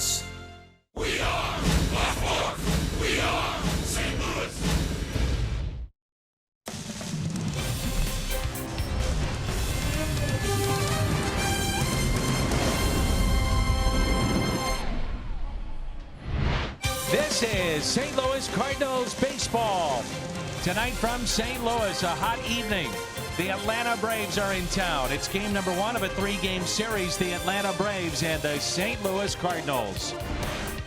Louis. We are La Force. We are St. Louis. This is St. Louis Cardinals baseball. Tonight from St. Louis, a hot evening. The Atlanta Braves are in town. It's game number 1 of a 3-game series, the Atlanta Braves and the St. Louis Cardinals.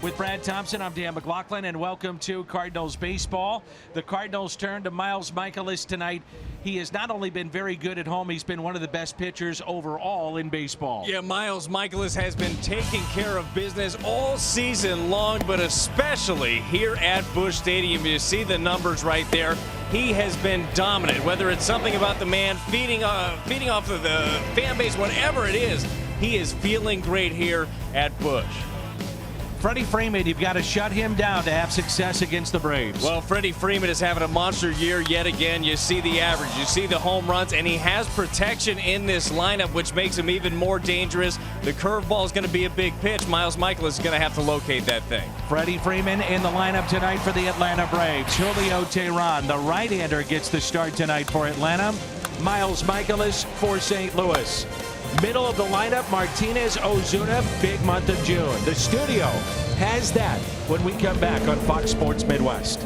With Brad Thompson, I'm Dan McLaughlin, and welcome to Cardinals baseball. The Cardinals turn to Miles Mikolas tonight. He has not only been very good at home, he's been one of the best pitchers overall in baseball. Yeah, Miles Mikolas has been taking care of business all season long, but especially here at Busch Stadium. You see the numbers right there. He has been dominant, whether it's something about the man feeding off of the fan base, whatever it is, he is feeling great here at Busch. Freddie Freeman, you've got to shut him down to have success against the Braves. Well, Freddie Freeman is having a monster year yet again. You see the average, you see the home runs, and he has protection in this lineup, which makes him even more dangerous. The curveball is going to be a big pitch. Miles Mikolas is going to have to locate that thing. Freddie Freeman in the lineup tonight for the Atlanta Braves. Julio Teheran, the right-hander, gets the start tonight for Atlanta. Miles Mikolas for St. Louis. Middle of the lineup, Martinez, Ozuna, big month of June. The studio has that when we come back on Fox Sports Midwest.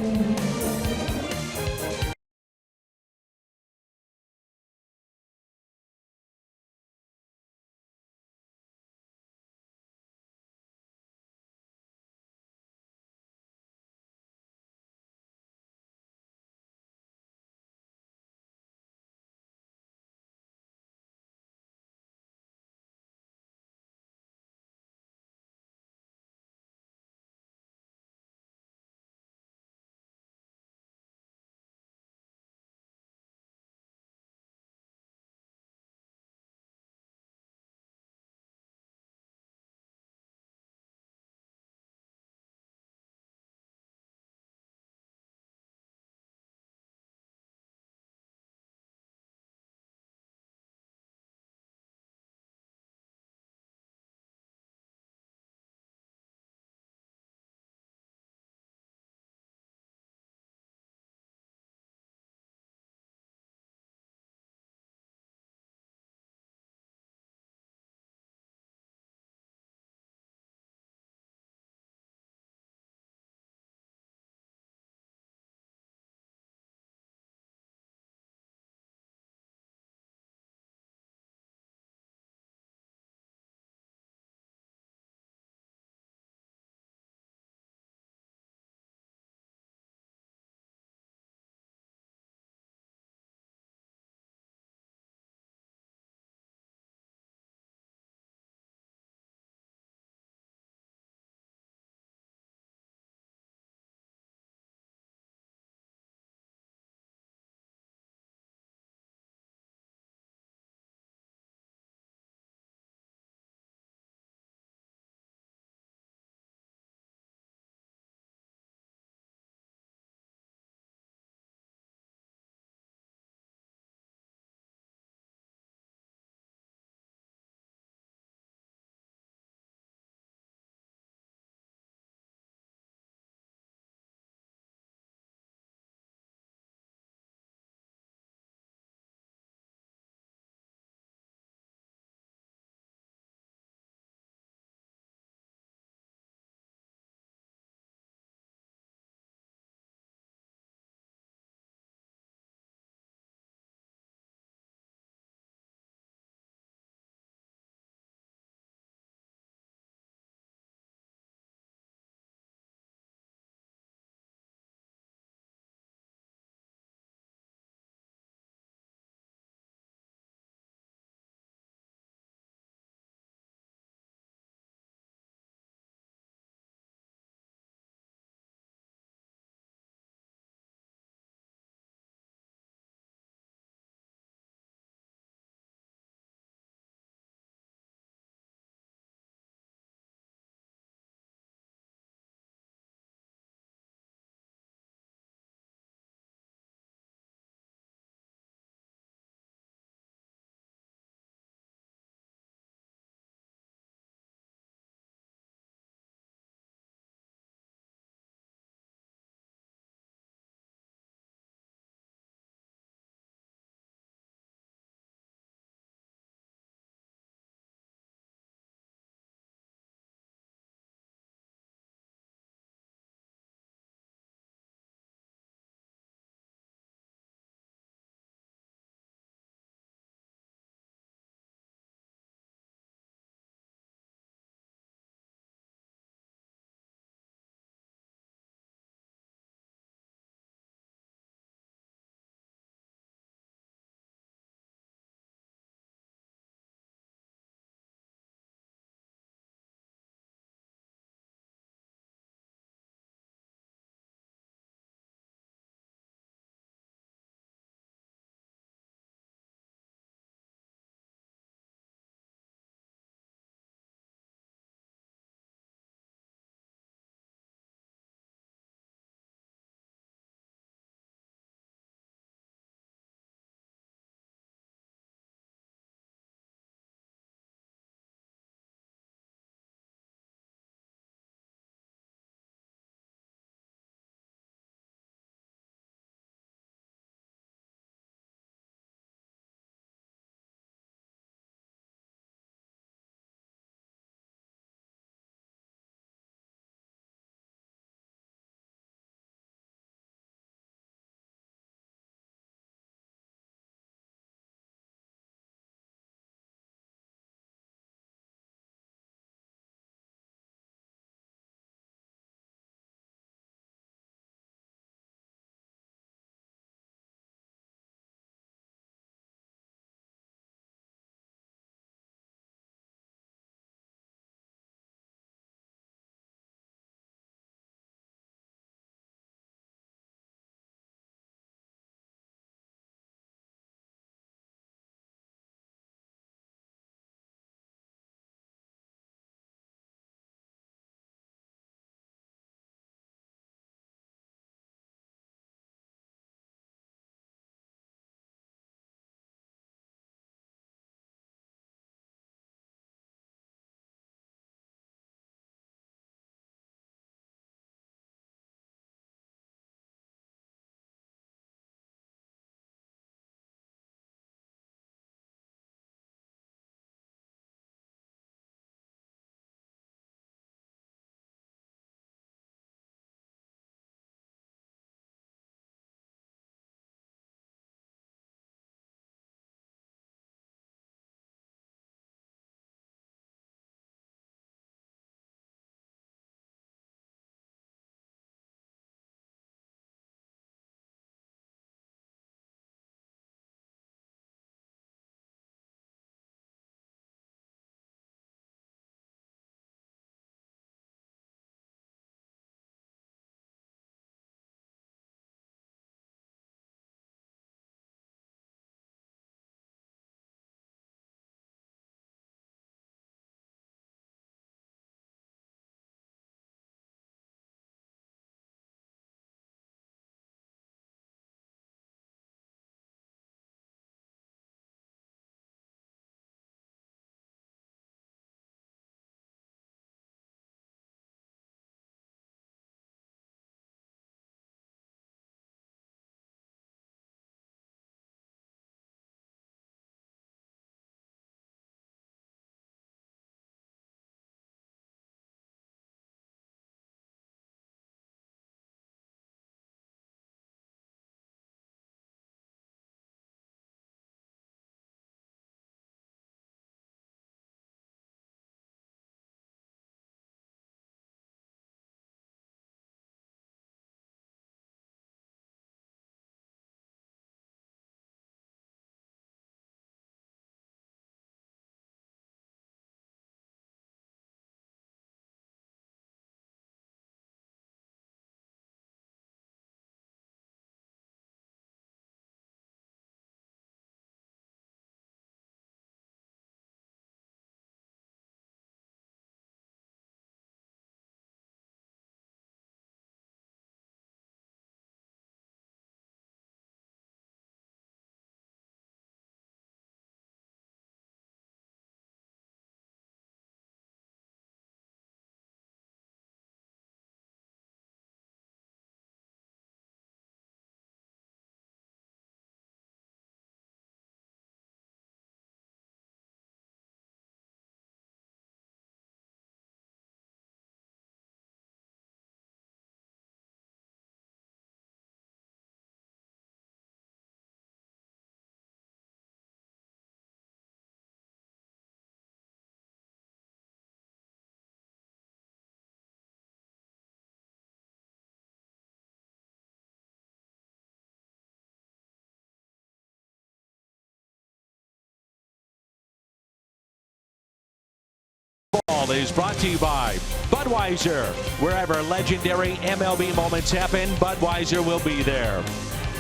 Baseball is brought to you by Budweiser. Wherever legendary MLB moments happen, Budweiser will be there.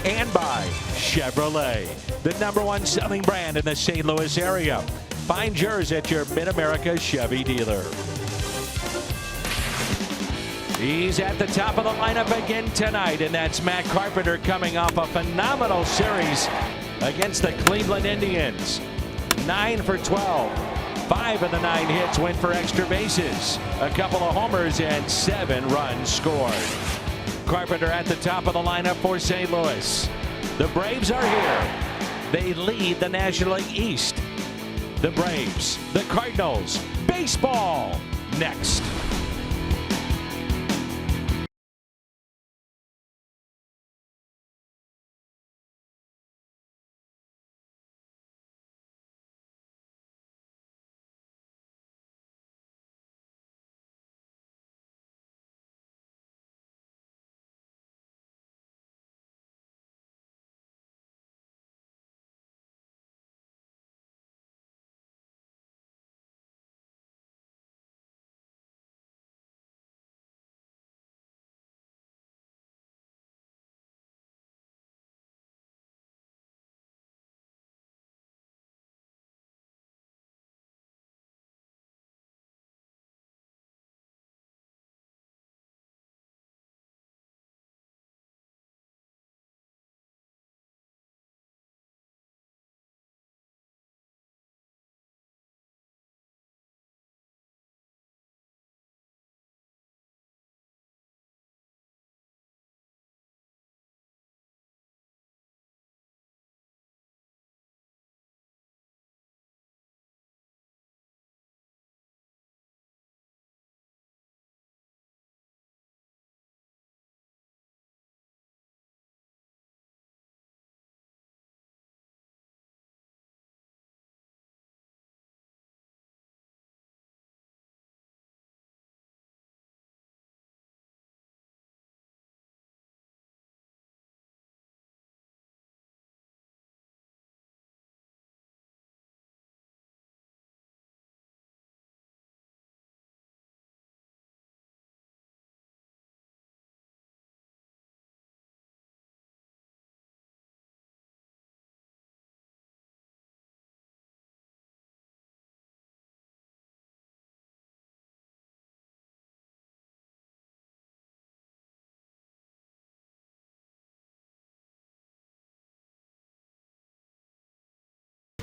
And by Chevrolet, the #1 selling brand in the St. Louis area. Find yours at your Mid-America Chevy dealer. He's at the top of the lineup again tonight, and that's Matt Carpenter coming off a phenomenal series against the Cleveland Indians. 9 for 12. 5 of the 9 hits went for extra bases. A couple of homers and 7 runs scored. Carpenter at the top of the lineup for St. Louis. The Braves are here. They lead the National League East. The Braves, the Cardinals, baseball next.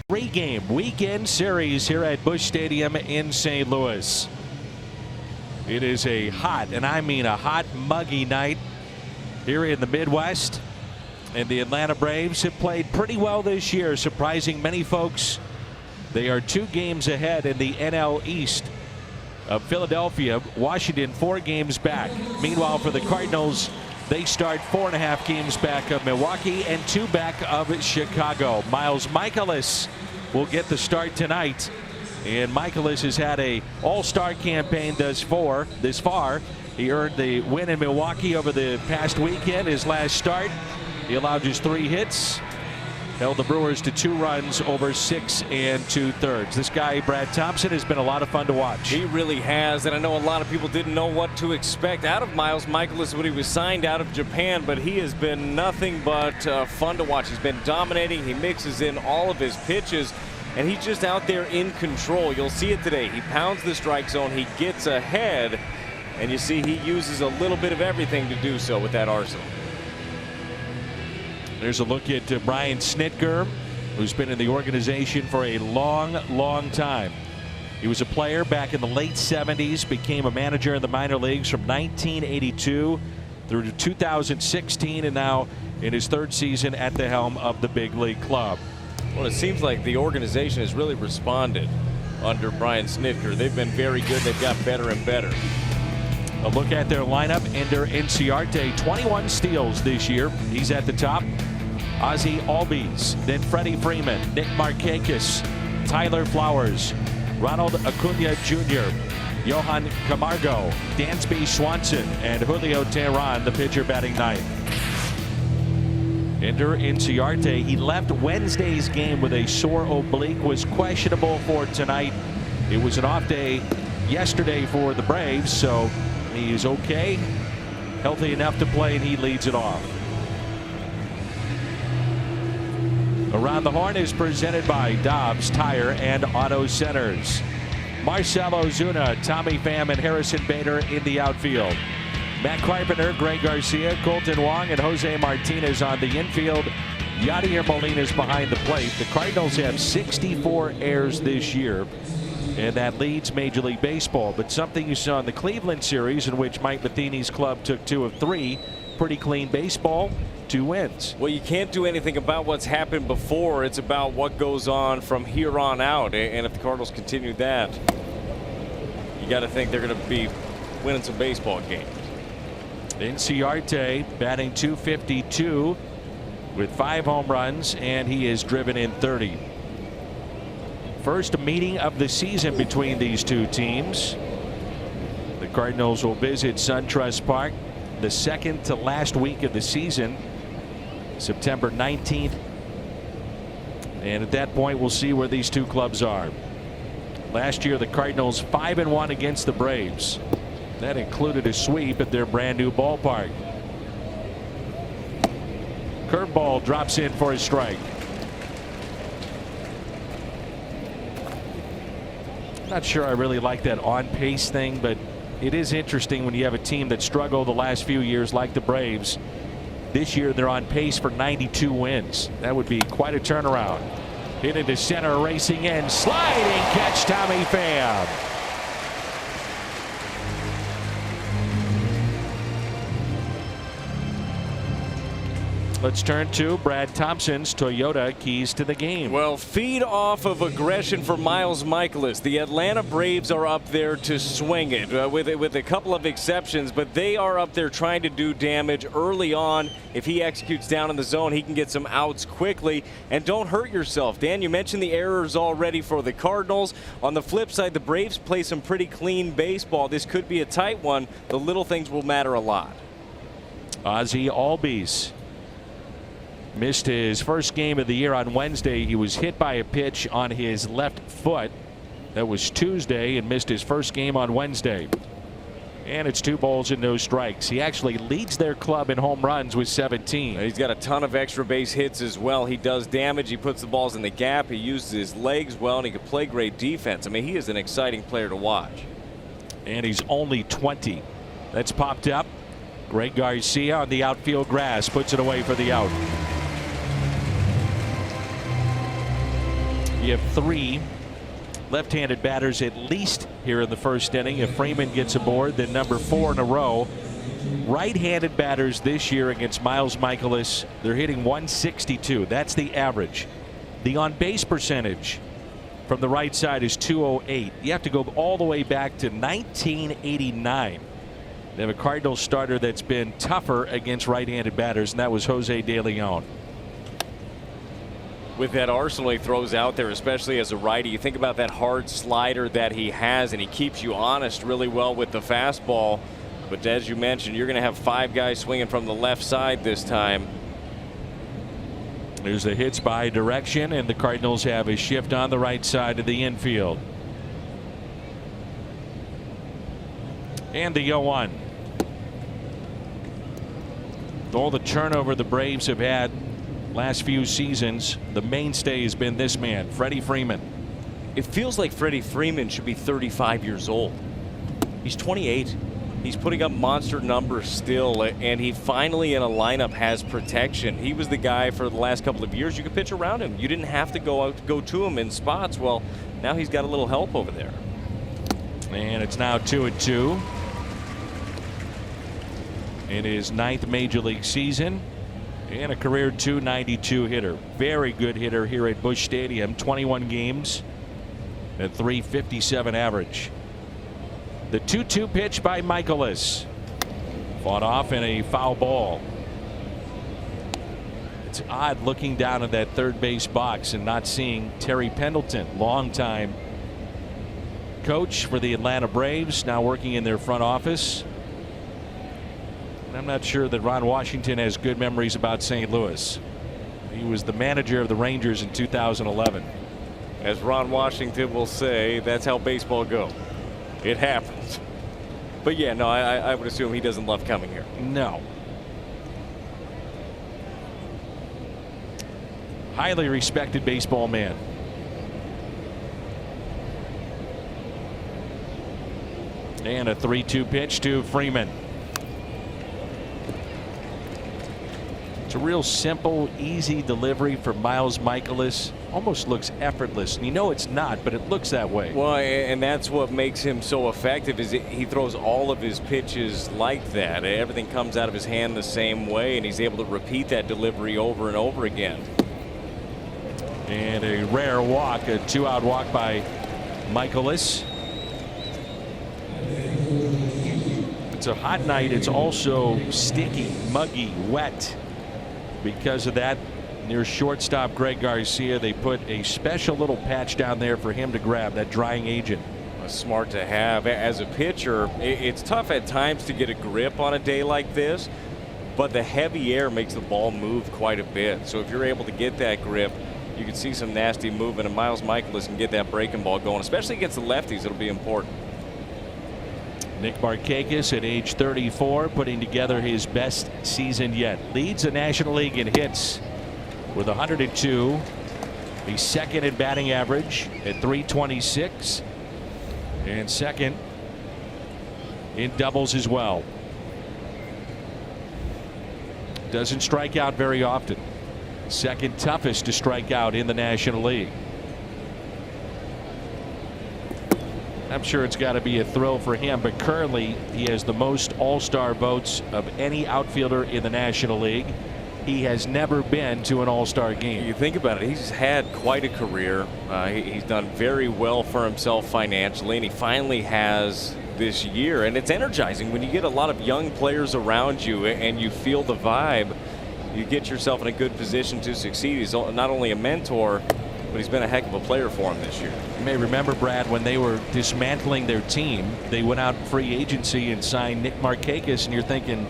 Three-game weekend series here at Busch Stadium in St. Louis. It is a hot, and I mean a hot, muggy night here in the Midwest. And the Atlanta Braves have played pretty well this year, surprising many folks. They are 2 games ahead in the NL East of Philadelphia. Washington 4 games back. Meanwhile, for the Cardinals, they start 4.5 games back of Milwaukee and 2 back of Chicago. Miles Mikolas will get the start tonight. And Mikolas has had a all-star campaign this far. He earned the win in Milwaukee over the past weekend, his last start. He allowed just 3 hits. Held the Brewers to 2 runs over 6 2/3. This guy, Brad Thompson, has been a lot of fun to watch. He really has, and I know a lot of people didn't know what to expect out of Miles Mikolas when he was signed out of Japan, but he has been nothing but fun to watch. He's been dominating. He mixes in all of his pitches, and he's just out there in control. You'll see it today. He pounds the strike zone. He gets ahead, and you see he uses a little bit of everything to do so with that arsenal. There's a look at Brian Snitker, who's been in the organization for a long time. He was a player back in the late 70s, became a manager in the minor leagues from 1982 through to 2016, and now in his 3rd season at the helm of the big league club. Well, it seems like the organization has really responded under Brian Snitker. They've been very good. They've got better and better. A look at their lineup. Ender Inciarte, 21 steals this year. He's at the top. Ozzie Albies, then Freddie Freeman, Nick Markakis, Tyler Flowers, Ronald Acuna Jr., Johan Camargo, Dansby Swanson, and Julio Teheran, the pitcher, batting 9th. Ender Inciarte, he left Wednesday's game with a sore oblique, was questionable for tonight. It was an off day yesterday for the Braves, so he's okay, healthy enough to play, and he leads it off. Around the Horn is presented by Dobbs Tire and Auto Centers. Marcell Ozuna, Tommy Pham, and Harrison Bader in the outfield. Matt Carpenter, Greg Garcia, Colton Wong, and Jose Martinez on the infield. Yadier Molina's behind the plate. The Cardinals have 64 errors this year, and that leads Major League Baseball. But something you saw in the Cleveland series, in which Mike Matheny's club took 2 of 3, pretty clean baseball, 2 wins. Well, you can't do anything about what's happened before. It's about what goes on from here on out. And if the Cardinals continue that, you got to think they're going to be winning some baseball games. Inciarte batting .252 with 5 home runs, and he has driven in 30. First meeting of the season between these two teams. The Cardinals will visit SunTrust Park the second to last week of the season, September 19th. And at that point, we'll see where these two clubs are. Last year, the Cardinals 5-1 against the Braves. That included a sweep at their brand new ballpark. Curveball drops in for a strike. Not sure I really like that on pace thing, but it is interesting when you have a team that struggled the last few years like the Braves. This year they're on pace for 92 wins. That would be quite a turnaround. Hit into center, racing in, sliding catch, Tommy Pham. Let's turn to Brad Thompson's Toyota keys to the game. Well, feed off of aggression for Miles Mikolas. The Atlanta Braves are up there to swing it, with a couple of exceptions, but they are up there trying to do damage early on. If he executes down in the zone, he can get some outs quickly. And don't hurt yourself. Dan, you mentioned the errors already for the Cardinals. On the flip side, the Braves play some pretty clean baseball. This could be a tight one. The little things will matter a lot. Ozzie Albies missed his first game of the year on Wednesday. He was hit by a pitch on his left foot. That was Tuesday, and missed his first game on Wednesday. And it's 2 balls and no strikes. He actually leads their club in home runs with 17. He's got a ton of extra base hits as well. He does damage. He puts the balls in the gap. He uses his legs well, and he can play great defense. I mean, he is an exciting player to watch. And he's only 20. That's popped up. Greg Garcia on the outfield grass puts it away for the out. You have 3 left-handed batters at least here in the first inning. If Freeman gets aboard, then number 4 in a row. Right-handed batters this year against Miles Mikolas, they're hitting .162. That's the average. The on-base percentage from the right side is .208. You have to go all the way back to 1989. They have a Cardinals starter that's been tougher against right-handed batters, and that was Jose De Leon. With that arsenal he throws out there, especially as a righty, you think about that hard slider that he has, and he keeps you honest really well with the fastball. But as you mentioned, you're going to have 5 guys swinging from the left side this time. There's the hits by direction, and the Cardinals have a shift on the right side of the infield. And the 0-1. All the turnover the Braves have had last few seasons, the mainstay has been this man, Freddie Freeman. It feels like Freddie Freeman should be 35 years old. He's 28. He's putting up monster numbers still, and he finally in a lineup has protection. He was the guy for the last couple of years you could pitch around him. You didn't have to go to him in spots. Well, now he's got a little help over there. And it's now 2-2 in his 9th major league season, and a career .292 hitter. Very good hitter here at Busch Stadium. 21 games at .357 average. The 2-2 pitch by Mikolas. Fought off in a foul ball. It's odd looking down at that third base box and not seeing Terry Pendleton, longtime coach for the Atlanta Braves, now working in their front office. I'm not sure that Ron Washington has good memories about St. Louis. He was the manager of the Rangers in 2011. As Ron Washington will say, that's how baseball goes. it happens. But yeah, no, I would assume he doesn't love coming here. No. Highly respected baseball man. And a 3-2 pitch to Freeman. It's a real simple, easy delivery for Miles Michaelis. Almost looks effortless. And you know it's not, but it looks that way. Well, and that's what makes him so effective is he throws all of his pitches like that. Everything comes out of his hand the same way, and he's able to repeat that delivery over and over again. And a rare walk, a 2-out walk by Michaelis. It's a hot night. It's also sticky, muggy, wet. Because of that, near shortstop Greg Garcia, they put a special little patch down there for him to grab, that drying agent. Smart to have. As a pitcher, it's tough at times to get a grip on a day like this, but the heavy air makes the ball move quite a bit. So if you're able to get that grip, you can see some nasty movement, and Miles Michaelis can get that breaking ball going, especially against the lefties. It'll be important. Nick Markakis at age 34, putting together his best season yet. Leads the National League in hits with 102. He's second in batting average at 326. And second in doubles as well. Doesn't strike out very often. Second toughest to strike out in the National League. I'm sure it's got to be a thrill for him, but currently he has the most all-star votes of any outfielder in the National League. He has never been to an all-star game. You think about it, he's had quite a career. He's done very well for himself financially, and he finally has this year. And it's energizing when you get a lot of young players around you and you feel the vibe. You get yourself in a good position to succeed. He's not only a mentor, but he's been a heck of a player for him this year. You may remember, Brad, when they were dismantling their team, they went out free agency and signed Nick Markakis, and you're thinking,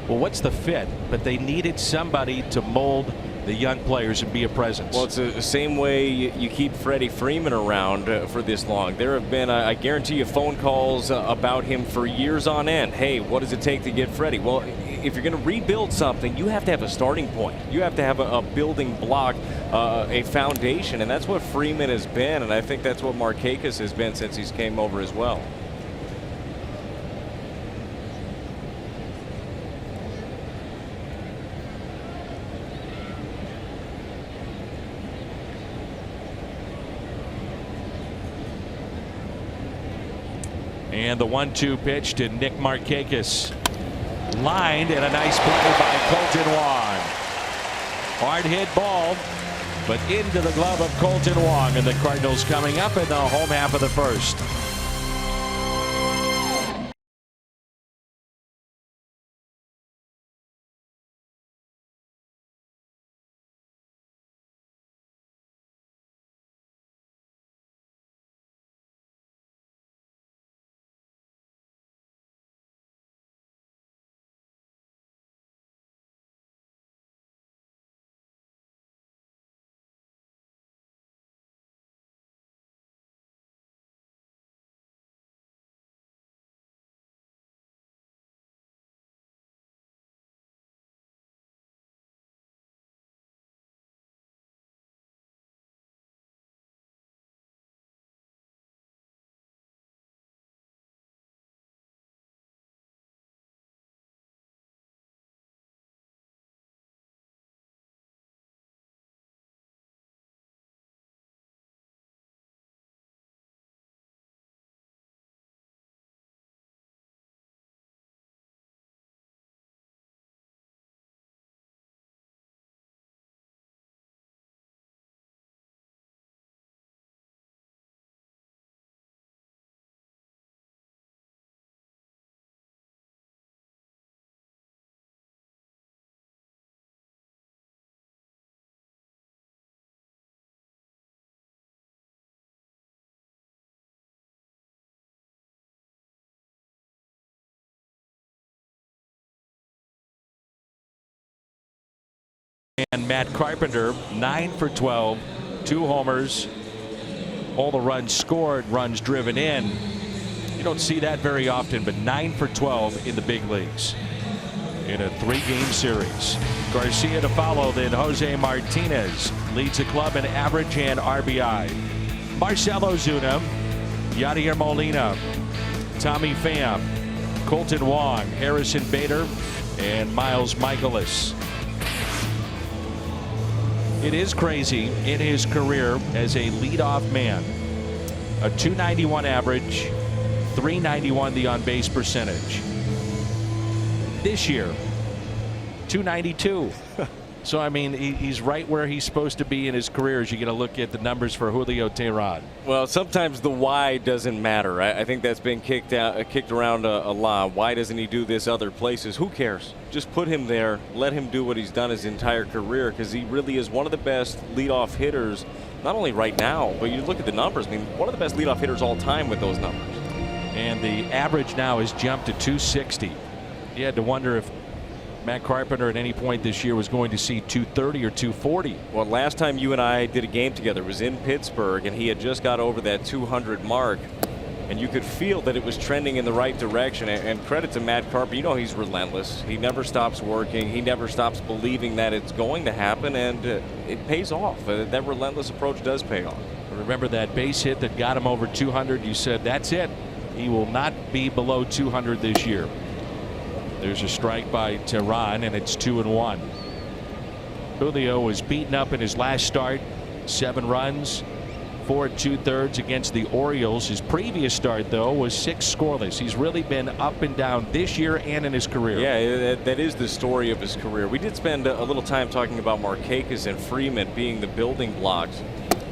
well, what's the fit? But they needed somebody to mold the young players and be a presence. Well, it's the same way you keep Freddie Freeman around for this long. There have been, I guarantee you, phone calls about him for years on end. Hey, what does it take to get Freddie? Well, if you're going to rebuild something, you have to have a starting point. You have to have a building block, a foundation, and that's what Freeman has been, and I think that's what Markakis has been since he's came over as well. And the 1-2 pitch to Nick Markakis. Lined, and a nice play by Colton Wong. Hard hit ball, but into the glove of Colton Wong, and the Cardinals coming up in the home half of the first. And Matt Carpenter, 9 for 12, 2 homers, all the runs scored, runs driven in You don't see that very often, but 9 for 12 in the big leagues in a 3-game series. Garcia to follow, then Jose Martinez leads the club in average and RBI. Marcell Ozuna, Yadier Molina, Tommy Pham, Colton Wong, Harrison Bader, and Miles Michaelis. It is crazy in his career as a leadoff man. A .291 average, .391 the on-base percentage. This year, .292. So, I mean, he's right where he's supposed to be in his career as you get a look at the numbers for Julio Teheran. Well, sometimes the why doesn't matter. I think that's been kicked around a lot. Why doesn't he do this other places? Who cares? Just put him there. Let him do what he's done his entire career, because he really is one of the best leadoff hitters, not only right now, but you look at the numbers. I mean, one of the best leadoff hitters all time with those numbers. And the average now has jumped to .260. You had to wonder if Matt Carpenter at any point this year was going to see .230 or .240. Well, last time you and I did a game together was in Pittsburgh, and he had just got over that 200 mark, and you could feel that it was trending in the right direction. And credit to Matt Carpenter. You know, he's relentless. He never stops working. He never stops believing that it's going to happen, and it pays off. That relentless approach does pay off. Remember that base hit that got him over 200? You said that's it. He will not be below 200 this year. There's a strike by Teheran, and it's 2-1. Julio was beaten up in his last start. 7 runs, 4 2/3 against the Orioles. His previous start, though, was 6 scoreless. He's really been up and down this year and in his career. Yeah, that is the story of his career. We did spend a little time talking about Markakis and Freeman being the building blocks.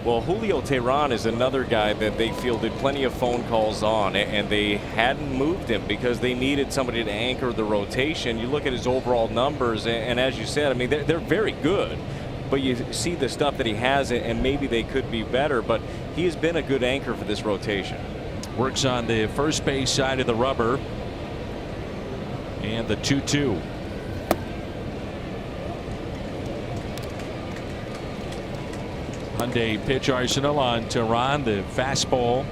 Well, Julio Teheran is another guy that they fielded plenty of phone calls on, and they hadn't moved him because they needed somebody to anchor the rotation. You look at his overall numbers, and as you said, I mean, they're very good. But you see the stuff that he has, and maybe they could be better, but he has been a good anchor for this rotation. Works on the first base side of the rubber. And the 2-2. Hyundai pitch arsenal on Teheran. The fastball,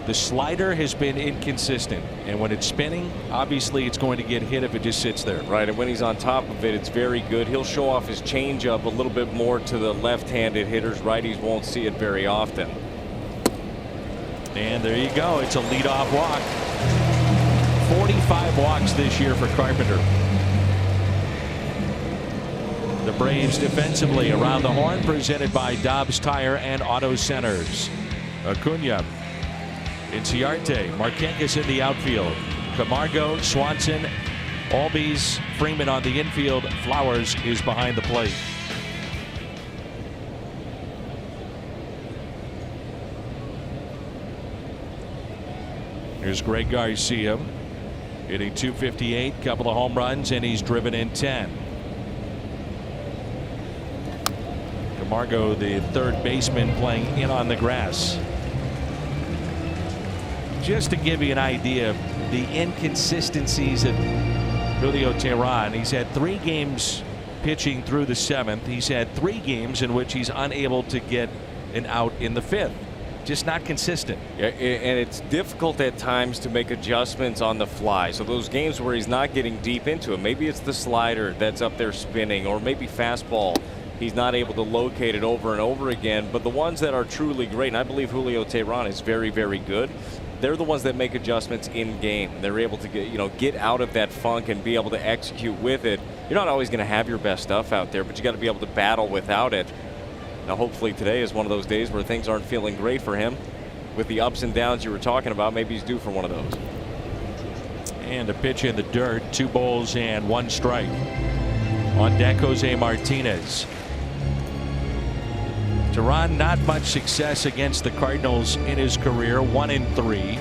the slider has been inconsistent, and when it's spinning, obviously it's going to get hit if it just sits there. Right, and when he's on top of it, it's very good. He'll show off his changeup a little bit more to the left-handed hitters. Righties won't see it very often. And there you go. It's a leadoff walk. 45 walks this year for Carpenter. The Braves defensively around the horn, presented by Dobbs Tire and Auto Centers. Acuna, Inciarte, Markakis in the outfield. Camargo, Swanson, Albies, Freeman on the infield. Flowers is behind the plate. Here's Greg Garcia hitting .258, couple of home runs, and he's driven in 10. Camargo, the third baseman, playing in on the grass. Just to give you an idea of the inconsistencies of Julio Teheran, he's had 3 games pitching through the 7th. He's had 3 games in which he's unable to get an out in the 5th. Just not consistent. Yeah, and it's difficult at times to make adjustments on the fly. So those games where he's not getting deep into it, maybe it's the slider that's up there spinning, or maybe fastball, he's not able to locate it over and over again. But the ones that are truly great, and I believe Julio Teheran is very, very good, they're the ones that make adjustments in game. They're able to get out of that funk and be able to execute with it. You're not always going to have your best stuff out there, but you got to be able to battle without it. Now, hopefully today is one of those days where things aren't feeling great for him. With the ups and downs you were talking about, maybe he's due for one of those. And a pitch in the dirt, 2 balls and 1 strike. On deck, Jose Martinez. Teheran, not much success against the Cardinals in his career, 1-3.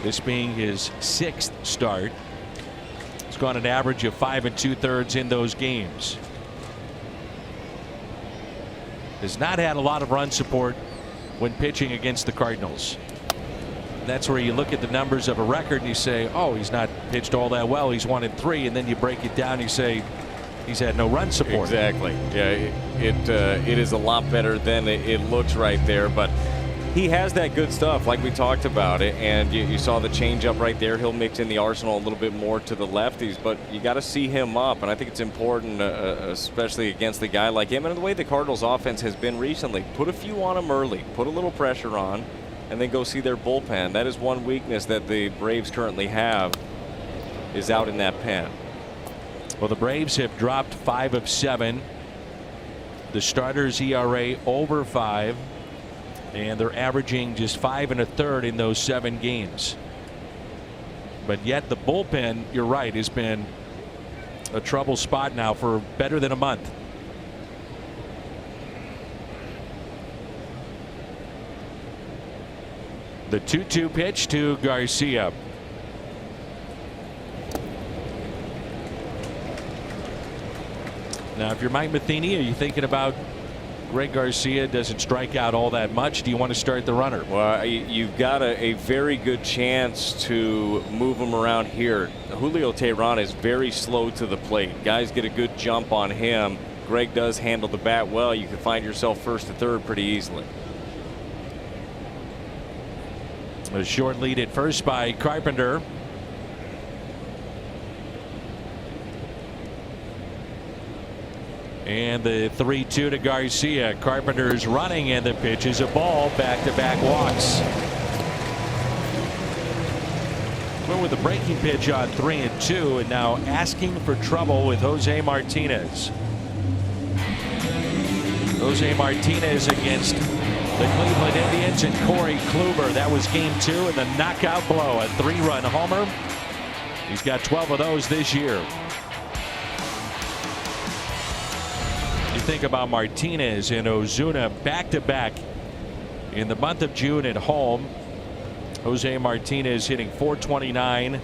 This being his 6th start. He's gone an average of 5 2/3 in those games. Has not had a lot of run support when pitching against the Cardinals. That's where you look at the numbers of a record and you say, oh, he's not pitched all that well. He's 1-3, and then you break it down and you say he's had no run support. Exactly. Yeah, it is a lot better than it looks right there. But He has that good stuff like we talked about it, and you saw the changeup right there. He'll mix in the arsenal a little bit more to the lefties, but you got to see him up, and I think it's important, especially against a guy like him and the way the Cardinals offense has been recently. Put a few on him early, put a little pressure on, and then go see their bullpen. That is one weakness that the Braves currently have, is out in that pen. Well, the Braves have dropped 5 of 7. The starters' ERA over 5, and they're averaging just 5 1/3 in those 7 games. But yet the bullpen, you're right, has been a trouble spot now for better than a month. The 2-2 pitch to Garcia. Now, if you're Mike Matheny, are you thinking about Greg Garcia doesn't strike out all that much? Do you want to start the runner? Well, you've got a very good chance to move him around here. Julio Teheran is very slow to the plate. Guys get a good jump on him. Greg does handle the bat well. You can find yourself first to third pretty easily. A short lead at first by Carpenter. And the 3-2 to Garcia. Carpenter's running, and the pitch is a ball. Back-to-back walks. Well, with the breaking pitch on 3-2, and now asking for trouble with Jose Martinez. Jose Martinez against the Cleveland Indians and Corey Kluber. That was game 2, and the knockout blow, a 3-run homer. He's got 12 of those this year. You think about Martinez and Ozuna back-to-back in the month of June at home. Jose Martinez hitting .429,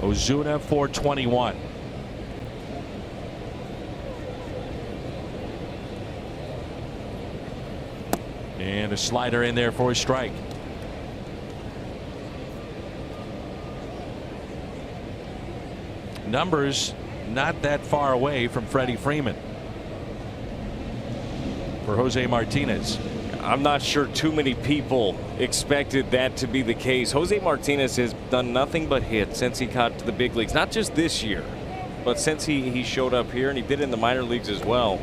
Ozuna .421. And a slider in there for a strike. Numbers not that far away from Freddie Freeman for Jose Martinez. I'm not sure too many people expected that to be the case. Jose Martinez has done nothing but hit since he got to the big leagues. Not just this year, but since he showed up here, and he did in the minor leagues as well.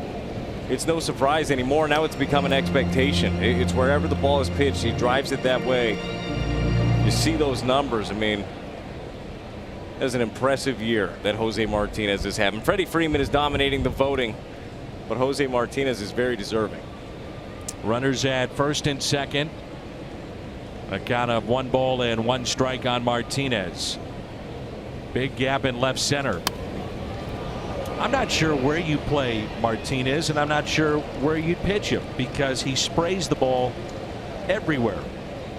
It's no surprise anymore. Now it's become an expectation. It's wherever the ball is pitched, he drives it that way. You see those numbers. I mean, that's an impressive year that Jose Martinez is having. Freddie Freeman is dominating the voting, but Jose Martinez is very deserving. Runners at first and second. A count of 1 ball and 1 strike on Martinez. Big gap in left center. I'm not sure where you play Martinez, and I'm not sure where you'd pitch him because he sprays the ball everywhere.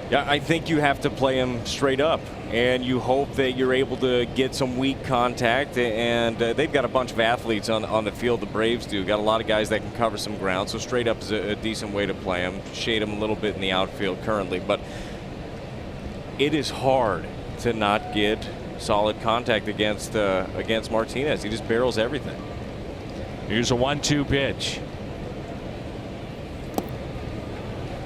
Yeah, I think you have to play him straight up, and you hope that you're able to get some weak contact, and they've got a bunch of athletes on the field. The Braves do. Got a lot of guys that can cover some ground, so straight up is a decent way to play him. Shade him a little bit in the outfield currently, but it is hard to not get solid contact against Martinez. He just barrels everything. Here's a 1-2 pitch.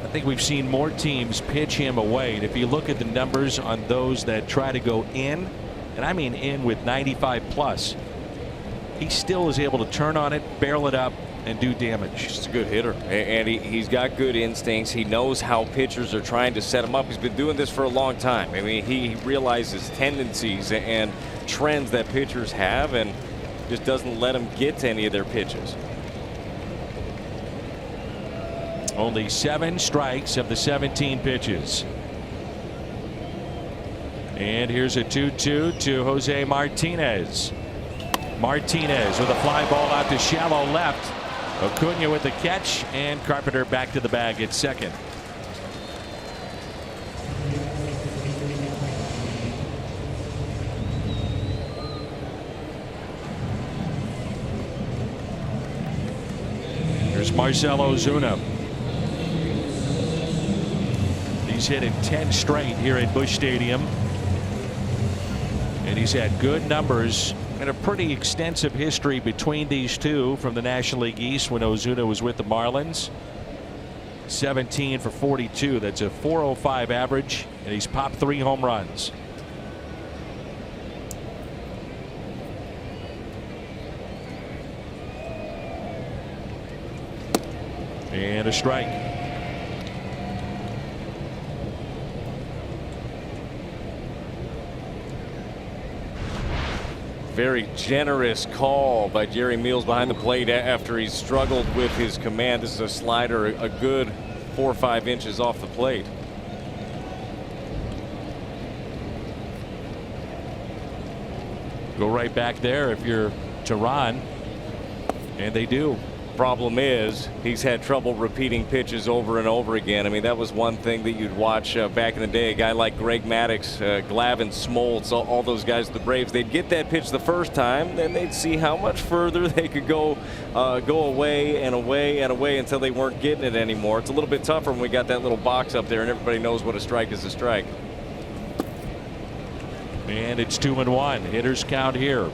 I think we've seen more teams pitch him away, and if you look at the numbers on those that try to go in, and I mean in with 95 plus, he still is able to turn on it, barrel it up, and do damage. He's a good hitter, and he's got good instincts. He knows how pitchers are trying to set him up. He's been doing this for a long time. I mean, he realizes tendencies and trends that pitchers have, and just doesn't let them get to any of their pitches. Only 7 strikes of the 17 pitches. And here's a 2-2 to Jose Martinez. Martinez with a fly ball out to shallow left. Acuna with the catch, and Carpenter back to the bag at second. Here's Marcell Ozuna. He's hit in 10 straight here at Busch Stadium, and he's had good numbers and a pretty extensive history between these two from the National League East when Ozuna was with the Marlins. 17 for 42. That's a 405 average, and he's popped 3 home runs. And a strike. Very generous call by Jerry Meals behind the plate after he struggled with his command. This is a slider, a good 4 or 5 inches off the plate. Go right back there if you're Tehran, and they do. Problem is, he's had trouble repeating pitches over and over again. I mean, that was one thing that you'd watch back in the day. A guy like Greg Maddux, Glavine Smoltz, all those guys, the Braves, they'd get that pitch the first time, then they'd see how much further they could go away and away and away until they weren't getting it anymore. It's a little bit tougher when we got that little box up there and everybody knows what a strike is a strike. And it's 2-1. Hitters count here.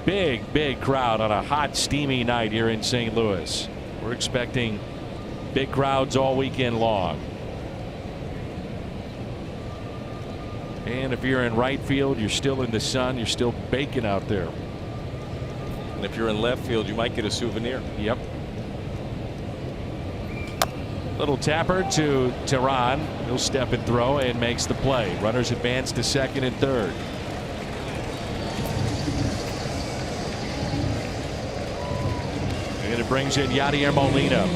Big crowd on a hot, steamy night here in St. Louis. We're expecting big crowds all weekend long. And if you're in right field, you're still in the sun, you're still baking out there. And if you're in left field, you might get a souvenir. Yep. Little tapper to Tehran. He'll step and throw and makes the play. Runners advance to second and third. And it brings in Yadier Molina.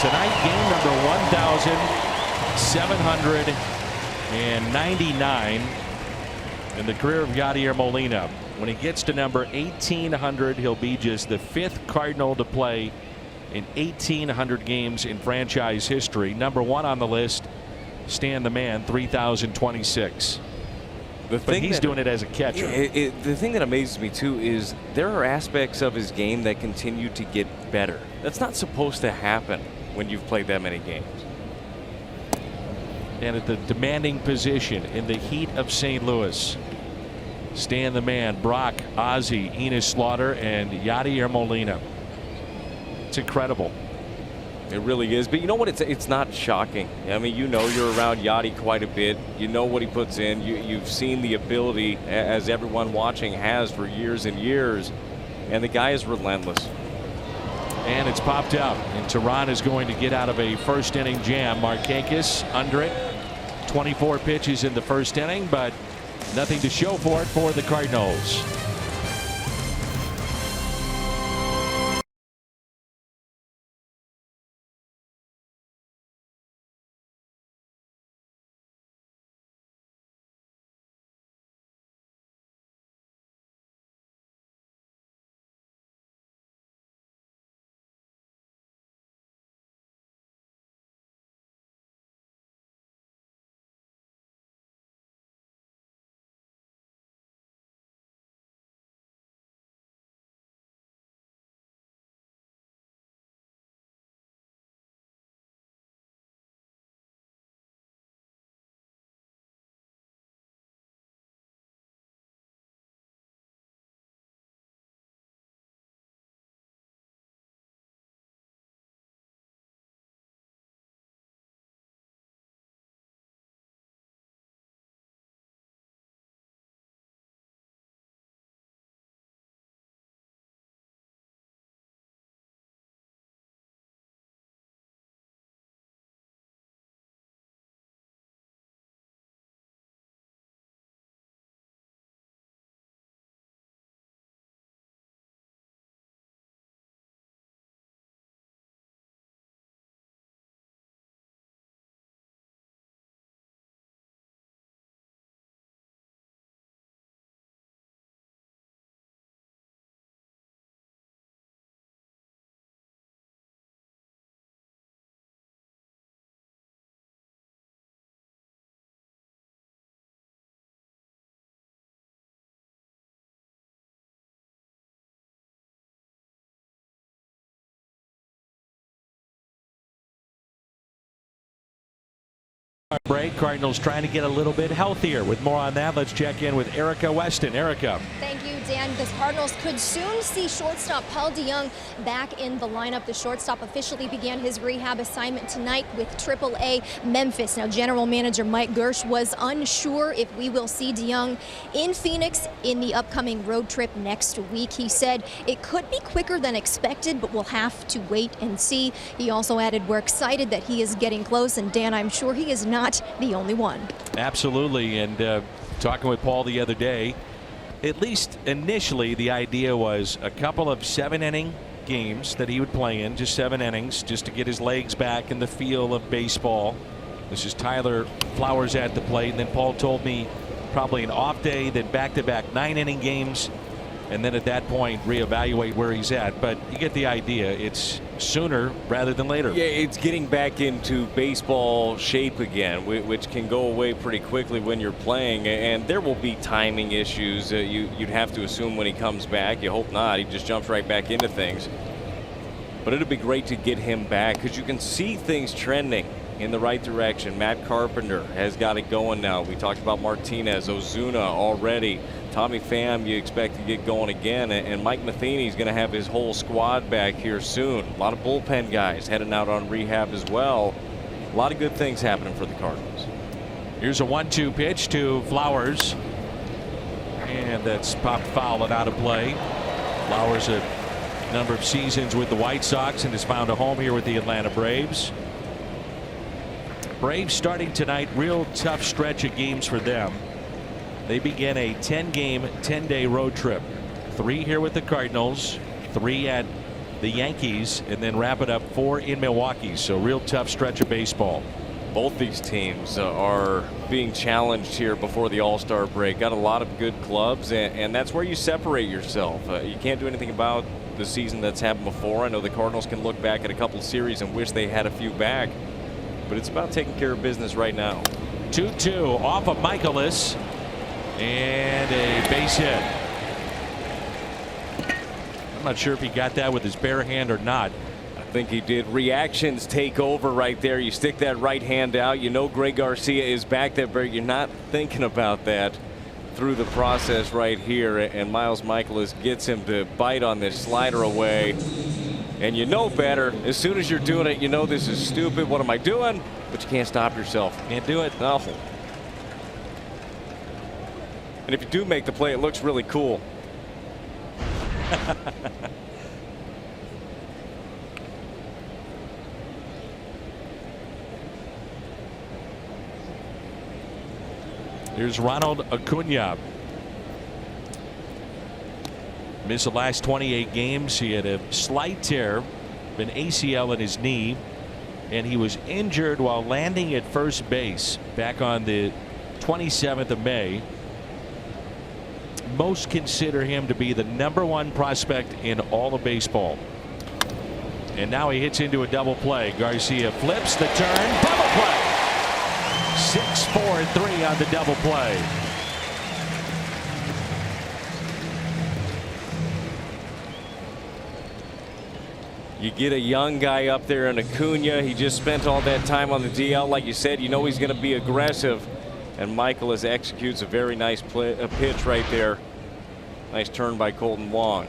Tonight, game number 1,799 in the career of Yadier Molina. When he gets to number 1,800, he'll be just the 5th Cardinal to play in 1,800 games in franchise history. Number 1 on the list, Stan the Man, 3,026. But he's doing it as a catcher. The thing that amazes me too is there are aspects of his game that continue to get better. That's not supposed to happen when you've played that many games. And at the demanding position in the heat of St. Louis, Stan the Man, Brock, Ozzie, Enos Slaughter, and Yadier Molina. It's incredible. It really is. But you know what? It's not shocking. I mean, you know, you're around Yadi quite a bit. You know what he puts in. You've seen the ability, as everyone watching has for years and years. And the guy is relentless. And it's popped out. And Tehran is going to get out of a first inning jam. Markakis under it. 24 pitches in the first inning, but nothing to show for it for the Cardinals. break. Cardinals trying to get a little bit healthier. With more on that, let's check in with Erica Weston. Erica. Thank you, Dan. The Cardinals could soon see shortstop Paul DeJong back in the lineup. The shortstop officially began his rehab assignment tonight with AAA Memphis. Now, General Manager Mike Gersh was unsure if we will see DeJong in Phoenix in the upcoming road trip next week. He said it could be quicker than expected, but we'll have to wait and see. He also added, we're excited that he is getting close, and Dan, I'm sure he is not the only one. Absolutely. And talking with Paul the other day, at least initially the idea was a couple of 7-inning games that he would play in, just 7 innings, just to get his legs back in the feel of baseball. This is Tyler Flowers at the plate, and then Paul told me probably an off day, then back-to-back 9-inning games, and then at that point reevaluate where he's at. But you get the idea. It's sooner rather than later. Yeah, it's getting back into baseball shape again, which can go away pretty quickly when you're playing, and there will be timing issues. You'd have to assume when he comes back. You hope not. He just jumps right back into things. But it'd be great to get him back because you can see things trending in the right direction. Matt Carpenter has got it going now. We talked about Martinez, Ozuna already. Tommy Pham you expect to get going again, and Mike Matheny's going to have his whole squad back here soon. A lot of bullpen guys heading out on rehab as well. A lot of good things happening for the Cardinals. Here's a 1-2 pitch to Flowers, and that's popped foul and out of play. Flowers a number of seasons with the White Sox and has found a home here with the Atlanta Braves. Braves starting tonight, real tough stretch of games for them. They begin a 10-game, 10-day road trip. 3 here with the Cardinals, 3 at the Yankees, and then wrap it up 4 in Milwaukee. So real tough stretch of baseball. Both these teams are being challenged here before the All-Star break. Got a lot of good clubs, and that's where you separate yourself. You can't do anything about the season that's happened before. I know the Cardinals can look back at a couple of series and wish they had a few back, but it's about taking care of business right now. 2-2 off of Michaelis. And a base hit. I'm not sure if he got that with his bare hand or not. I think he did. Reactions take over right there. You stick that right hand out. You know Greg Garcia is back there, but you're not thinking about that through the process right here. And Miles Michaelis gets him to bite on this slider away. And you know better. As soon as you're doing it, you know this is stupid. What am I doing? But you can't stop yourself. Can't do it. No. And if you do make the play, it looks really cool. Here's Ronald Acuna. Missed the last 28 games. He had a slight tear, an ACL in his knee, and he was injured while landing at first base back on the 27th of May. Most consider him to be the #1 prospect in all of baseball. And now he hits into a double play. Garcia flips the turn. Double play. 6-4-3 on the double play. You get a young guy up there in Acuna. He just spent all that time on the DL. Like you said, you know he's going to be aggressive. And Michaelis executes a very nice pitch right there. Nice turn by Colton Wong.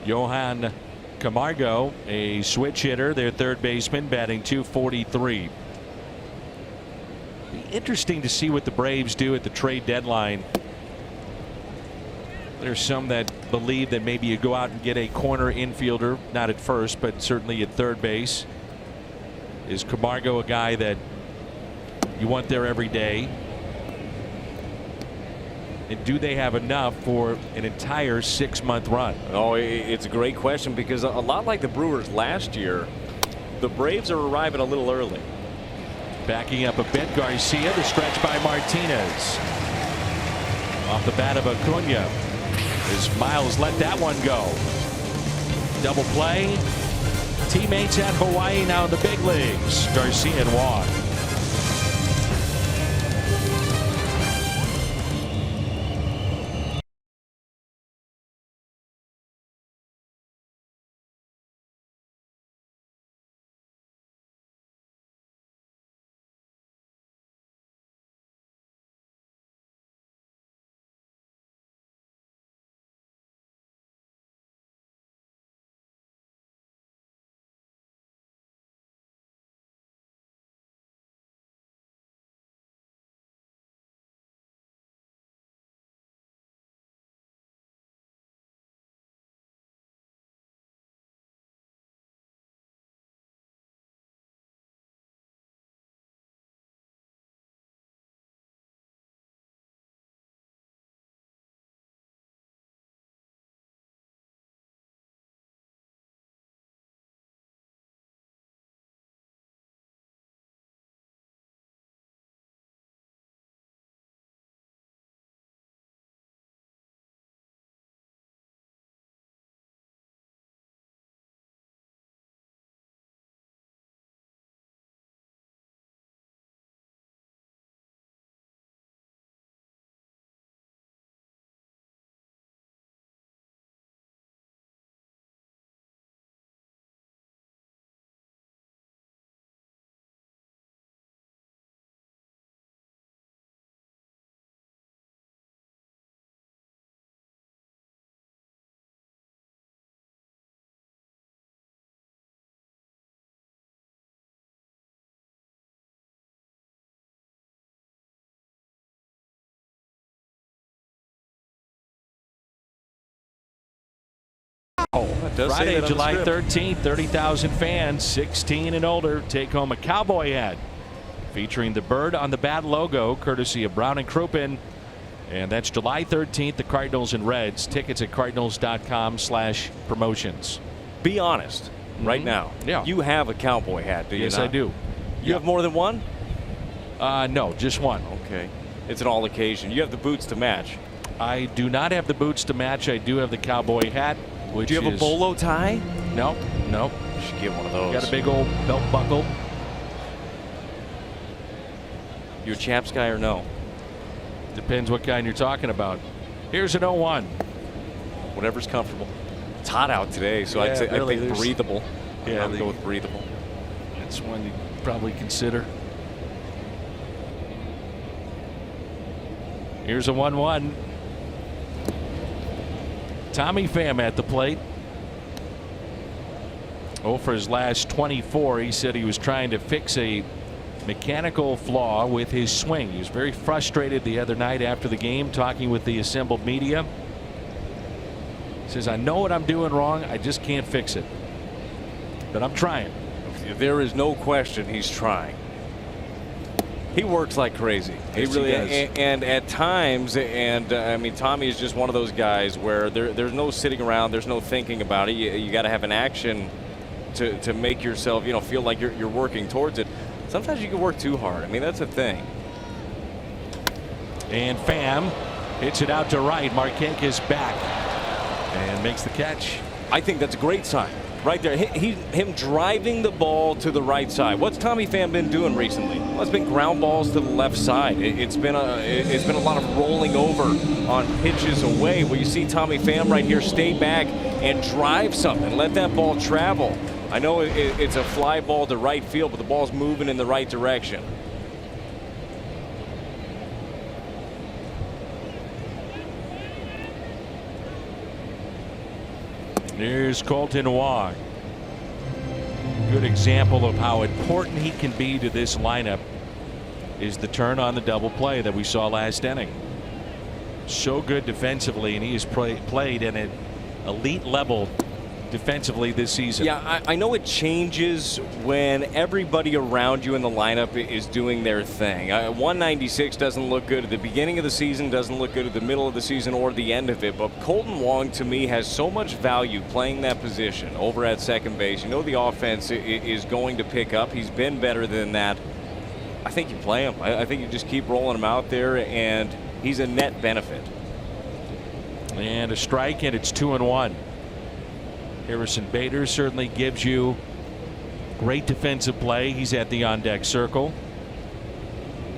Johan Camargo, a switch hitter, their third baseman, batting .243. Be interesting to see what the Braves do at the trade deadline. There's some that believe that maybe you go out and get a corner infielder, not at first, but certainly at third base. Is Camargo a guy that you want there every day? And do they have enough for an entire 6-month run? Oh, it's a great question because a lot like the Brewers last year, the Braves are arriving a little early. Backing up a bit, Garcia, the stretch by Martinez. Off the bat of Acuna. As Miles let that one go. Double play. Teammates at Hawaii now in the big leagues. Garcia and Wong. That does say Friday, that on the July script. 13th, 30,000 fans, 16 and older, take home a cowboy hat featuring the bird on the bat logo, courtesy of Brown and Crouppen. And that's July 13th, the Cardinals and Reds. Tickets at cardinals.com/promotions. Be honest right now. Yeah. You have a cowboy hat, do you Yes, not? I do. You have more than one? No, just one. Okay. It's an all occasion. You have the boots to match. I do not have the boots to match. I do have the cowboy hat. Which Do you have a bolo tie? No, no. You should get one of those. Got a big old belt buckle. You a chaps guy or no? Depends what kind you're talking about. Here's an 0-1. Whatever's comfortable. It's hot out today, so Yeah, I really, think there's- breathable. Yeah, I would go with breathable. That's one you probably consider. Here's a 1-1. Tommy Pham at the plate. Oh, for his last 24, he said he was trying to fix a mechanical flaw with his swing. He was very frustrated the other night after the game, talking with the assembled media. He says, I know what I'm doing wrong. I just can't fix it. But I'm trying. There is no question he's trying. He works like crazy. Yes, he does. And at times, I mean, Tommy is just one of those guys where there's no sitting around, there's no thinking about it. You got to have an action to make yourself, feel like you're working towards it. Sometimes you can work too hard. I mean, that's a thing. And Pham hits it out to right. Marquette is back and makes the catch. I think that's a great sign. Right there, him driving the ball to the right side. What's Tommy Pham been doing recently? Well, it's been ground balls to the left side. It's been a lot of rolling over on pitches away. Where you see Tommy Pham right here stay back and drive something, let that ball travel. I know it's a fly ball to right field, but the ball's moving in the right direction. Here's Colton Wong. Good example of how important he can be to this lineup is the turn on the double play that we saw last inning. So good defensively, and he has played at an elite level defensively this season. Yeah, I know it changes when everybody around you in the lineup is doing their thing. 196 doesn't look good at the beginning of the season, doesn't look good at the middle of the season or the end of it. But Colton Wong, to me, has so much value playing that position over at second base. You know the offense is going to pick up. He's been better than that. I think you play him. I think you just keep rolling him out there, and he's a net benefit. And a strike, and it's 2-1. Harrison Bader certainly gives you great defensive play. He's at the on-deck circle.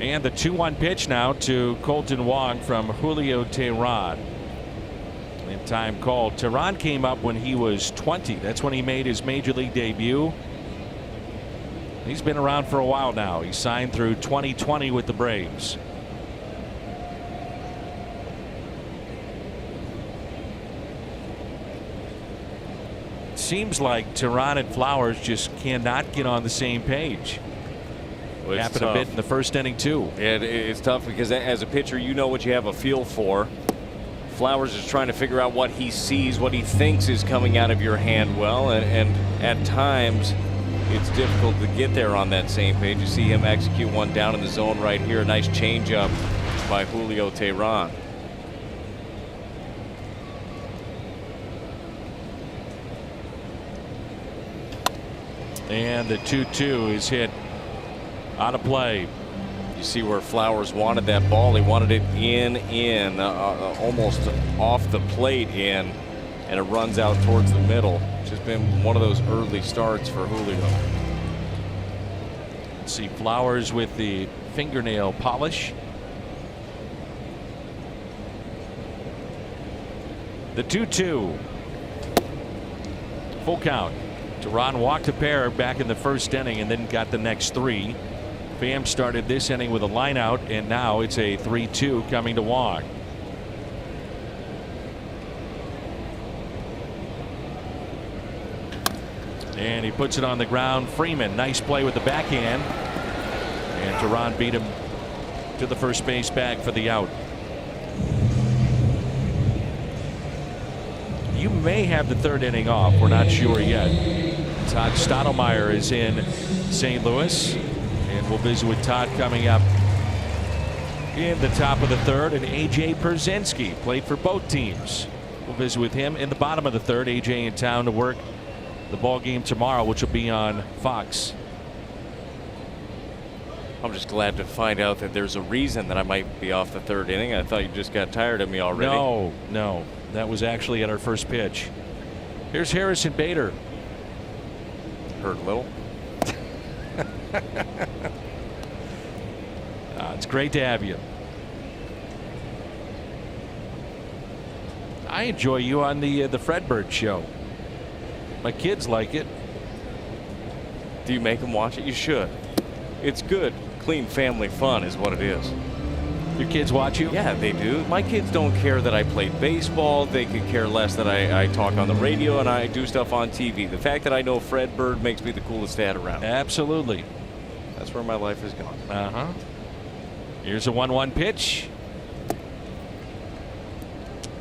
And the 2-1 pitch now to Colton Wong from Julio Teheran. In time called. Teheran came up when he was 20. That's when he made his major league debut. He's been around for a while now. He signed through 2020 with the Braves. Seems like Teheran and Flowers just cannot get on the same page. Well, Happened tough. a bit in the first inning too. It's tough because as a pitcher, you know what you have a feel for. Flowers is trying to figure out what he sees, what he thinks is coming out of your hand well, and at times it's difficult to get there on that same page. You see him execute one down in the zone right here. A nice changeup by Julio Teheran. And the 2-2 is hit out of play. You see where Flowers wanted that ball. He wanted it in, almost off the plate in, and it runs out towards the middle. It's just been one of those early starts for Julio. Let's see Flowers with the fingernail polish. The 2-2. Full count. Teheran walked a pair back in the first inning and then got the next three. Pham started this inning with a line out, and now it's a 3-2 coming to Wong. And he puts it on the ground. Freeman, nice play with the backhand. And Teheran beat him to the first base bag for the out. you may have the third inning off. We're not sure yet. Todd Stottlemyre is in St. Louis, and we'll visit with Todd coming up in the top of the third. And AJ Pierzynski played for both teams. We'll visit with him in the bottom of the third. AJ in town to work the ball game tomorrow, which will be on Fox. I'm just glad to find out that there's a reason that I might be off the third inning. I thought you just got tired of me already. No. That was actually at our first pitch. Here's Harrison Bader. Hurt a little. It's great to have you. I enjoy you on the Fredbird show. My kids like it. Do you make them watch it? You should. It's good. Clean family fun is what it is. Your kids watch you? Yeah, they do. My kids don't care that I played baseball. They could care less that I talk on the radio and I do stuff on TV. The fact that I know Fred Bird makes me the coolest dad around. Absolutely. That's where my life has gone. Here's a 1-1 pitch.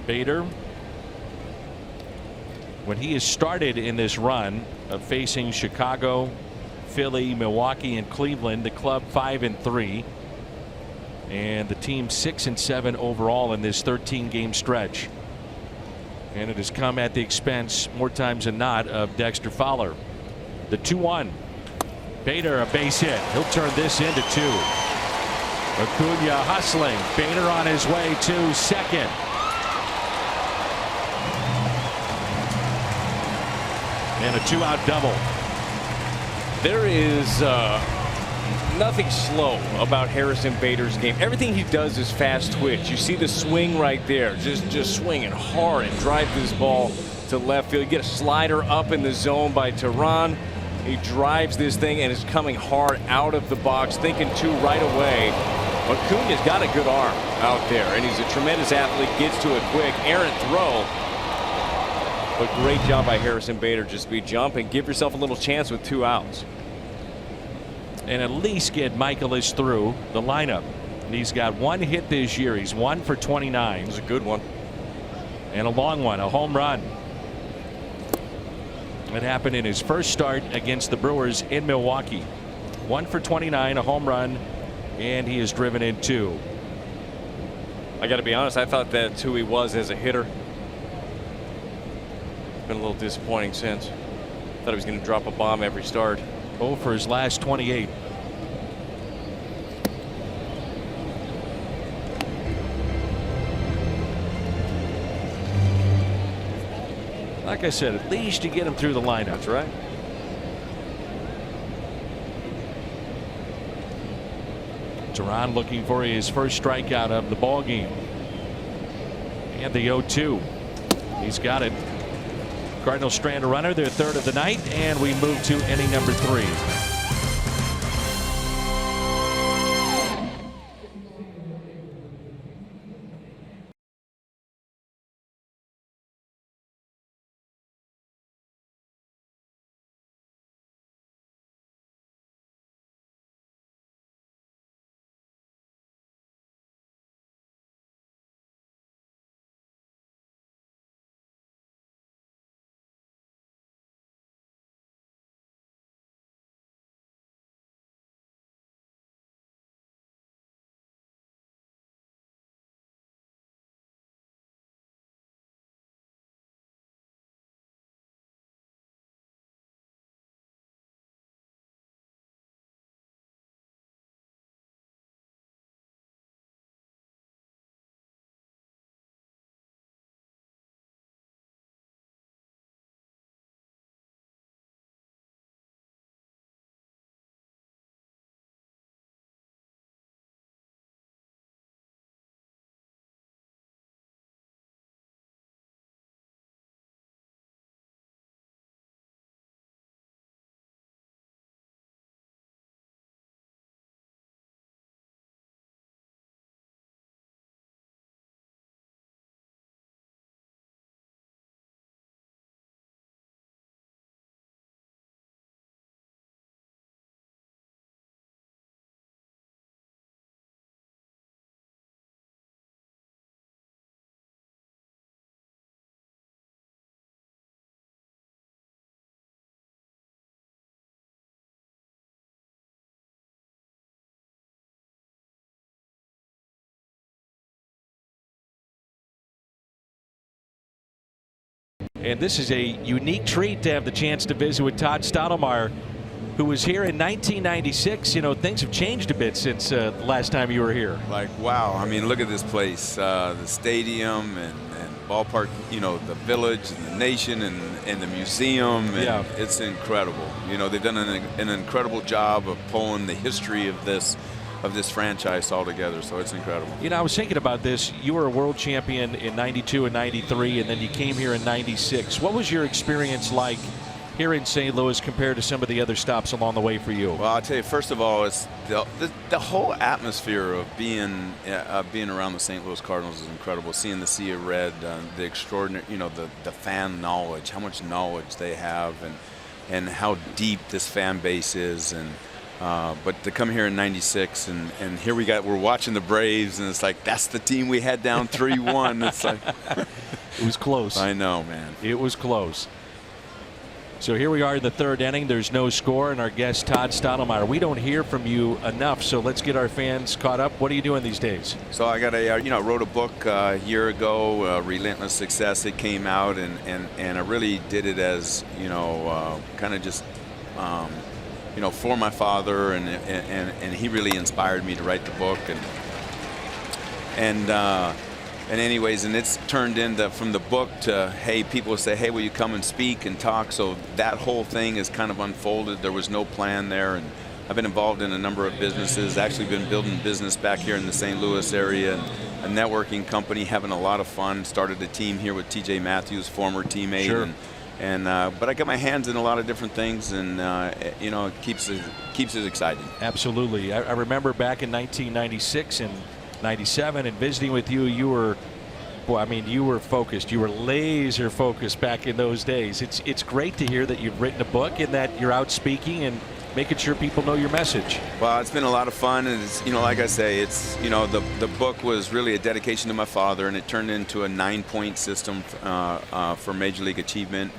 Bader, when he has started in this run of facing Chicago, Philly, Milwaukee, and Cleveland, the club 5-3. And the team 6-7 overall in this 13-game stretch. And it has come at the expense, more times than not, of Dexter Fowler. The 2-1. Bader, a base hit. He'll turn this into 2. Acuna hustling. Bader on his way to second. And a 2-out double. There is nothing slow about Harrison Bader's game. Everything he does is fast twitch. You see the swing right there, just swinging hard and drive this ball to left field. You get a slider up in the zone by Tehran. He drives this thing and is coming hard out of the box, thinking 2 right away. Acuna's got a good arm out there, and he's a tremendous athlete, gets to it quick. Errant throw. But great job by Harrison Bader. Just be jump and give yourself a little chance with 2 outs. And at least get Michaelis through the lineup. And he's got 1 hit this year. He's 1 for 29. It was a good one. And a long one, a home run. It happened in his first start against the Brewers in Milwaukee. 1 for 29, a home run, and he has driven in 2. I got to be honest, I thought that's who he was as a hitter. Been a little disappointing since. Thought he was going to drop a bomb every start. 0 for his last 28. Like I said, at least you get him through the lineup. That's right. Tehran looking for his first strikeout of the ball game. And the 0-2. He's got it. Cardinals strand a runner, their third of the night, and we move to inning number 3. And this is a unique treat to have the chance to visit with Todd Stottlemyre, who was here in 1996. You know, things have changed a bit since the last time you were here. Like, wow. I mean, look at this place, the stadium and ballpark, you know, the village and the nation and the museum. And yeah. It's incredible. You know, they've done an incredible job of pulling the history of this franchise all together, so it's incredible. You know, I was thinking about this. You were a world champion in 92 and 93, and then you came here in 96. What was your experience like here in St. Louis compared to some of the other stops along the way for you? Well, I'll tell you, first of all, it's the whole atmosphere of being around the St. Louis Cardinals is incredible. Seeing the Sea of Red, the extraordinary, you know, the fan knowledge, how much knowledge they have, and how deep this fan base is, but to come here in 96 and here we're watching the Braves, and it's like, that's the team we had down 3-1. It's like it was close. I know, man. It was close. So here we are in the third inning. There's no score, and our guest Todd Stottlemyre. We don't hear from you enough, so let's get our fans caught up. What are you doing these days? So I got wrote a book a year ago, Relentless Success. It came out, and I really did it as, you know, kind of just, you know, for my father, and he really inspired me to write the book, and anyways, and it's turned into, from the book to, hey, people say, hey, will you come and speak and talk? So that whole thing is kind of unfolded. There was no plan there, and I've been involved in a number of businesses, actually been building business back here in the St. Louis area, and a networking company, having a lot of fun. Started a team here with TJ Matthews, former teammate. Sure. But I got my hands in a lot of different things, and you know, it keeps it exciting. Absolutely. I remember back in 1996 and 97 and visiting with you. You were, boy, I mean, you were focused. You were laser focused back in those days. It's great to hear that you've written a book and that you're out speaking and making sure people know your message. Well, it's been a lot of fun, and it's, you know, like I say, it's, you know, the book was really a dedication to my father, and it turned into a 9-point system for Major League achievement,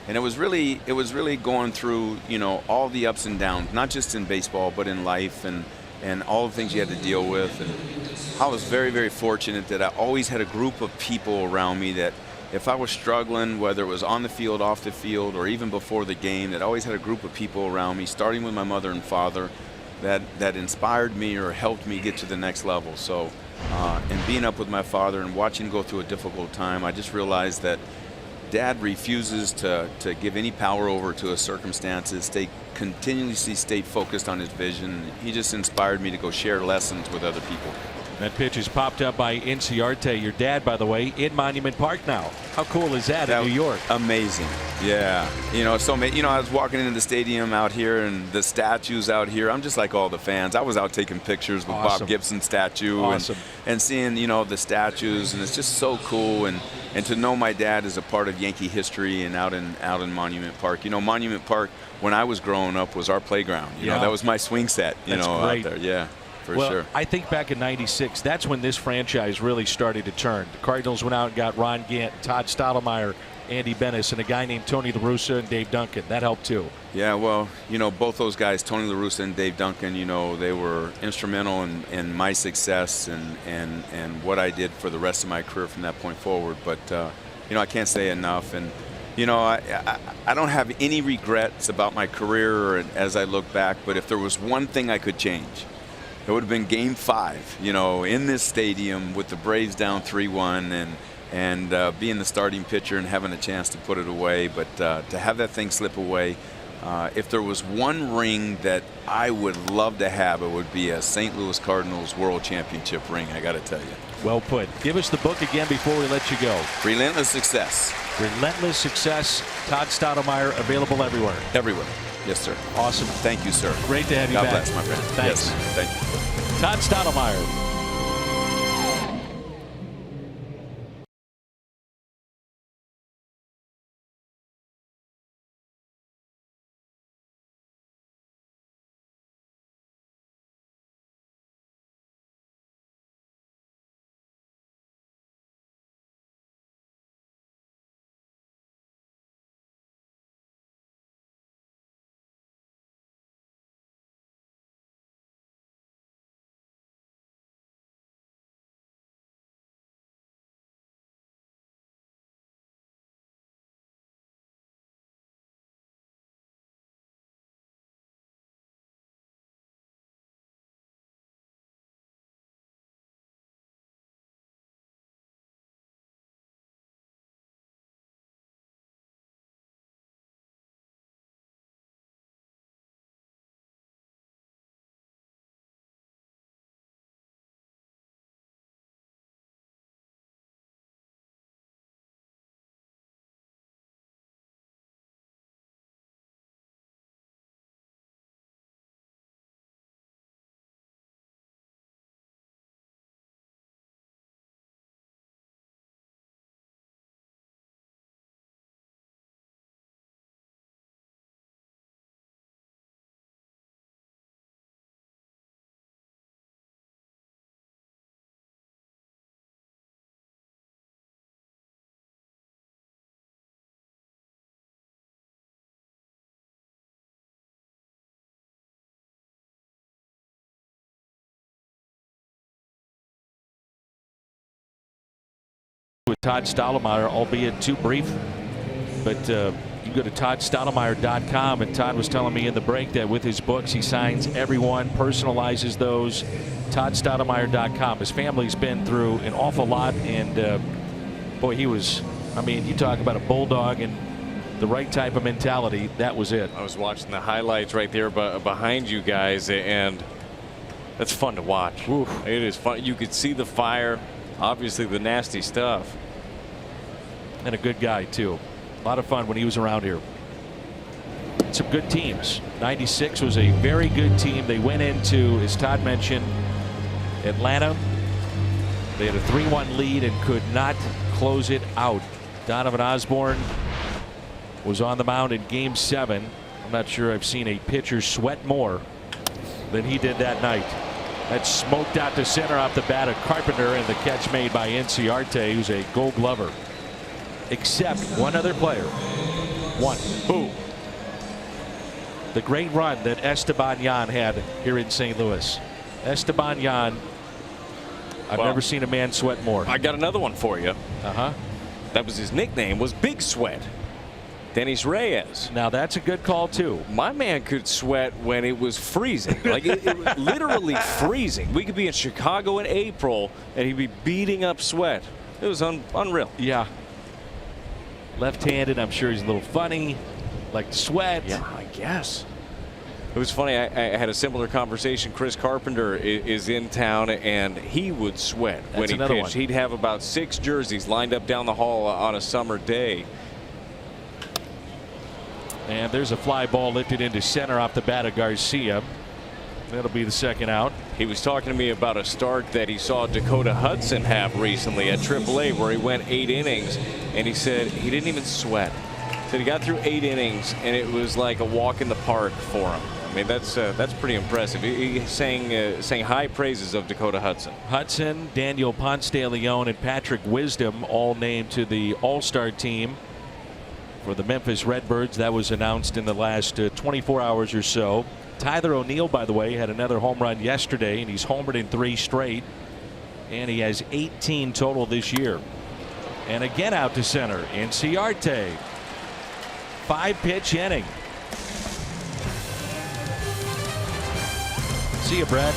and it was really going through, you know, all the ups and downs, not just in baseball but in life, and all the things you had to deal with. And I was very, very fortunate that I always had a group of people around me that, if I was struggling, whether it was on the field, off the field, or even before the game, that I always had a group of people around me, starting with my mother and father, that inspired me or helped me get to the next level. So, and being up with my father and watching him go through a difficult time, I just realized that Dad refuses to give any power over to his circumstances, continuously stay focused on his vision. He just inspired me to go share lessons with other people. That pitch is popped up by Inciarte, your dad, by the way, in Monument Park now. How cool is that in New York? Amazing. Yeah. You know, so, you know, I was walking into the stadium out here, and the statues out here, I'm just like all the fans. I was out taking pictures with Awesome. Bob Gibson's statue, Awesome. and seeing, you know, the statues, and it's just so cool. And to know my dad is a part of Yankee history and out in Monument Park. You know, Monument Park, when I was growing up, was our playground. You know, that was my swing set, you That's know, great. out there. Yeah. For well, sure. I think back in '96, that's when this franchise really started to turn. The Cardinals went out and got Ron Gant, Todd Stottlemyre, Andy Bennis, and a guy named Tony La Russa and Dave Duncan. That helped too. Yeah, well, you know, both those guys, Tony La Russa and Dave Duncan, you know, they were instrumental in my success and what I did for the rest of my career from that point forward. But, you know, I can't say enough. And, you know, I don't have any regrets about my career as I look back. But if there was one thing I could change, it would have been Game 5, you know, in this stadium with the Braves down 3-1 and being the starting pitcher and having a chance to put it away. But to have that thing slip away, if there was one ring that I would love to have, it would be a St. Louis Cardinals World Championship ring, I got to tell you. Well put. Give us the book again before we let you go. Relentless Success. Relentless Success. Todd Stottlemyre, available everywhere. Everywhere. Yes, sir. Awesome. Thank you, sir. Great to have you God back. bless, my friend. Thanks. Yes, thank you. Todd Stottlemyre. Todd Stottlemyre, albeit too brief. But you go to toddstottlemyre.com, and Todd was telling me in the break that with his books, he signs everyone, personalizes those. toddstottlemyre.com. His family's been through an awful lot, and boy, he was, I mean, you talk about a bulldog and the right type of mentality. That was it. I was watching the highlights right there behind you guys, and that's fun to watch. Oof. It is fun. You could see the fire, obviously the nasty stuff. And a good guy, too. A lot of fun when he was around here. Some good teams. 96 was a very good team. They went into, as Todd mentioned, Atlanta. They had a 3-1 lead and could not close it out. Donovan Osborne was on the mound in Game 7. I'm not sure I've seen a pitcher sweat more than he did that night. That smoked out to center off the bat of Carpenter, and the catch made by Inciarte, who's a Gold Glover. Except one other player. One. Who? The great run that Esteban Yan had here in St. Louis. Esteban Yan, I've never seen a man sweat more. I got another one for you. That was his nickname, was Big Sweat. Dennis Reyes. Now that's a good call too. My man could sweat when it was freezing, like it was literally freezing. We could be in Chicago in April and he'd be beating up sweat. It was unreal. Yeah. Left-handed, I'm sure he's a little funny, like to sweat. Yeah, I guess. It was funny. I had a similar conversation. Chris Carpenter is in town, and he would sweat when he pitched. One. He'd have about 6 jerseys lined up down the hall on a summer day. And there's a fly ball lifted into center off the bat of Garcia. That'll be the second out. He was talking to me about a start that he saw Dakota Hudson have recently at AAA, where he went 8 innings, and he said he didn't even sweat. He said he got through 8 innings, and it was like a walk in the park for him. I mean, that's pretty impressive. He sang high praises of Dakota Hudson. Hudson, Daniel Ponce de Leon, and Patrick Wisdom all named to the All-Star team for the Memphis Redbirds. That was announced in the last 24 hours or so. Tyler O'Neill, by the way, had another home run yesterday, and he's homered in 3 straight, and he has 18 total this year. And again out to center, Inciarte. 5-pitch inning. See you, Brad.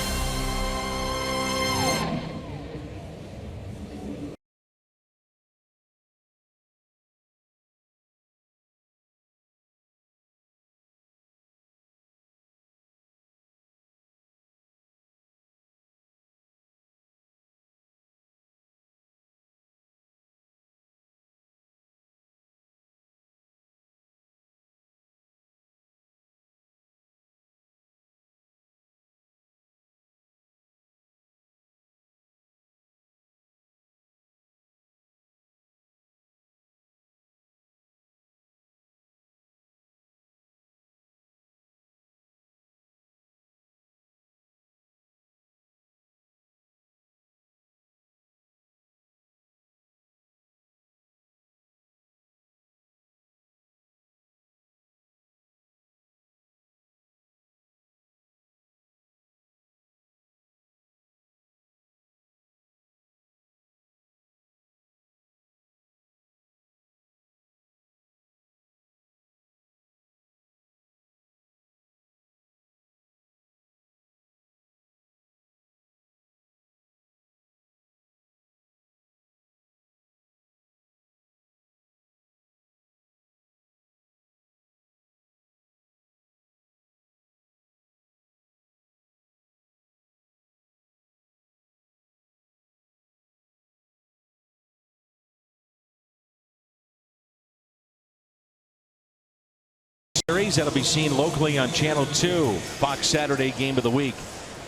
Series that'll be seen locally on Channel 2, Fox Saturday Game of the Week,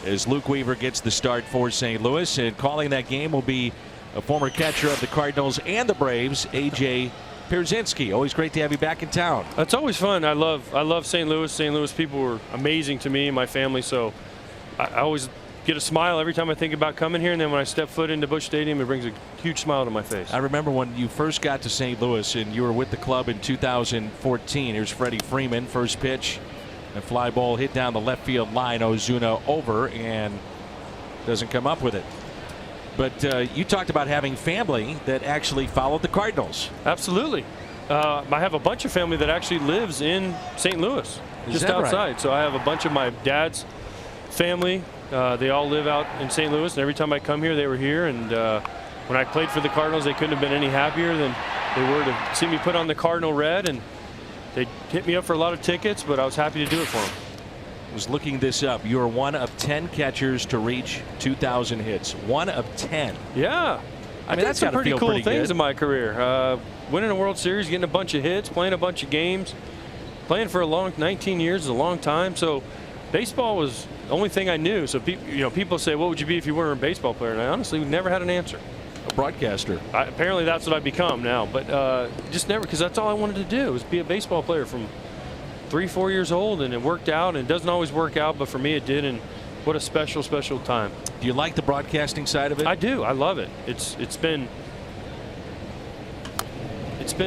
as Luke Weaver gets the start for St. Louis, and calling that game will be a former catcher of the Cardinals and the Braves, A.J. Pierzynski. Always great to have you back in town. It's always fun. I love St. Louis. St. Louis people were amazing to me and my family, so I always get a smile every time I think about coming here, and then when I step foot into Busch Stadium, it brings a huge smile to my face. I remember when you first got to St. Louis and you were with the club in 2014. Here's Freddie Freeman, first pitch, a fly ball hit down the left field line. Ozuna over and doesn't come up with it. But you talked about having family that actually followed the Cardinals. Absolutely. I have a bunch of family that actually lives in St. Louis, just outside. Right? So I have a bunch of my dad's family. They all live out in St. Louis, and every time I come here, they were here. And when I played for the Cardinals, they couldn't have been any happier than they were to see me put on the Cardinal red. And they hit me up for a lot of tickets, but I was happy to do it for them. I was looking this up. You're one of 10 catchers to reach 2,000 hits. One of 10. Yeah. I mean, that's some pretty cool things in my career. Winning a World Series, getting a bunch of hits, playing a bunch of games, playing for 19 years is a long time. So baseball was the only thing I knew. So people say, what would you be if you weren't a baseball player? And I honestly never had an answer. A broadcaster. Apparently that's what I've become now. But just never, because that's all I wanted to do was be a baseball player from 3-4 years old, and it worked out. And it doesn't always work out, but for me it did. And what a special time. Do you like the broadcasting side of it? I do. I love it. It's been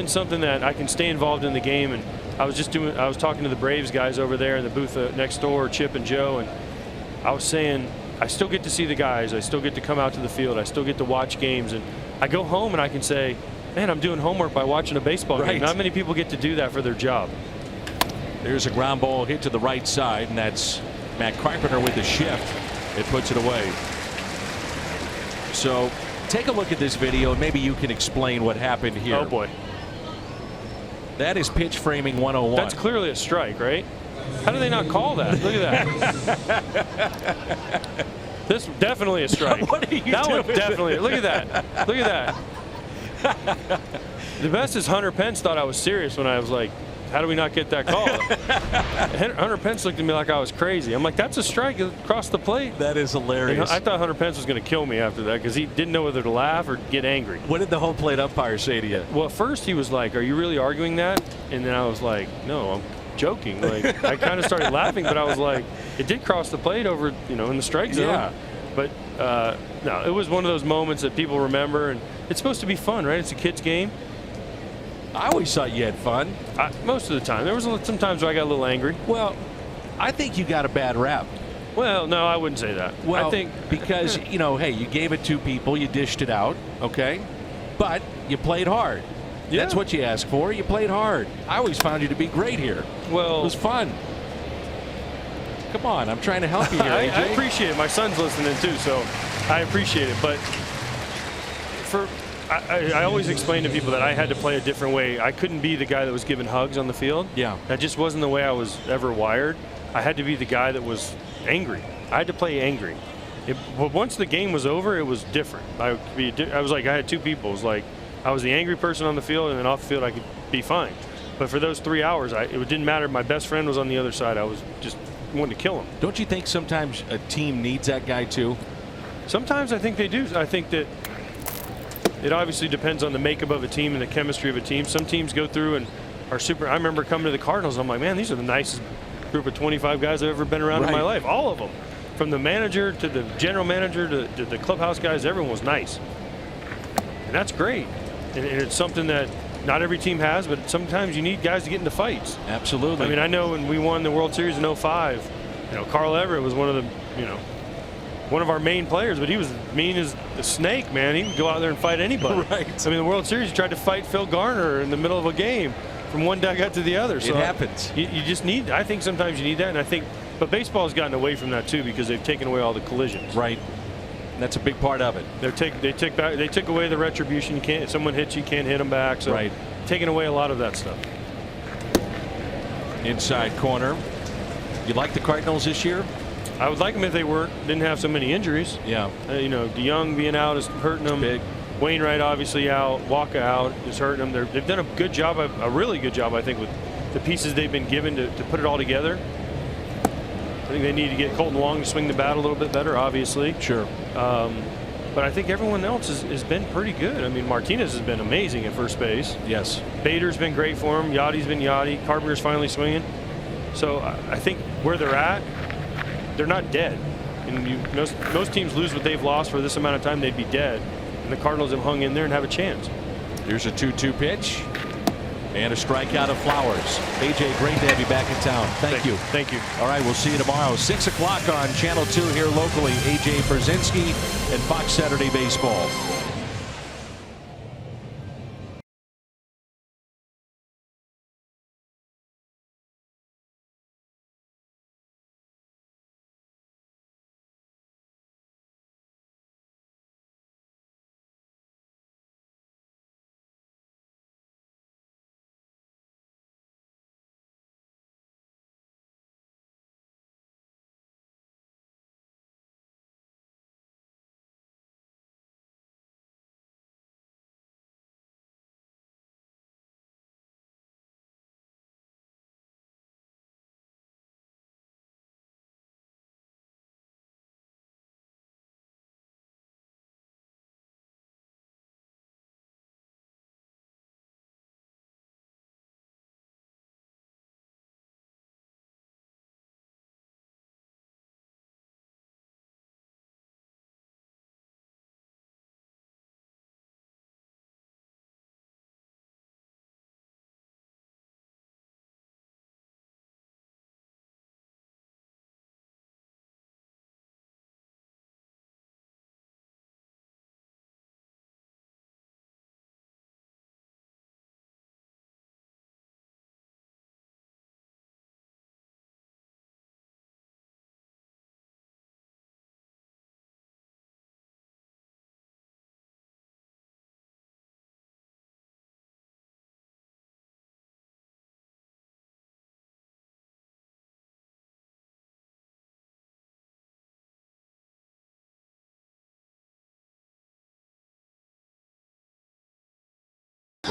something that I can stay involved in the game. And I was talking to the Braves guys over there in the booth next door, Chip and Joe, and I was saying I still get to see the guys. I still get to come out to the field. I still get to watch games, and I go home and I can say, man, I'm doing homework by watching a baseball game. Not many people get to do that for their job. There's a ground ball hit to the right side, and that's Matt Carpenter with the shift. It puts it away. So take a look at this video, and maybe you can explain what happened here. Oh, boy. That is pitch framing 101. That's clearly a strike, right? How do they not call that? Look at that. This is definitely a strike. What are you that doing? One definitely. Look at that. Look at that. The best is Hunter Pence thought I was serious when I was like, how do we not get that call? Hunter Pence looked at me like I was crazy. I'm like, that's a strike across the plate. That is hilarious. I thought Hunter Pence was going to kill me after that because he didn't know whether to laugh or get angry. What did the home plate umpire say to you? Well, at first he was like, are you really arguing that? And then I was like, no, I'm joking. Like, I kind of started laughing, but I was like, it did cross the plate over, in the strike zone. Yeah. But no, it was one of those moments that people remember, and it's supposed to be fun, right? It's a kid's game. I always thought you had fun. Most of the time. There was some times where I got a little angry. Well, I think you got a bad rap. Well, no, I wouldn't say that. Well, I think because, hey, you gave it to people, you dished it out, okay? But you played hard. Yeah. That's what you asked for. You played hard. I always found you to be great here. Well, it was fun. Come on, I'm trying to help you here, AJ. I appreciate it. My son's listening too, so I appreciate it. But I always explain to people that I had to play a different way. I couldn't be the guy that was giving hugs on the field. Yeah. That just wasn't the way I was ever wired. I had to be the guy that was angry. I had to play angry. But once the game was over, it was different. I was like, I had two people. It was like, I was the angry person on the field, and then off the field I could be fine. But for those 3 hours, it didn't matter. My best friend was on the other side. I was just wanting to kill him. Don't you think sometimes a team needs that guy too? Sometimes I think they do. I think that it obviously depends on the makeup of a team and the chemistry of a team. Some teams go through and are super. I remember coming to the Cardinals. I'm like, man, these are the nicest group of 25 guys I've ever been around in my life. All of them. From the manager to the general manager to the clubhouse guys, everyone was nice. And that's great. And it's something that not every team has, but sometimes you need guys to get into fights. Absolutely. I mean, I know when we won the World Series in 05, Carl Everett was one of the, one of our main players, but he was mean as a snake, man. He would go out there and fight anybody. Right. I mean, the World Series, he tried to fight Phil Garner in the middle of a game from one dugout to the other. So it happens. You just need, I think sometimes you need that, and I think, but baseball's gotten away from that too because they've taken away all the collisions. Right. That's a big part of it. They took away the retribution. You can't, if someone hits you, can't hit them back. So taking away a lot of that stuff. Inside corner. You like the Cardinals this year? I would like them if they didn't have so many injuries. Yeah. DeYoung being out is hurting them. Big. Wainwright obviously out. Walker out is hurting them. They've done a good job, a really good job, I think, with the pieces they've been given to put it all together. I think they need to get Colton Wong to swing the bat a little bit better, obviously. Sure. But I think everyone else has been pretty good. I mean, Martinez has been amazing at first base. Yes. Bader's been great for him. Yachty's been Yachty. Carpenter's finally swinging. So I think where they're at, they're not dead. And most teams lose what they've lost for this amount of time, they'd be dead. And the Cardinals have hung in there and have a chance. Here's a 2-2 pitch. And a strikeout of Flowers. AJ, great to have you back in town. Thank you. Thank you. All right, we'll see you tomorrow, 6 o'clock on Channel 2 here locally. AJ Brzezinski and Fox Saturday Baseball.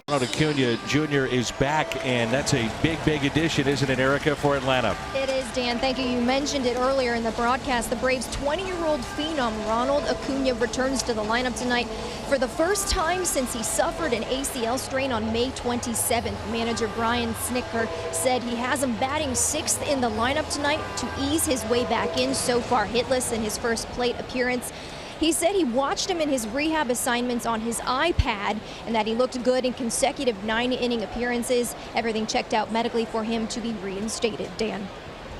Ronald Acuna Jr. is back, and that's a big addition, isn't it, Erica, for Atlanta? It is, Dan. Thank you. You mentioned it earlier in the broadcast. The Braves' 20-year-old phenom Ronald Acuna returns to the lineup tonight for the first time since he suffered an ACL strain on May 27th. Manager Brian Snitker said he has him batting 6th in the lineup tonight to ease his way back in. So far hitless in his first plate appearance. He said he watched him in his rehab assignments on his iPad and that he looked good in consecutive 9-inning appearances. Everything checked out medically for him to be reinstated. Dan.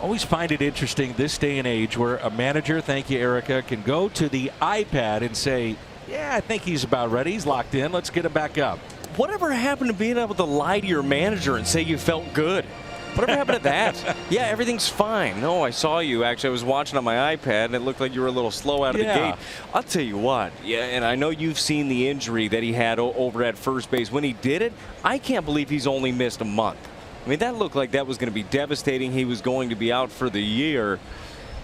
Always find it interesting this day and age where a manager, thank you, Erica, can go to the iPad and say, yeah, I think he's about ready. He's locked in. Let's get him back up. Whatever happened to being able to lie to your manager and say you felt good? Whatever happened to that? Yeah, everything's fine. No, I saw you. Actually, I was watching on my iPad, and it looked like you were a little slow out of the gate. I'll tell you what. Yeah, and I know you've seen the injury that he had over at first base. When he did it, I can't believe he's only missed a month. I mean, that looked like that was going to be devastating. He was going to be out for the year.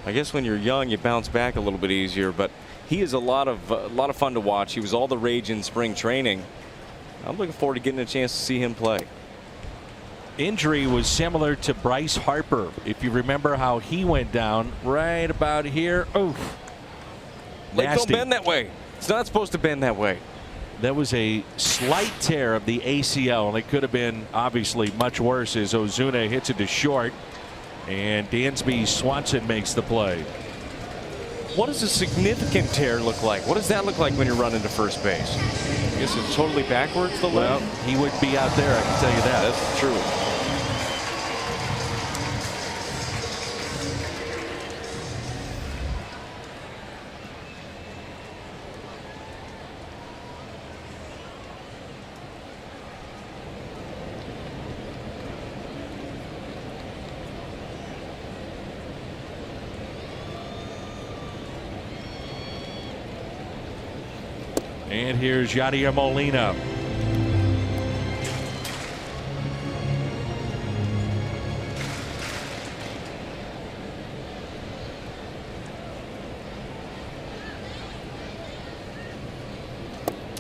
I guess when you're young, you bounce back a little bit easier. But he is a lot of fun to watch. He was all the rage in spring training. I'm looking forward to getting a chance to see him play. Injury was similar to Bryce Harper. If you remember how he went down right about here. Oof. Legs don't bend that way. It's not supposed to bend that way. That was a slight tear of the ACL, and it could have been obviously much worse as Ozuna hits it to short, and Dansby Swanson makes the play. What does a significant tear look like? What does that look like when you're running to first base? I guess it's totally backwards, the leg? Well, he would be out there, I can tell you that. That's true. And here's Yadier Molina.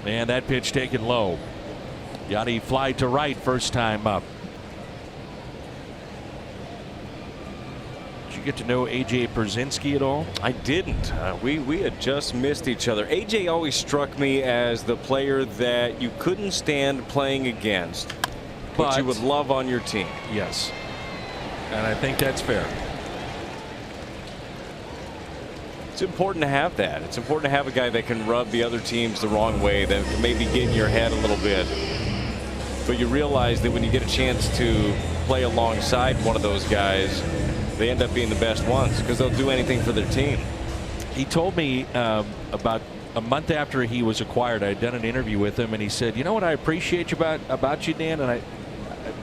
And that pitch taken low. Yadi fly to right first time up. Get to know AJ Brzezinski at all? I didn't. We had just missed each other. AJ always struck me as the player that you couldn't stand playing against, but you would love on your team. Yes, and I think that's fair. It's important to have that. It's important to have a guy that can rub the other teams the wrong way, that can maybe get in your head a little bit. but you realize that when you get a chance to play alongside one of those guys, they end up being the best ones because they'll do anything for their team. He told me about a month after he was acquired, I had done an interview with him, and he said, "You know what I appreciate about you, Dan?" And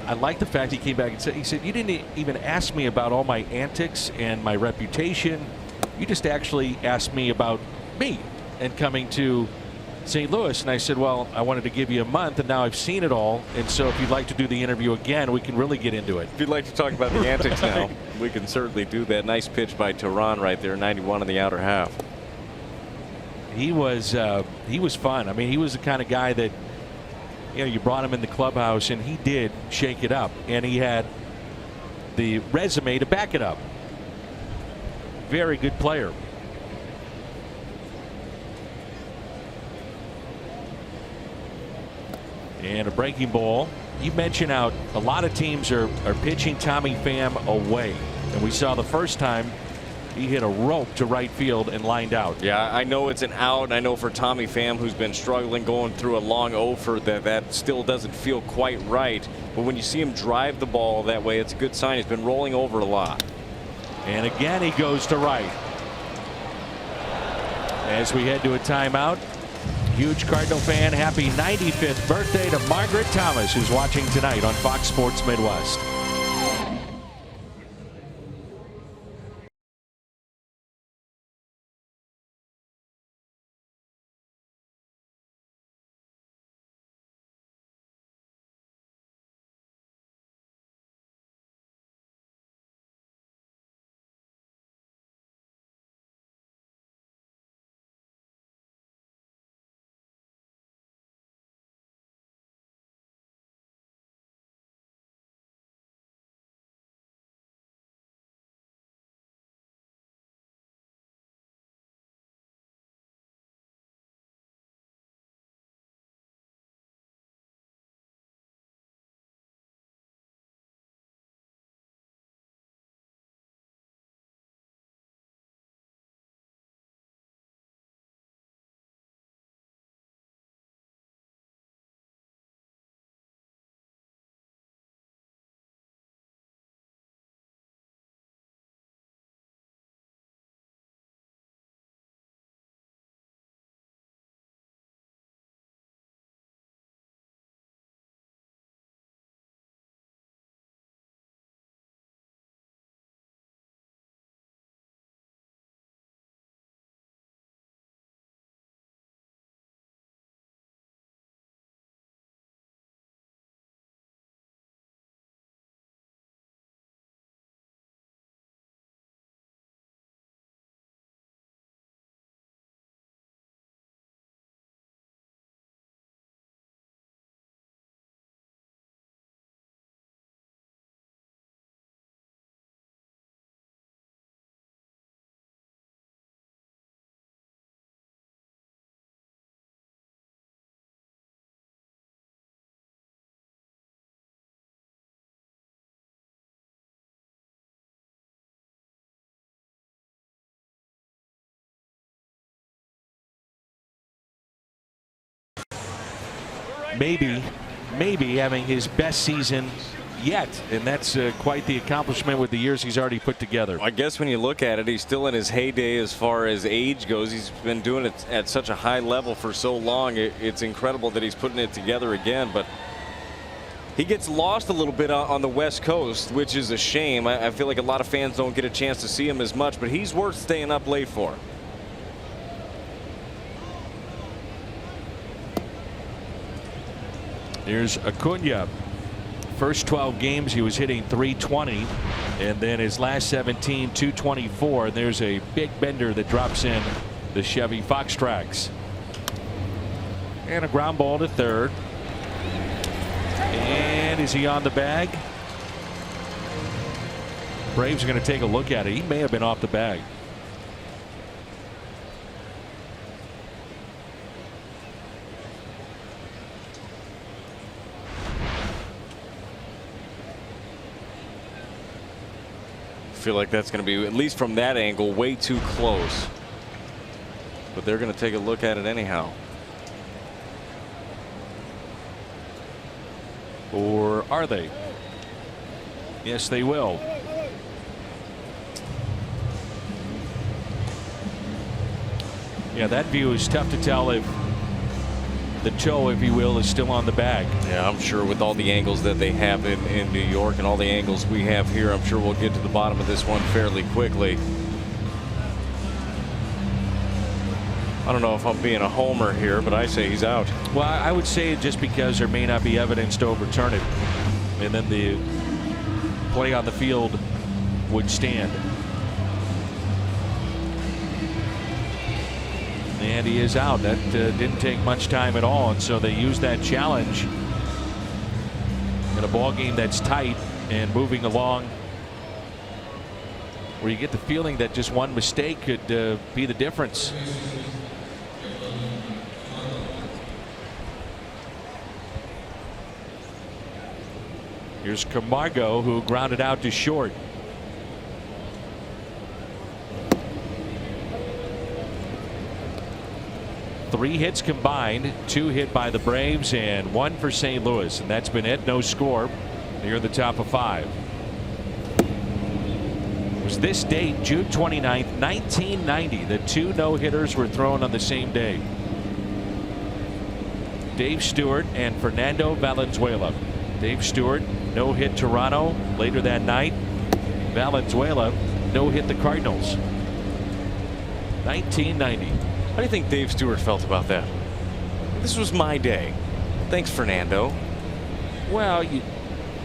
I like the fact he came back and said, "You didn't even ask me about all my antics and my reputation. You just actually asked me about me and coming to St. Louis." And I said, "Well, I wanted to give you a month, and now I've seen it all. And so if you'd like to do the interview again, we can really get into it." If you'd like to talk about the antics now, we can certainly do that. Nice pitch by Tehran right there, 91 in the outer half. He was fun. I mean, he was the kind of guy that, you know, you brought him in the clubhouse and he did shake it up, and he had the resume to back it up. Very good player. And a breaking ball. You mentioned how a lot of teams are pitching Tommy Pham away, and we saw the first time he hit a rope to right field and lined out. Yeah, I know it's an out, and I know for Tommy Pham, who's been struggling going through a long offer, that still doesn't feel quite right. But when you see him drive the ball that way, it's a good sign. He's been rolling over a lot. And again, he goes to right. As we head to a timeout, huge Cardinal fan, happy 95th birthday to Margaret Thomas, who's watching tonight on Fox Sports Midwest. Maybe having his best season yet, and that's quite the accomplishment with the years he's already put together. I guess when you look at it, he's still in his heyday as far as age goes. He's been doing it at such a high level for so long. It's incredible that he's putting it together again, but he gets lost a little bit on the West Coast, which is a shame. I feel like a lot of fans don't get a chance to see him as much, but he's worth staying up late for. Here's Acuna. First 12 games he was hitting .320, and then his last 17 .224. And there's a big bender that drops in the Chevy Fox tracks. And a ground ball to third. And is he on the bag? Braves are going to take a look at it. He may have been off the bag. I feel like that's going to be, at least from that angle, way too close. But they're going to take a look at it anyhow. Or are they? Yes, they will. Yeah, that view is tough to tell if the toe, if you will, is still on the bag. Yeah, I'm sure with all the angles that they have in New York and all the angles we have here, I'm sure we'll get to the bottom of this one fairly quickly. I don't know if I'm being a homer here, but I say he's out. Well, I would say just because there may not be evidence to overturn it, and then the play on the field would stand. And he is out. That didn't take much time at all, and so they used that challenge in a ball game that's tight and moving along, where you get the feeling that just one mistake could be the difference. Here's Camargo, who grounded out to short. Three hits combined, 2 hit by the Braves and 1 for St. Louis, and that's been it. No score. Near the top of 5. It was this date, June 29th, 1990. The 2 no-hitters were thrown on the same day. Dave Stewart and Fernando Valenzuela. Dave Stewart no-hit Toronto. Later that night, Valenzuela no-hit the Cardinals. 1990. How do you think Dave Stewart felt about that? This was my day. Thanks, Fernando. Well, you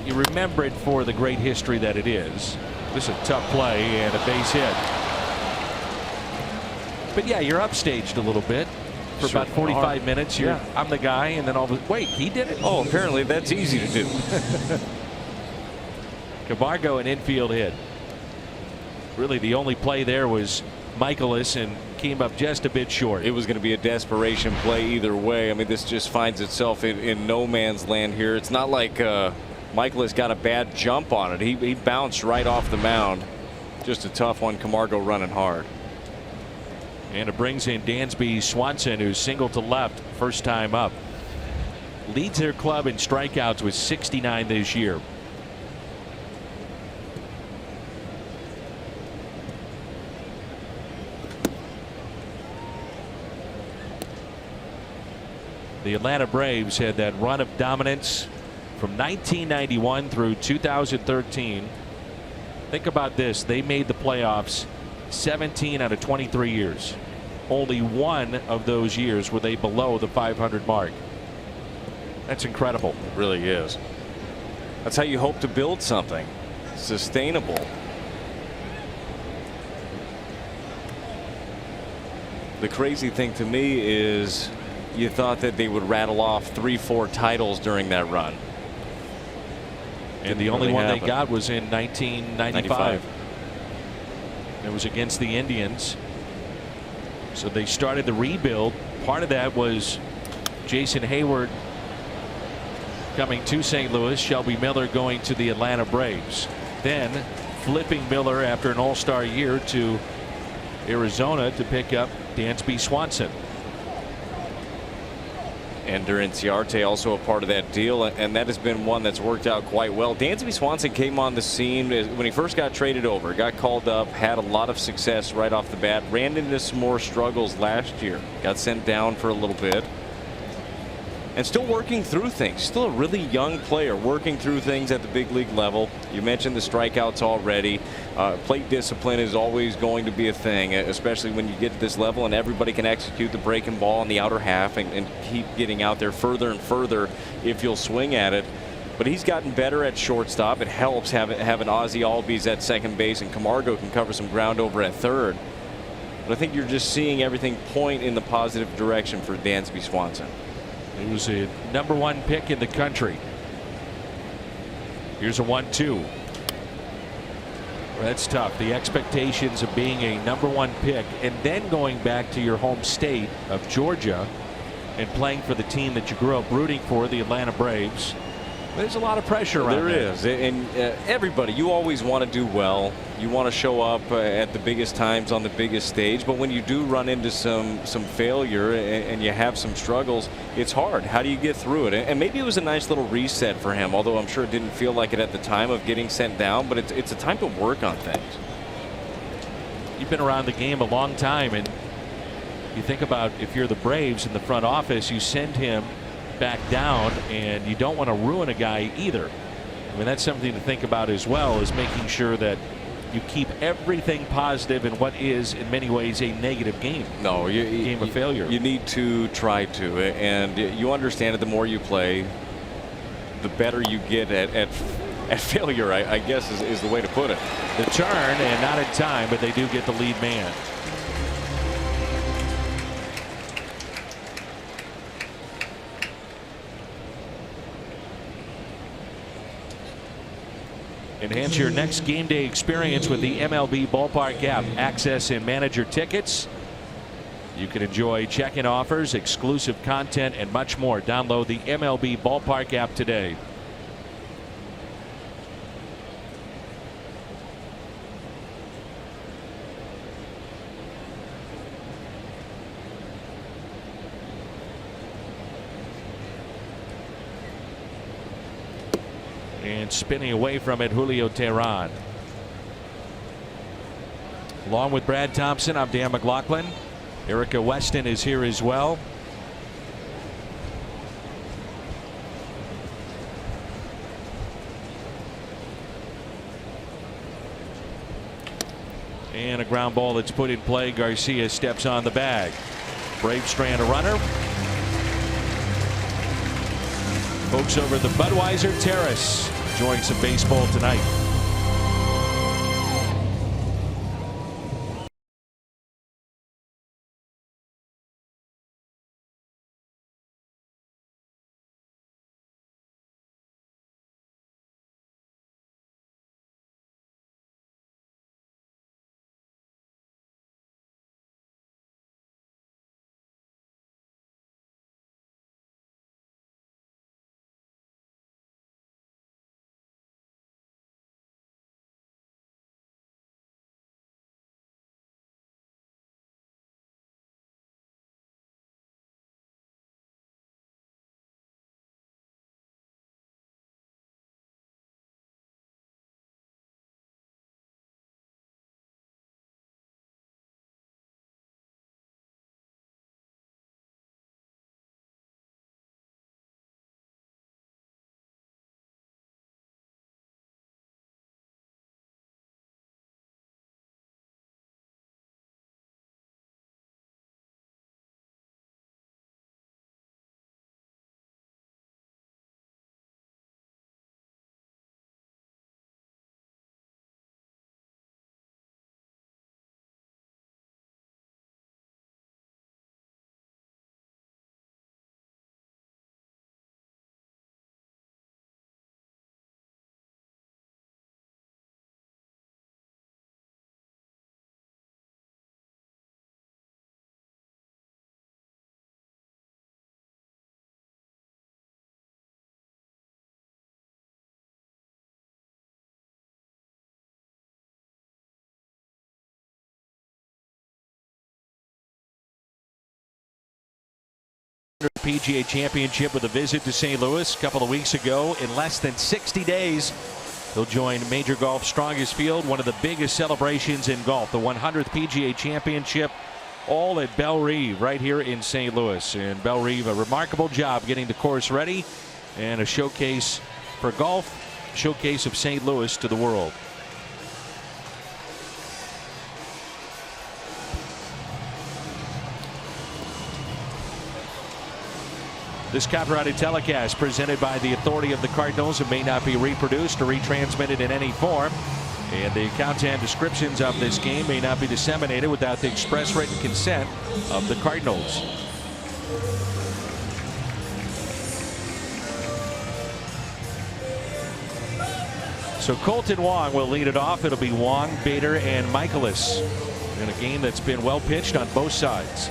remember it for the great history that it is. This is a tough play and a base hit. But yeah, you're upstaged a little bit. For about 45 minutes, I'm the guy, and then all of a wait, he did it? Oh, apparently that's easy to do. Camargo, an infield hit. Really, the only play there was Michaelis, and came up just a bit short. It was going to be a desperation play either way. I mean, this just finds itself in no man's land here. It's not like Michaelis got a bad jump on it. He bounced right off the mound. Just a tough one. Camargo running hard. And it brings in Dansby Swanson, who's single to left, first time up. Leads their club in strikeouts with 69 this year. The Atlanta Braves had that run of dominance from 1991 through 2013. Think about this. They made the playoffs 17 out of 23 years. Only one of those years were they below the 500 mark. That's incredible. It really is. That's how you hope to build something sustainable. The crazy thing to me is you thought that they would rattle off 3-4 titles during that run. And the only one they got was in 1995. It was against the Indians. So they started the rebuild. Part of that was Jason Hayward coming to St. Louis, Shelby Miller going to the Atlanta Braves. Then flipping Miller after an all-star year to Arizona to pick up Dansby Swanson. And Ciarte also a part of that deal, and that has been one that's worked out quite well. Dansby Swanson came on the scene when he first got traded over, got called up, had a lot of success right off the bat, ran into some more struggles last year, got sent down for a little bit, and still working through things. Still a really young player working through things at the big league level. You mentioned the strikeouts already. Plate discipline is always going to be a thing, especially when you get to this level and everybody can execute the breaking ball in the outer half and keep getting out there further and further if you'll swing at it. But he's gotten better at shortstop. It helps having Ozzie Albies at second base, and Camargo can cover some ground over at third. But I think you're just seeing everything point in the positive direction for Dansby Swanson. He was a #1 pick in the country. Here's a 1-2. That's tough. The expectations of being a #1 pick and then going back to your home state of Georgia and playing for the team that you grew up rooting for, the Atlanta Braves. There's a lot of pressure around there. There is, and everybody, you always want to do well. You want to show up at the biggest times on the biggest stage, but when you do run into some failure and you have some struggles, it's hard. How do you get through it? And maybe it was a nice little reset for him, although I'm sure it didn't feel like it at the time of getting sent down, but it's a time to work on things. You've been around the game a long time, and you think about if you're the Braves in the front office, you send him back down, and you don't want to ruin a guy either. I mean, that's something to think about as well, is making sure that you keep everything positive in what is in many ways a negative game. No, game of failure. You need to try to, and you understand it. The more you play, the better you get at failure, I guess is the way to put it. The turn, and not in time, but they do get the lead man. Enhance your next game day experience with the MLB Ballpark app. Access and manage your tickets. You can enjoy check-in offers, exclusive content, and much more. Download the MLB Ballpark app today. And spinning away from it, Julio Teheran. Along with Brad Thompson, I'm Dan McLaughlin. Erica Weston is here as well. And a ground ball that's put in play. Garcia steps on the bag. Braves strand a runner. Folks over at the Budweiser Terrace enjoying some baseball tonight. PGA Championship with a visit to St. Louis a couple of weeks ago. In less than 60 days, he'll join Major Golf's strongest field, one of the biggest celebrations in golf, the 100th PGA Championship, all at Belle Reve right here in St. Louis. And Belle Reve, a remarkable job getting the course ready, and a showcase for golf, showcase of St. Louis to the world. This copyrighted telecast presented by the authority of the Cardinals and may not be reproduced or retransmitted in any form. And the content descriptions of this game may not be disseminated without the express written consent of the Cardinals. So Colton Wong will lead it off. It'll be Wong, Bader, and Michaelis in a game that's been well pitched on both sides.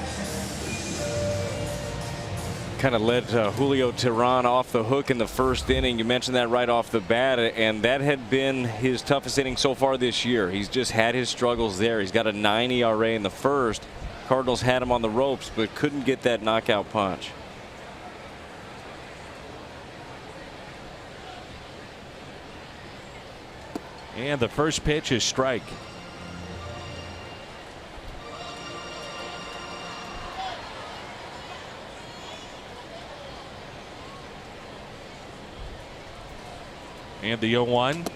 Kind of led Julio Teheran off the hook in the first inning. You mentioned that right off the bat, and that had been his toughest inning so far this year. He's just had his struggles there. He's got a 9 ERA in the first. Cardinals had him on the ropes, but couldn't get that knockout punch. And the first pitch is strike. And the 0-1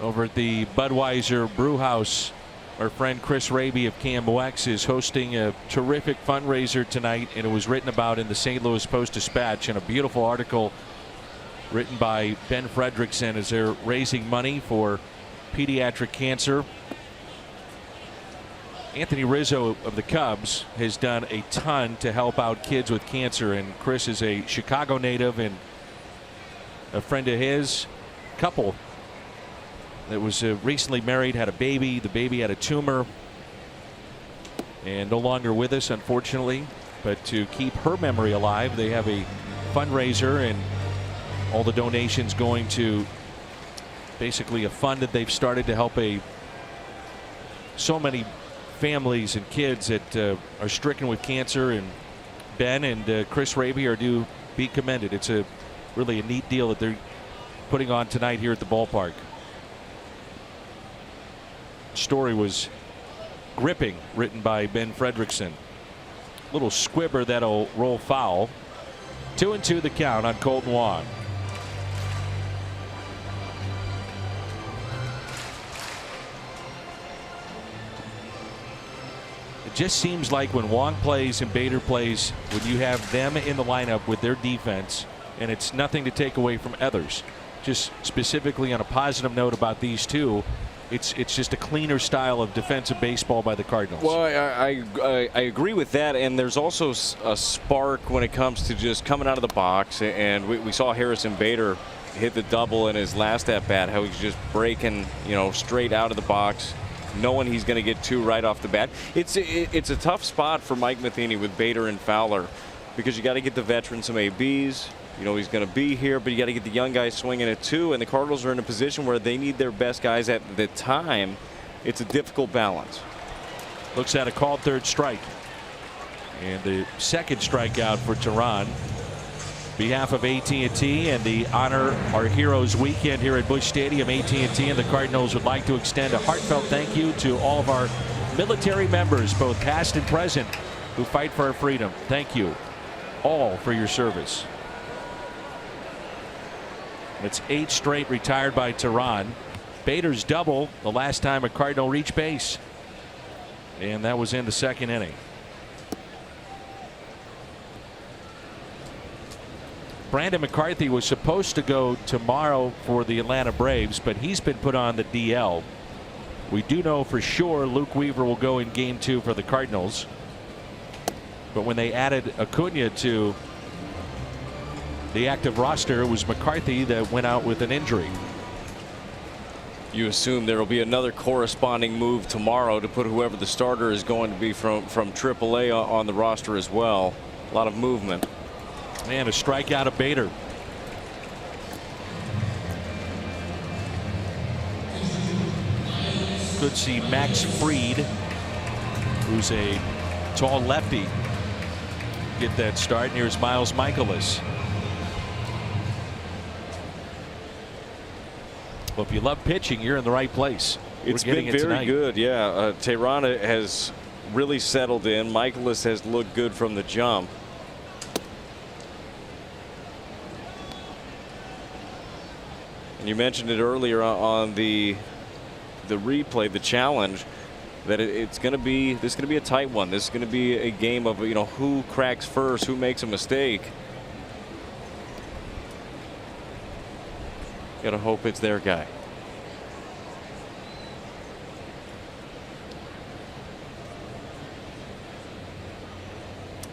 over at the Budweiser Brewhouse. Our friend Chris Raby of KMOX is hosting a terrific fundraiser tonight, and it was written about in the St. Louis Post-Dispatch in a beautiful article written by Ben Fredrickson as they're raising money for pediatric cancer. Anthony Rizzo of the Cubs has done a ton to help out kids with cancer, and Chris is a Chicago native and a friend of his. Couple that was recently married had a baby. The baby had a tumor and no longer with us, unfortunately, but to keep her memory alive, they have a fundraiser, and all the donations going to basically a fund that they've started to help so many families and kids that are stricken with cancer. And Ben and Chris Raby are to be commended. It's really a neat deal that they're putting on tonight here at the ballpark. Story was gripping, written by Ben Fredrickson. Little squibber that'll roll foul. 2-2 the count on Colton Wong. It just seems like when Wong plays and Bader plays, when you have them in the lineup with their defense, and it's nothing to take away from others, just specifically on a positive note about these two, it's just a cleaner style of defensive baseball by the Cardinals. Well, I agree with that, and there's also a spark when it comes to just coming out of the box, and we saw Harrison Bader hit the double in his last at bat, how he's just breaking, straight out of the box, knowing he's going to get two right off the bat. It's a tough spot for Mike Matheny with Bader and Fowler, because you got to get the veterans some ABs. He's going to be here, but you got to get the young guys swinging it too. And the Cardinals are in a position where they need their best guys at the time. It's a difficult balance. Looks at a called third strike. And the second strikeout for Teheran. Behalf of AT&T and the Honor Our Heroes weekend here at Busch Stadium, AT&T and the Cardinals would like to extend a heartfelt thank you to all of our military members, both past and present, who fight for our freedom. Thank you all for your service. It's 8 straight retired by Teheran. Bader's double the last time a Cardinal reached base, and that was in the second inning. Brandon McCarthy was supposed to go tomorrow for the Atlanta Braves, but he's been put on the DL. We do know for sure Luke Weaver will go in game 2 for the Cardinals, but when they added Acuna to the active roster, it was McCarthy that went out with an injury. You assume there will be another corresponding move tomorrow to put whoever the starter is going to be from AAA on the roster as well. A lot of movement. And a strikeout of Bader. Could see Max Fried, who's a tall lefty, get that start. And here's Miles Michaelis. Well, if you love pitching, you're in the right place. It's been very good. Yeah, Teheran has really settled in. Michaelis has looked good from the jump. And you mentioned it earlier on the replay, the challenge, that this is going to be a tight one. This is going to be a game of who cracks first, who makes a mistake. Gotta hope it's their guy.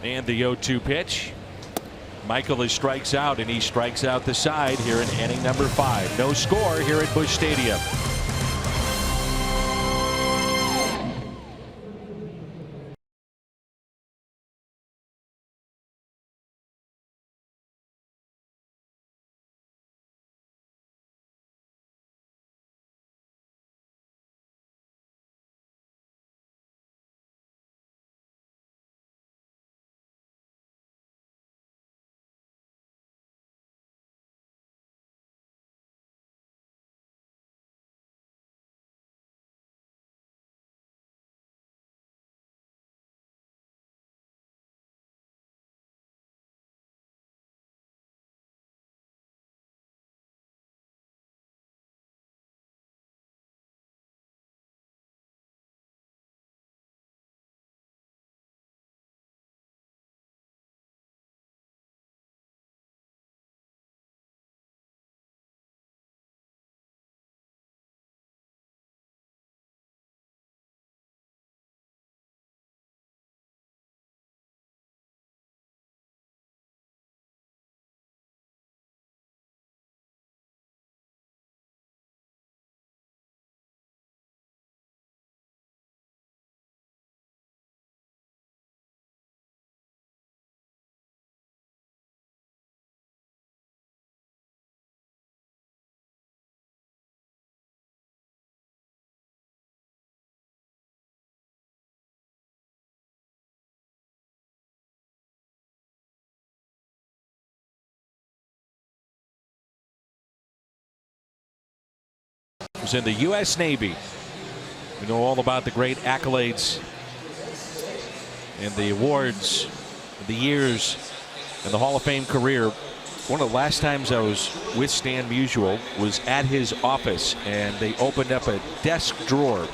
And the 0-2 pitch. Michaelis strikes out, and he strikes out the side here in inning number 5. No score here at Busch Stadium. was in the U.S. Navy. We know all about the great accolades and the awards, the years, and the Hall of Fame career. One of the last times I was with Stan Musial was at his office, and they opened up a desk drawer,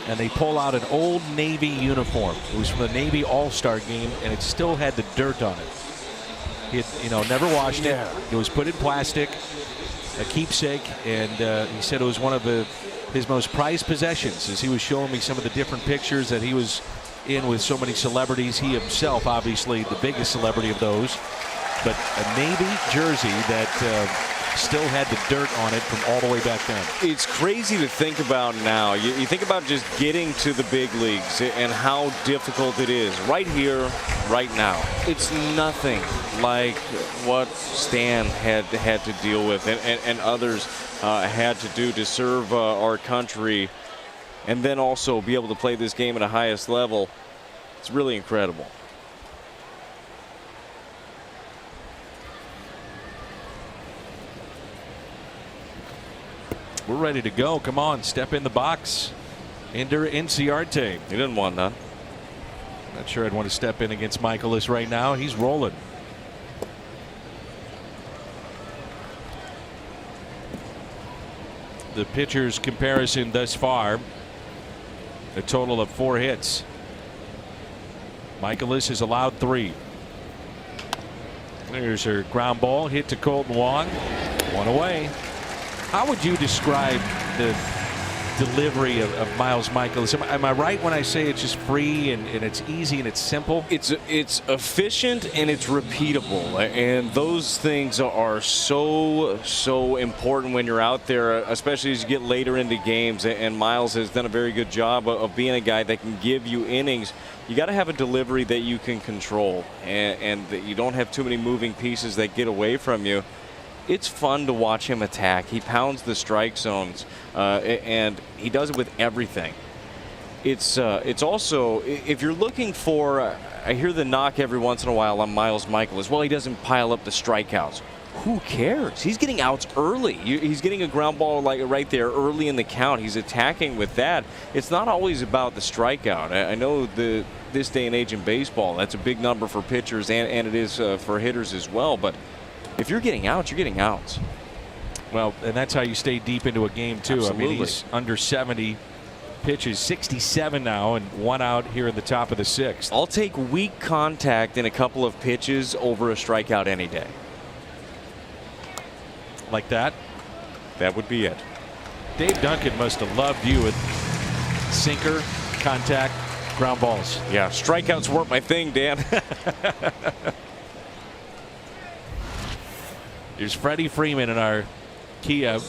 and they pull out an old Navy uniform. It was from the Navy All-Star game, and it still had the dirt on it. He had, never washed it. It was put in plastic, a keepsake, and he said it was one of his most prized possessions. As he was showing me some of the different pictures that he was in with so many celebrities, he himself obviously the biggest celebrity of those, but a Navy jersey that still had the dirt on it from all the way back then. It's crazy to think about now. You think about just getting to the big leagues and how difficult it is right here, right now. It's nothing like what Stan had to deal with and others had to do to serve our country, and then also be able to play this game at a highest level. It's really incredible. We're ready to go. Come on, step in the box. Ender Inciarte. He didn't want none. Not sure I'd want to step in against Michaelis right now. He's rolling. The pitchers' comparison thus far, a total of 4 hits. Michaelis has allowed 3. There's her ground ball hit to Colton Wong. 1 away. How would you describe the delivery of Miles Michaelis? Am I right when I say it's just free and it's easy and it's simple? It's efficient and it's repeatable, and those things are so important when you're out there, especially as you get later into games. And Miles has done a very good job of being a guy that can give you innings. You got to have a delivery that you can control, and that you don't have too many moving pieces that get away from you. It's fun to watch him attack. He pounds the strike zones, and he does it with everything. It's also, if you're looking for, I hear the knock every once in a while on Miles Michaelis. Well, he doesn't pile up the strikeouts. Who cares? He's getting outs early. He's getting a ground ball like right there early in the count. He's attacking with that. It's not always about the strikeout. I know this day and age in baseball, that's a big number for pitchers, and it is for hitters as well. But if you're getting outs, you're getting outs. Well, and that's how you stay deep into a game, too. Absolutely. I mean, he's under 70 pitches, 67 now, and 1 out here in the top of the 6th. I'll take weak contact in a couple of pitches over a strikeout any day. Like that? That would be it. Dave Duncan must have loved you with sinker, contact, ground balls. Yeah, strikeouts weren't my thing, Dan. Here's Freddie Freeman in our Kia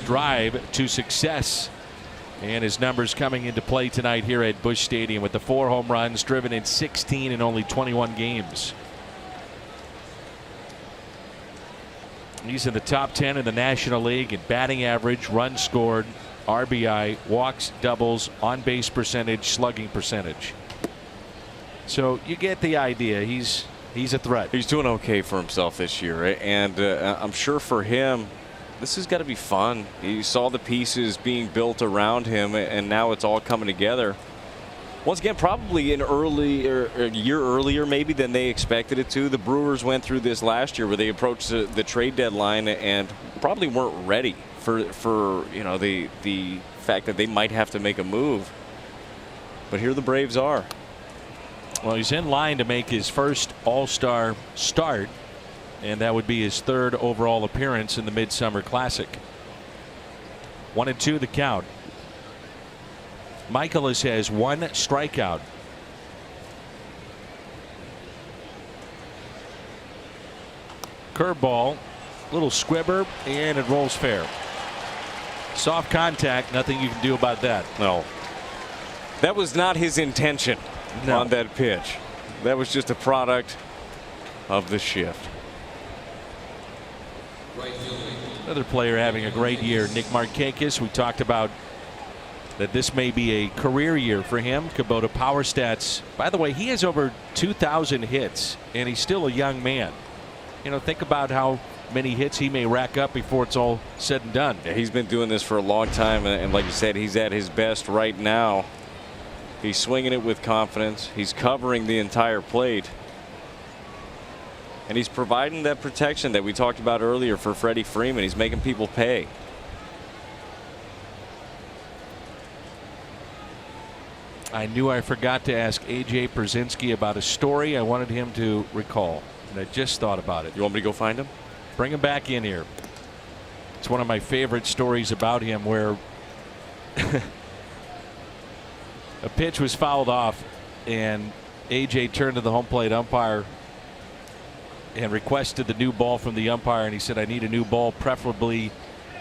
drive to success. And his numbers coming into play tonight here at Busch Stadium with the 4 home runs, driven in 16 in only 21 games. He's in the top 10 in the National League in batting average, runs scored, RBI, walks, doubles, on-base percentage, slugging percentage. So you get the idea. He's a threat. He's doing okay for himself this year, and I'm sure for him, this has got to be fun. He saw the pieces being built around him, and now it's all coming together. Once again, probably a year earlier maybe than they expected it to. The Brewers went through this last year where they approached the trade deadline and probably weren't ready for the fact that they might have to make a move. But here the Braves are. Well, he's in line to make his first All-Star start, and that would be his 3rd overall appearance in the Midsummer Classic. 1-2 the count. Michaelis has 1 strikeout. Curveball, little squibber, and it rolls fair. Soft contact, nothing you can do about that. No. That was not his intention on that pitch. That was just a product of the shift. Another player having a great year, Nick Markakis. We talked about that this may be a career year for him. Kubota Power Stats. By the way, he has over 2,000 hits, and he's still a young man. You know, think about how many hits he may rack up before it's all said and done. Yeah, he's been doing this for a long time, and like you said, he's at his best right now. He's swinging it with confidence. He's covering the entire plate. And he's providing that protection that we talked about earlier for Freddie Freeman. He's making people pay. I knew I forgot to ask A.J. Pierzynski about a story I wanted him to recall, and I just thought about it. You want me to go find him? Bring him back in here. It's one of my favorite stories about him, where a pitch was fouled off, and A.J. turned to the home plate umpire and requested the new ball from the umpire, and he said, I need a new ball, preferably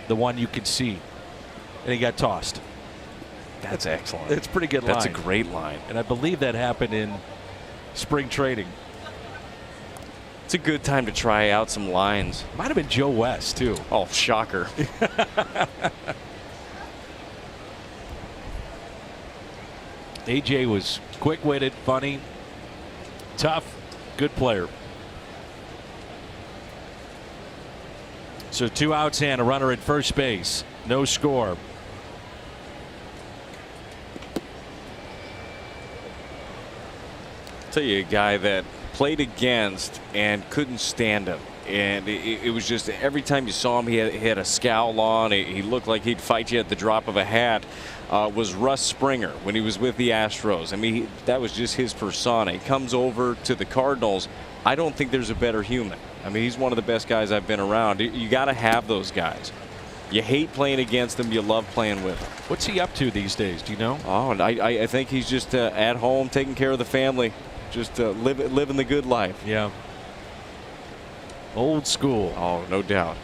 the one you could see. And he got tossed. That's excellent. It's a pretty good line. That's a great line. And I believe that happened in spring training. It's a good time to try out some lines. Might have been Joe West, too. Oh, shocker. AJ was quick-witted, funny, tough, good player. So 2 outs and a runner at first base. No score. I'll tell you a guy that played against and couldn't stand him. And it was just every time you saw him, he had a scowl on. He looked like he'd fight you at the drop of a hat. Was Russ Springer when he was with the Astros. I mean, that was just his persona. He comes over to the Cardinals. I don't think there's a better human. I mean, he's one of the best guys I've been around. You got to have those guys. You hate playing against them. You love playing with them. What's he up to these days? Do you know? Oh, and I think he's just at home taking care of the family. Just living the good life. Yeah. Old school. Oh, no doubt.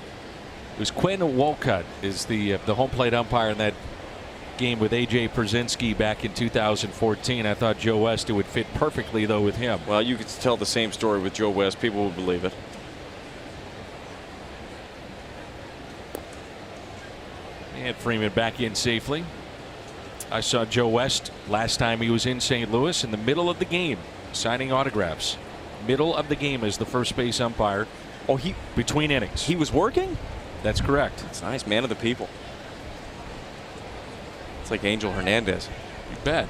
It was Quinn Wolcott is the home plate umpire in that game with A.J. Pierzynski back in 2014. I thought Joe West, it would fit perfectly, though, with him. Well, you could tell the same story with Joe West. People would believe it. And Freeman back in safely. I saw Joe West last time he was in St. Louis in the middle of the game, signing autographs. Middle of the game as the first base umpire. Oh, between innings. He was working? That's correct. That's nice. Man of the people. It's like Angel Hernandez. You bet.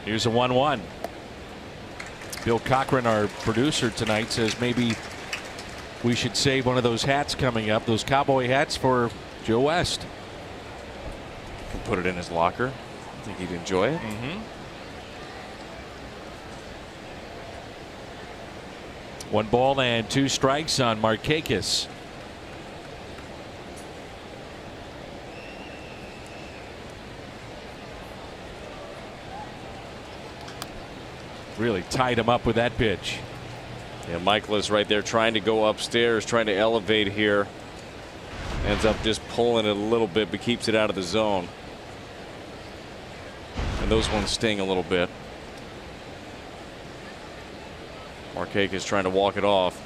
Here's a 1-1. Bill Cochran, our producer tonight, says maybe we should save one of those hats coming up, those cowboy hats, for Joe West. Can put it in his locker. I think he'd enjoy it. Mm-hmm. 1 ball and 2 strikes on Markakis. Really tied him up with that pitch. Yeah, Michael is right there trying to go upstairs, trying to elevate here. Ends up just pulling it a little bit, but keeps it out of the zone. And those ones sting a little bit. Markakis trying to walk it off.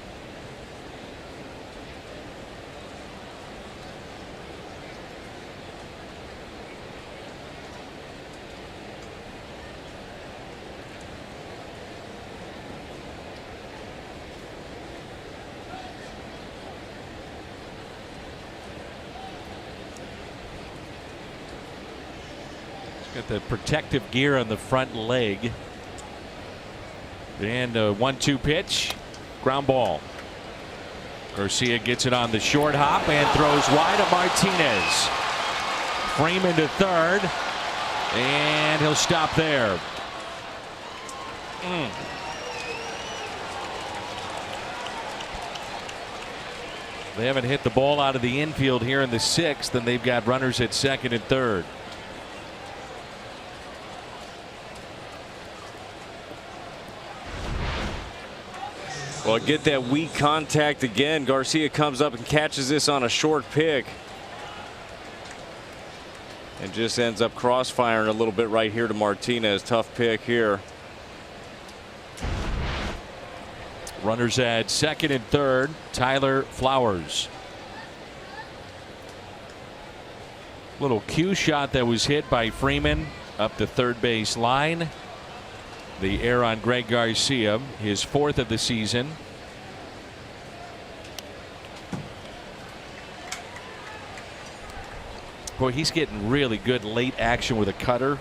Got the protective gear on the front leg. And a 1-2 pitch. Ground ball. Garcia gets it on the short hop and throws wide to Martinez. Freeman to third. And he'll stop there. They haven't hit the ball out of the infield here in the 6th, and they've got runners at second and third. Well, get that weak contact again. Garcia comes up and catches this on a short pick. And just ends up crossfiring a little bit right here to Martinez. Tough pick here. Runners at second and third. Tyler Flowers. Little cue shot that was hit by Freeman up the third base line. The error on Greg Garcia, his 4th of the season. Boy, he's getting really good late action with a cutter.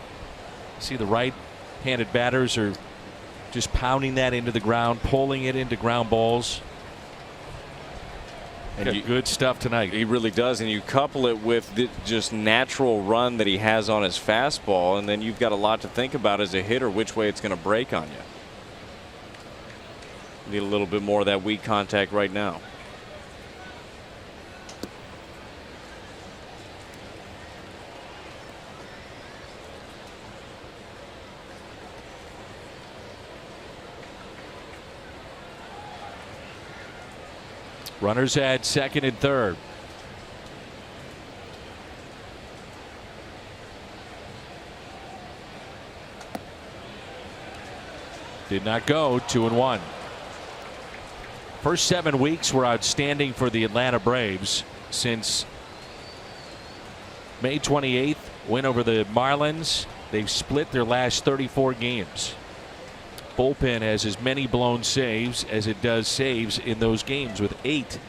See, the right-handed batters are just pounding that into the ground, pulling it into ground balls. And good stuff tonight. He really does, and you couple it with the just natural run that he has on his fastball, and then you've got a lot to think about as a hitter, which way it's going to break on you. Need a little bit more of that weak contact right now. Runners at second and third. Did not go. 2-1. First 7 weeks were outstanding for the Atlanta Braves. Since May 28th, win over the Marlins, they've split their last 34 games. Bullpen has as many blown saves as it does saves in those games, with 8.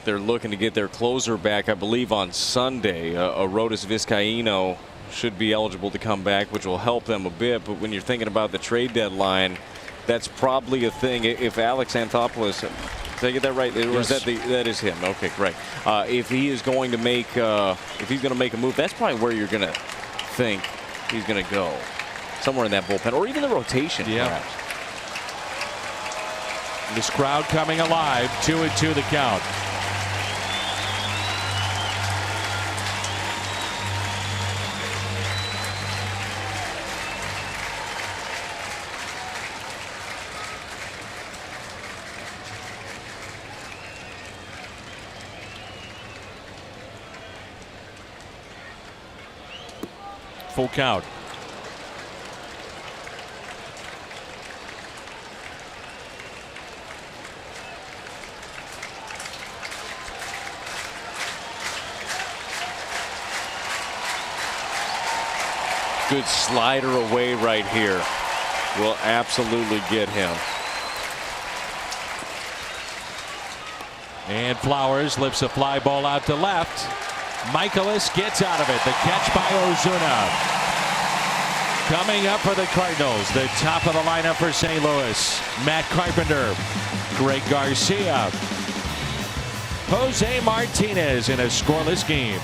They're looking to get their closer back, I believe, on Sunday. Arodys Vizcaíno should be eligible to come back, which will help them a bit. But when you're thinking about the trade deadline, that's probably a thing. If Alex Anthopoulos, did I get that right? Or yes. Is that is him? Okay, great. If he is going to make, if he's going to make a move, that's probably where you're going to think he's going to go. Somewhere in that bullpen, or even the rotation, perhaps. This crowd coming alive. 2-2 the count. Full count. Good slider away right here. Will absolutely get him. And Flowers lifts a fly ball out to left. Michaelis gets out of it. The catch by Ozuna. Coming up for the Cardinals, the top of the lineup for St. Louis. Matt Carpenter, Greg Garcia, Jose Martinez in a scoreless game.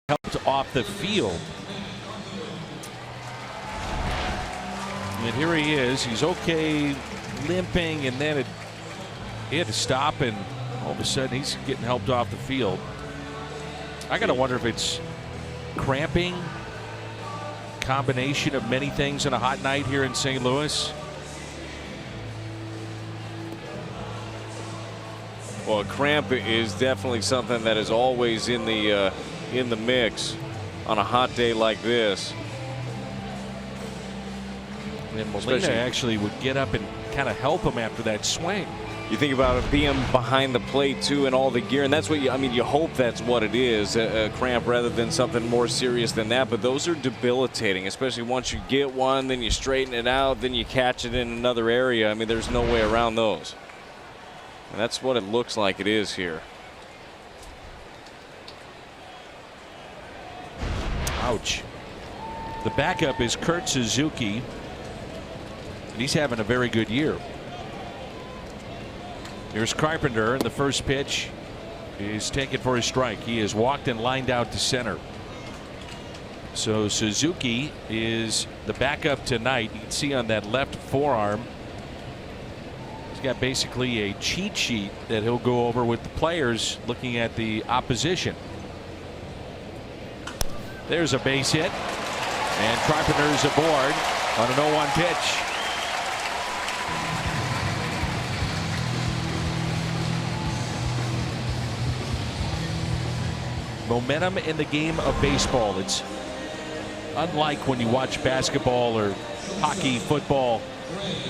Helped off the field. And here he is. He's okay, limping, and then he had to stop, and all of a sudden he's getting helped off the field. I got to wonder if it's cramping, combination of many things on a hot night here in St. Louis? Well, cramp is definitely something that is always in the mix on a hot day like this. And Molina actually would get up and kind of help him after that swing. You think about it being behind the plate too, and all the gear, and that's what you hope that's what it is, a cramp rather than something more serious than that. But those are debilitating, especially once you get one, then you straighten it out, then you catch it in another area. I mean, there's no way around those. And that's what it looks like it is here. Ouch. The backup is Kurt Suzuki, and he's having a very good year. Here's Carpenter, and the first pitch is taken for a strike. He is walked and lined out to center. So Suzuki is the backup tonight. You can see on that left forearm, he's got basically a cheat sheet that he'll go over with the players looking at the opposition. There's a base hit, and Carpenter's aboard on an 0-1 pitch. Momentum in the game of baseball. It's unlike when you watch basketball or hockey, football,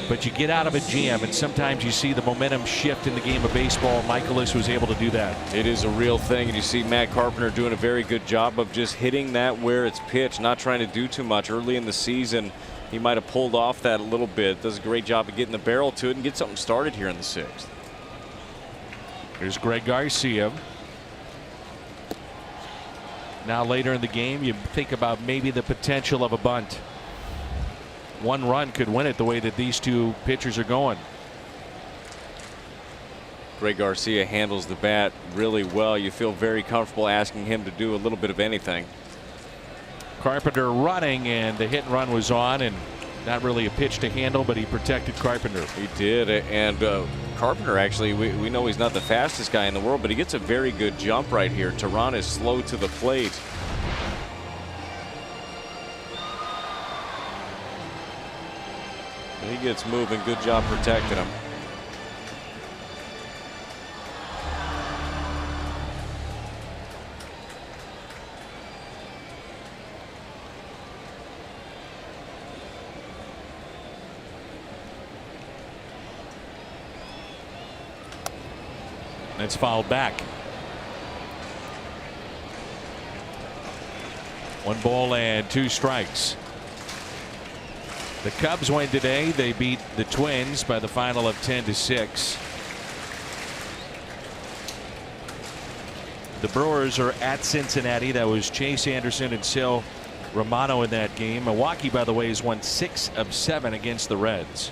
but you get out of a jam and sometimes you see the momentum shift in the game of baseball. Michaelis was able to do that. It is a real thing, and you see Matt Carpenter doing a very good job of just hitting that where it's pitched, not trying to do too much. Early in the season, he might have pulled off that a little bit. Does a great job of getting the barrel to it and get something started here in the 6th. Here's Greg Garcia. Now later in the game, you think about maybe the potential of a bunt. One run could win it the way that these two pitchers are going. Greg Garcia handles the bat really well. You feel very comfortable asking him to do a little bit of anything. Carpenter running, and the hit and run was on, and not really a pitch to handle, but he protected Carpenter. He did, and Carpenter actually, we know he's not the fastest guy in the world, but he gets a very good jump right here. Tehran is slow to the plate. He gets moving. Good job protecting him. It's fouled back. 1 ball and 2 strikes. The Cubs win today. They beat the Twins by the final of 10-6. The Brewers are at Cincinnati. That was Chase Anderson and Sil Romano in that game. Milwaukee, by the way, has won 6 of 7 against the Reds.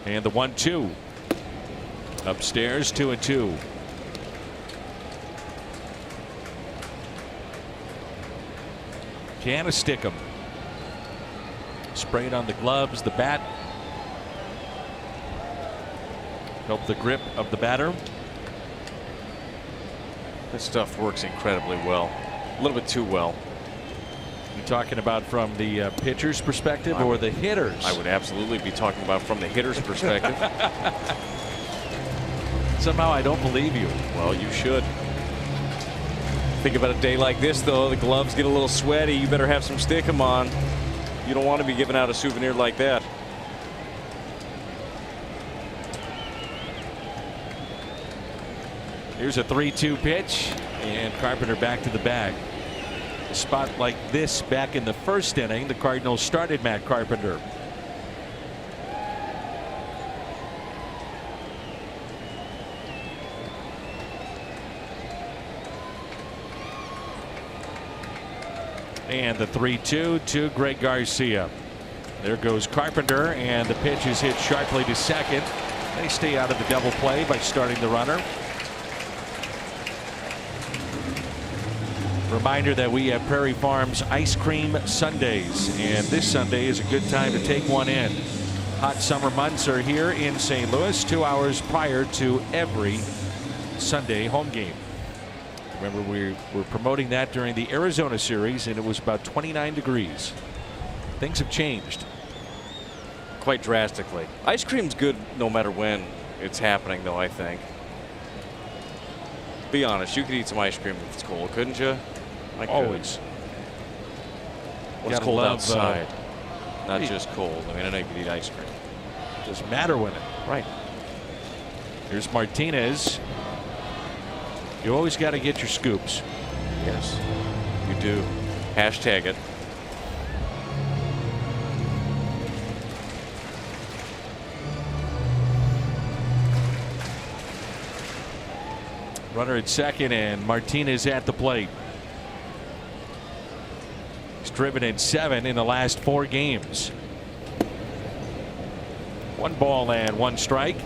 And the 1-2 upstairs, 2-2. Can stick him. Sprayed on the gloves, the bat. Help the grip of the batter. This stuff works incredibly well. A little bit too well. You talking about from the pitcher's perspective or the hitter's? I would absolutely be talking about from the hitter's perspective. Somehow I don't believe you. Well, you should. Think about a day like this, though. The gloves get a little sweaty. You better have some stick-em on. You don't want to be giving out a souvenir like that. Here's a 3-2 pitch, and Carpenter back to the bag. A spot like this back in the first inning, the Cardinals started Matt Carpenter. And the 3-2 to Greg Garcia. There goes Carpenter, and the pitch is hit sharply to second. They stay out of the double play by starting the runner. Reminder that we have Prairie Farms Ice Cream Sundays, and this Sunday is a good time to take one in. Hot summer months are here in St. Louis, 2 hours prior to every Sunday home game. Remember, we were promoting that during the Arizona series, and it was about 29 degrees. Things have changed quite drastically. Ice cream's good no matter when it's happening, though, I think. Be honest, you could eat some ice cream if it's cold, couldn't you? I could. always. When it's cold outside, not just cold. I mean, I know you could eat ice cream. Doesn't matter when it. Right. Here's Martinez. You always got to get your scoops. Yes, you do. Hashtag it. Runner at second, and Martinez at the plate. He's driven in 7 in the last 4 games. 1 ball and 1 strike.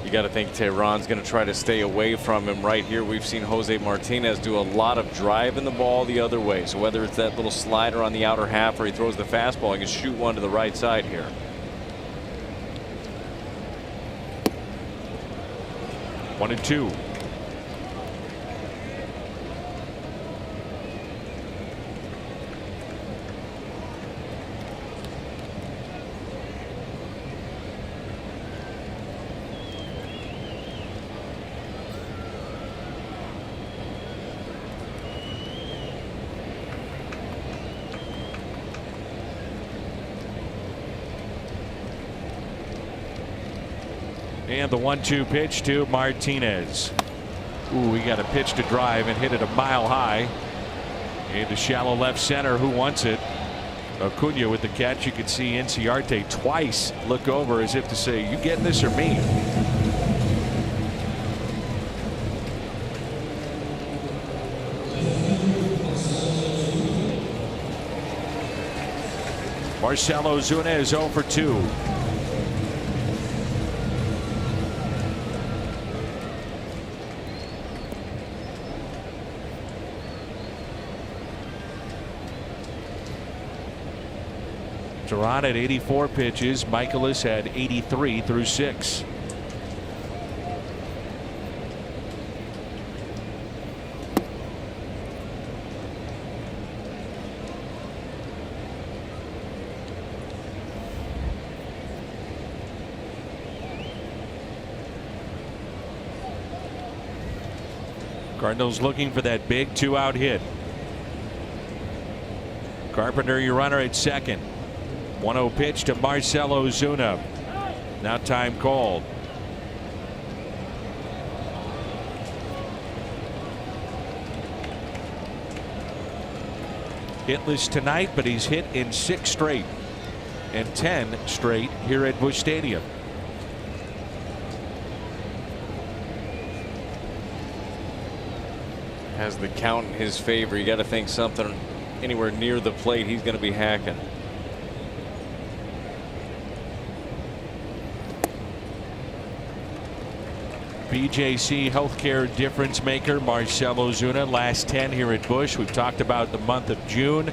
You got to think Tehran's going to try to stay away from him right here. We've seen Jose Martinez do a lot of driving the ball the other way. So whether it's that little slider on the outer half or he throws the fastball, he can shoot one to the right side here. One and 2. And the 1-2 pitch to Martinez. Ooh, we got a pitch to drive and hit it a mile high into shallow left center. Who wants it? Acuna with the catch. You could see Inciarte twice look over as if to say, you getting this or me? Marcell Ozuna is 0 for 2. Tehran at 84 pitches. Michaelis had 83 through 6. Cardinals looking for that big 2-out hit. Carpenter, your runner at second. 1-0 pitch to Marcell Ozuna. Now time called. Hitless tonight, but he's hit in 6 straight and 10 straight here at Busch Stadium. Has the count in his favor. You got to think something anywhere near the plate, he's going to be hacking. BJC Healthcare difference maker Marcell Ozuna, last 10 here at Busch. We've talked about the month of June,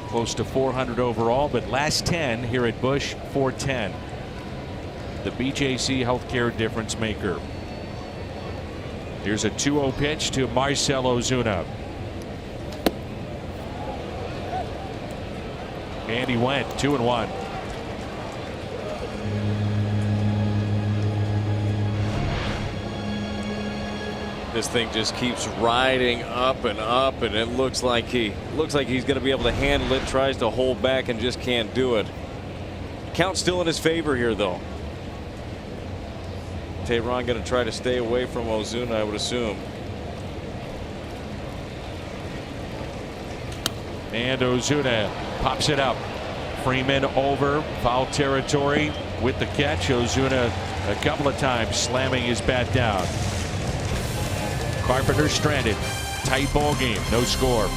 close to 400 overall, but last 10 here at Busch, 410. The BJC Healthcare difference maker. Here's a 2-0 pitch to Marcell Ozuna. And he went 2-1. This thing just keeps riding up, and it looks like he's going to be able to handle it. Tries to hold back and just can't do it. Count still in his favor here, though. Tehran going to try to stay away from Ozuna, I would assume. And Ozuna pops it up. Freeman over foul territory with the catch. Ozuna a couple of times slamming his bat down. Carpenter stranded. Tight ball game. No score.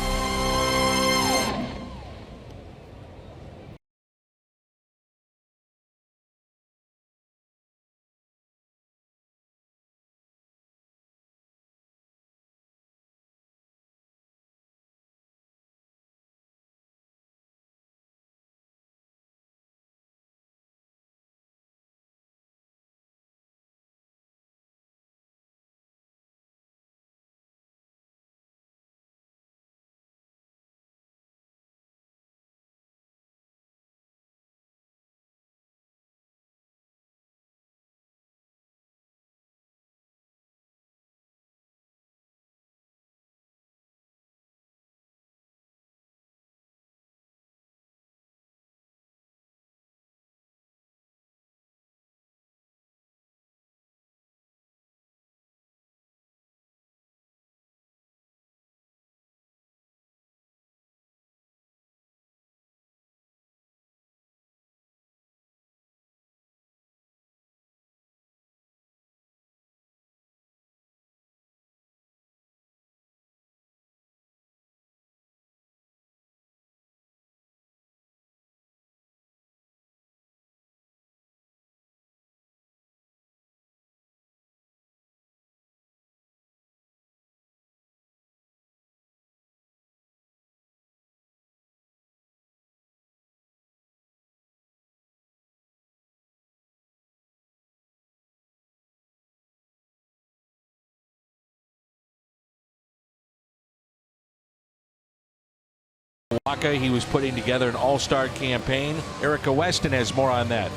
Waka. He was putting together an all-star campaign. Erica Weston has more on that.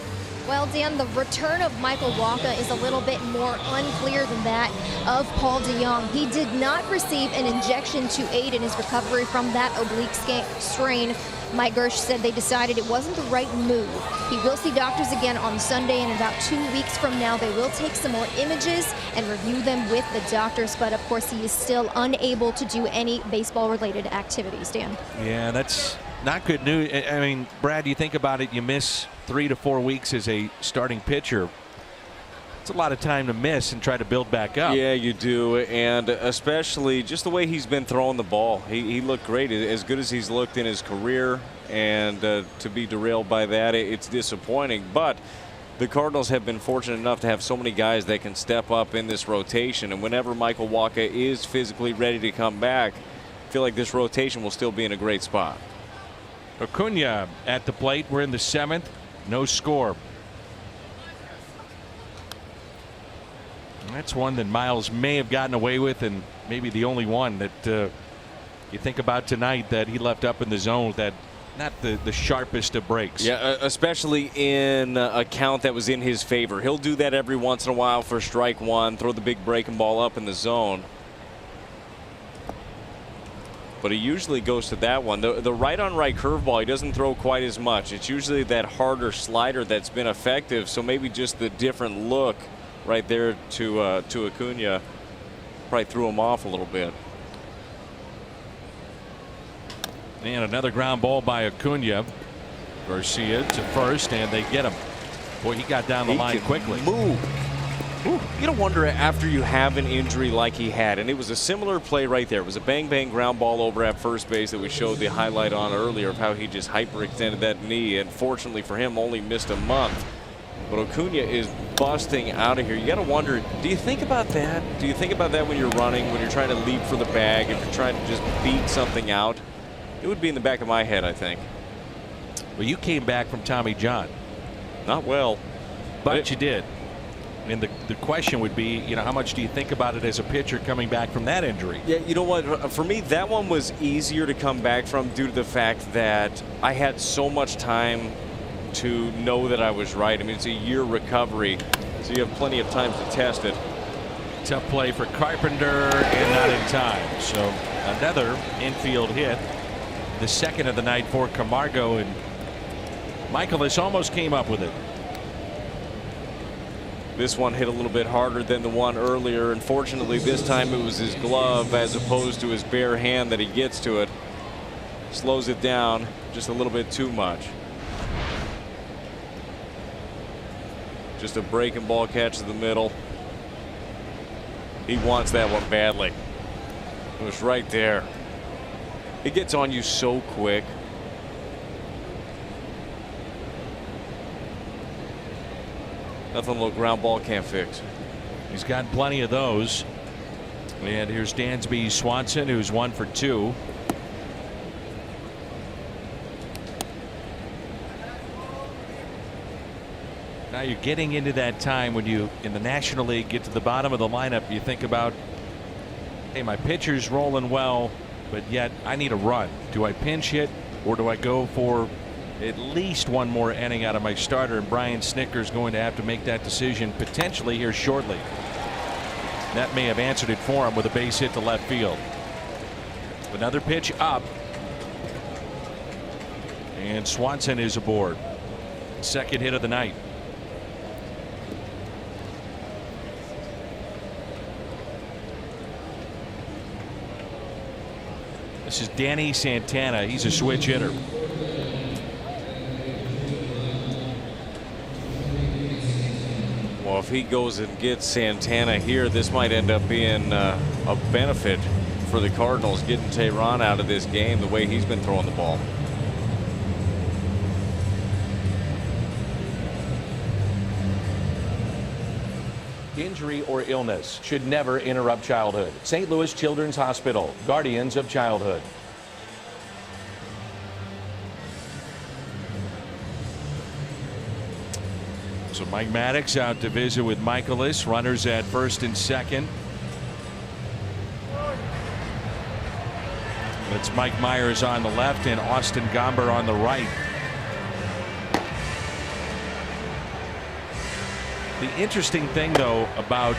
Well, Dan, the return of Michael Waka is a little bit more unclear than that of Paul DeJong. He did not receive an injection to aid in his recovery from that oblique strain. Mike Gersh said they decided it wasn't the right move. He will see doctors again on Sunday, and about 2 weeks from now, they will take some more images and review them with the doctors. But, of course, he is still unable to do any baseball-related activities, Dan. Yeah, that's not good news. I mean, Brad, you think about it, you miss 3 to 4 weeks as a starting pitcher. It's a lot of time to miss and try to build back up. Yeah, you do, and especially just the way he's been throwing the ball. He looked great, as good as he's looked in his career, and to be derailed by that, it's disappointing. But the Cardinals have been fortunate enough to have so many guys that can step up in this rotation, and whenever Michael Waka is physically ready to come back, I feel like this rotation will still be in a great spot. Acuna at the plate. We're in the 7th. No score. That's one that Miles may have gotten away with, and maybe the only one that you think about tonight that he left up in the zone with that not the sharpest of breaks. Yeah, especially in a count that was in his favor. He'll do that every once in a while for strike one, throw the big breaking ball up in the zone. But he usually goes to that one. The right-on-right curveball, he doesn't throw quite as much. It's usually that harder slider that's been effective, so maybe just the different look right there to Acuna probably threw him off a little bit. And another ground ball by Acuna. Garcia to first, and they get him. Boy, he got down the line quickly. Move. Ooh, you don't wonder after you have an injury like he had, and it was a similar play right there. It was a bang-bang ground ball over at first base that we showed the highlight on earlier of how he just hyperextended that knee, and fortunately for him only missed a month. But Acuna is busting out of here. You got to wonder, do you think about that? Do you think about that when you're running, when you're trying to leap for the bag, if you're trying to just beat something out? It would be in the back of my head, I think. Well, you came back from Tommy John. Not well. But you did. And the question would be, you know, how much do you think about it as a pitcher coming back from that injury? Yeah, you know what? For me, that one was easier to come back from due to the fact that I had so much time to know that I was right. I mean, it's a year recovery, so you have plenty of time to test it. Tough play for Carpenter, and not in time. So another infield hit, the second of the night for Camargo, and Michaelis almost came up with it. This one hit a little bit harder than the one earlier. Unfortunately, this time it was his glove as opposed to his bare hand that he gets to it. Slows it down just a little bit too much. Just a breaking ball catch to the middle. He wants that one badly. It was right there. It gets on you so quick. Nothing a little ground ball can't fix. He's got plenty of those. And here's Dansby Swanson, who's 1 for 2. Now you're getting into that time when you, in the National League, get to the bottom of the lineup. You think about, hey, my pitcher's rolling well, but yet I need a run. Do I pinch hit, or do I go for at least one more inning out of my starter? And Brian Snitker's going to have to make that decision potentially here shortly. That may have answered it for him with a base hit to left field. Another pitch up, and Swanson is aboard. Second hit of the night. This is Danny Santana. He's a switch hitter. Well, if he goes and gets Santana here, this might end up being a benefit for the Cardinals, getting Tehran out of this game the way he's been throwing the ball. Injury or illness should never interrupt childhood. St. Louis Children's Hospital, guardians of childhood. So Mike Maddox out to visit with Michaelis. Runners at first and second. That's Mike Myers on the left and Austin Gomber on the right. The interesting thing, though, about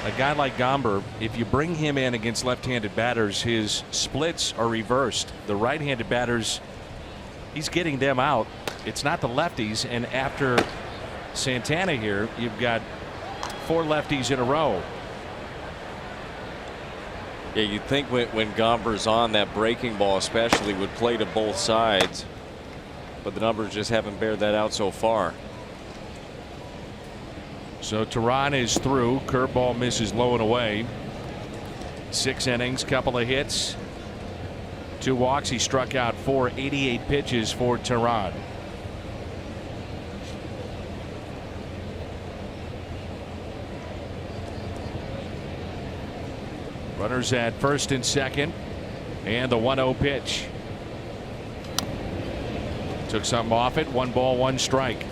a guy like Gomber, if you bring him in against left-handed batters, his splits are reversed. The right-handed batters, he's getting them out. It's not the lefties. And after Santana here, you've got 4 lefties in a row. Yeah, you'd think when Gomber's on, that breaking ball especially would play to both sides, but the numbers just haven't bared that out so far. So Tehran is through. Curveball misses low and away. 6 innings, couple of hits, 2 walks. He struck out 88 pitches for Tehran. Runners at first and second, and the 1-0 pitch. Took something off it. 1 ball, 1 strike.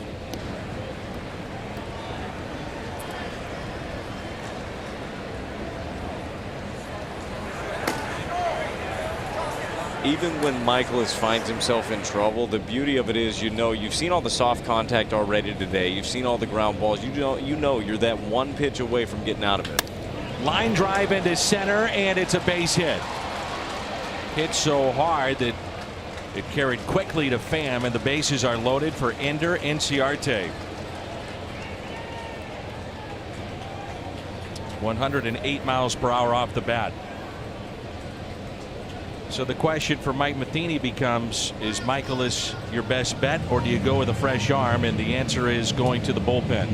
Even when Michaelis finds himself in trouble, the beauty of it is, you've seen all the soft contact already today. You've seen all the ground balls. You know you're that 1 pitch away from getting out of it. Line drive into center, and it's a base hit. Hit so hard that it carried quickly to Pham, and the bases are loaded for Ender Inciarte. 108 miles per hour off the bat. So the question for Mike Matheny becomes, is Michaelis your best bet, or do you go with a fresh arm? And the answer is going to the bullpen.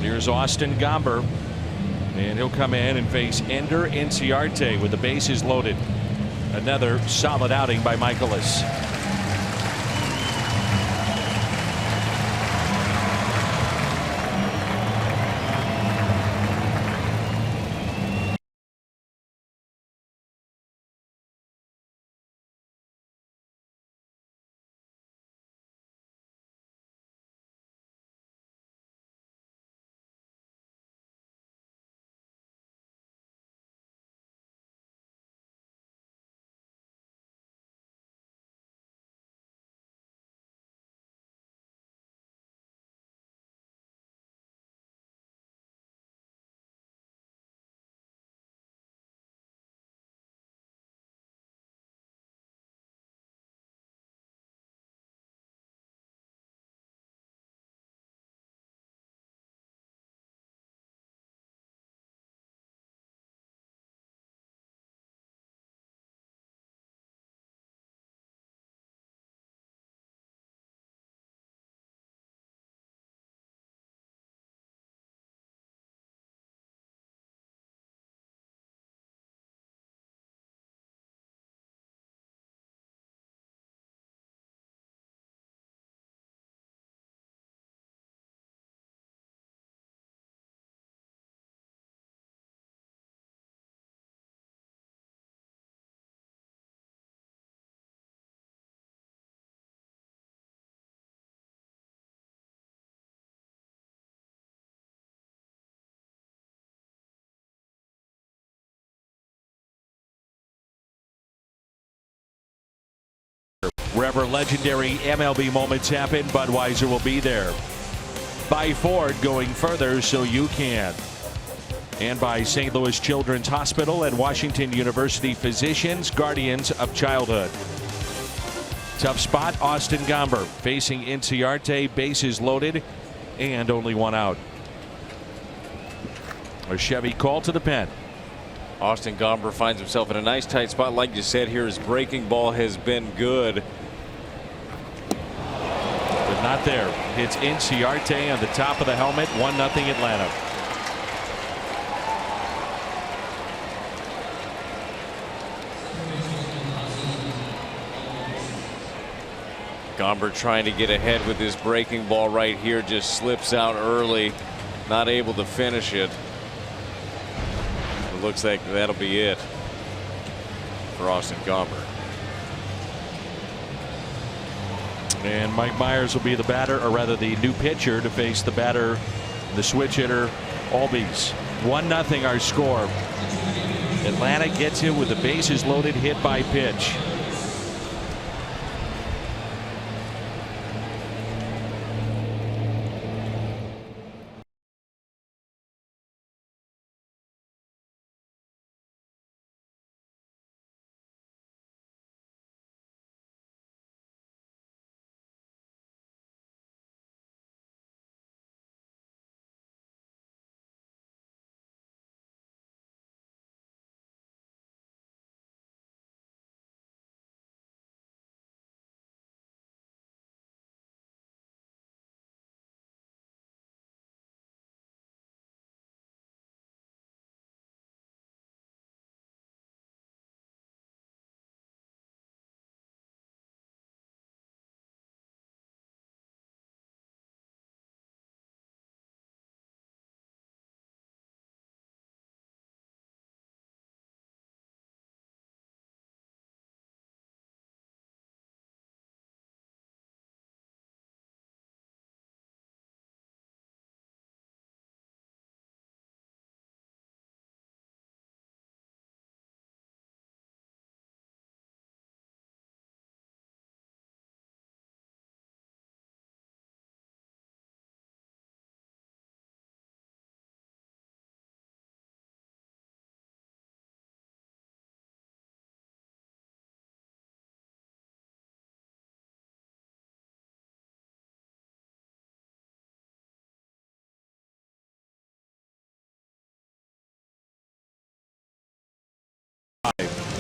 Here's Austin Gomber, and he'll come in and face Ender Inciarte with the bases loaded. Another solid outing by Michaelis. Wherever legendary MLB moments happen, Budweiser will be there. By Ford, going further so you can. And by St. Louis Children's Hospital and Washington University Physicians, Guardians of Childhood. Tough spot, Austin Gomber facing Inciarte, bases loaded, and only 1 out. A Chevy call to the pen. Austin Gomber finds himself in a nice tight spot. Like you said, here his breaking ball has been good. But not there. Hits Inciarte on the top of the helmet. 1-0 Atlanta. Gomber trying to get ahead with his breaking ball right here. Just slips out early. Not able to finish it. It looks like that'll be it for Austin Gomber. And Mike Myers will be the batter, or rather the new pitcher, to face the batter, the switch hitter, Albies. 1-0 our score. Atlanta gets it with the bases loaded, hit by pitch.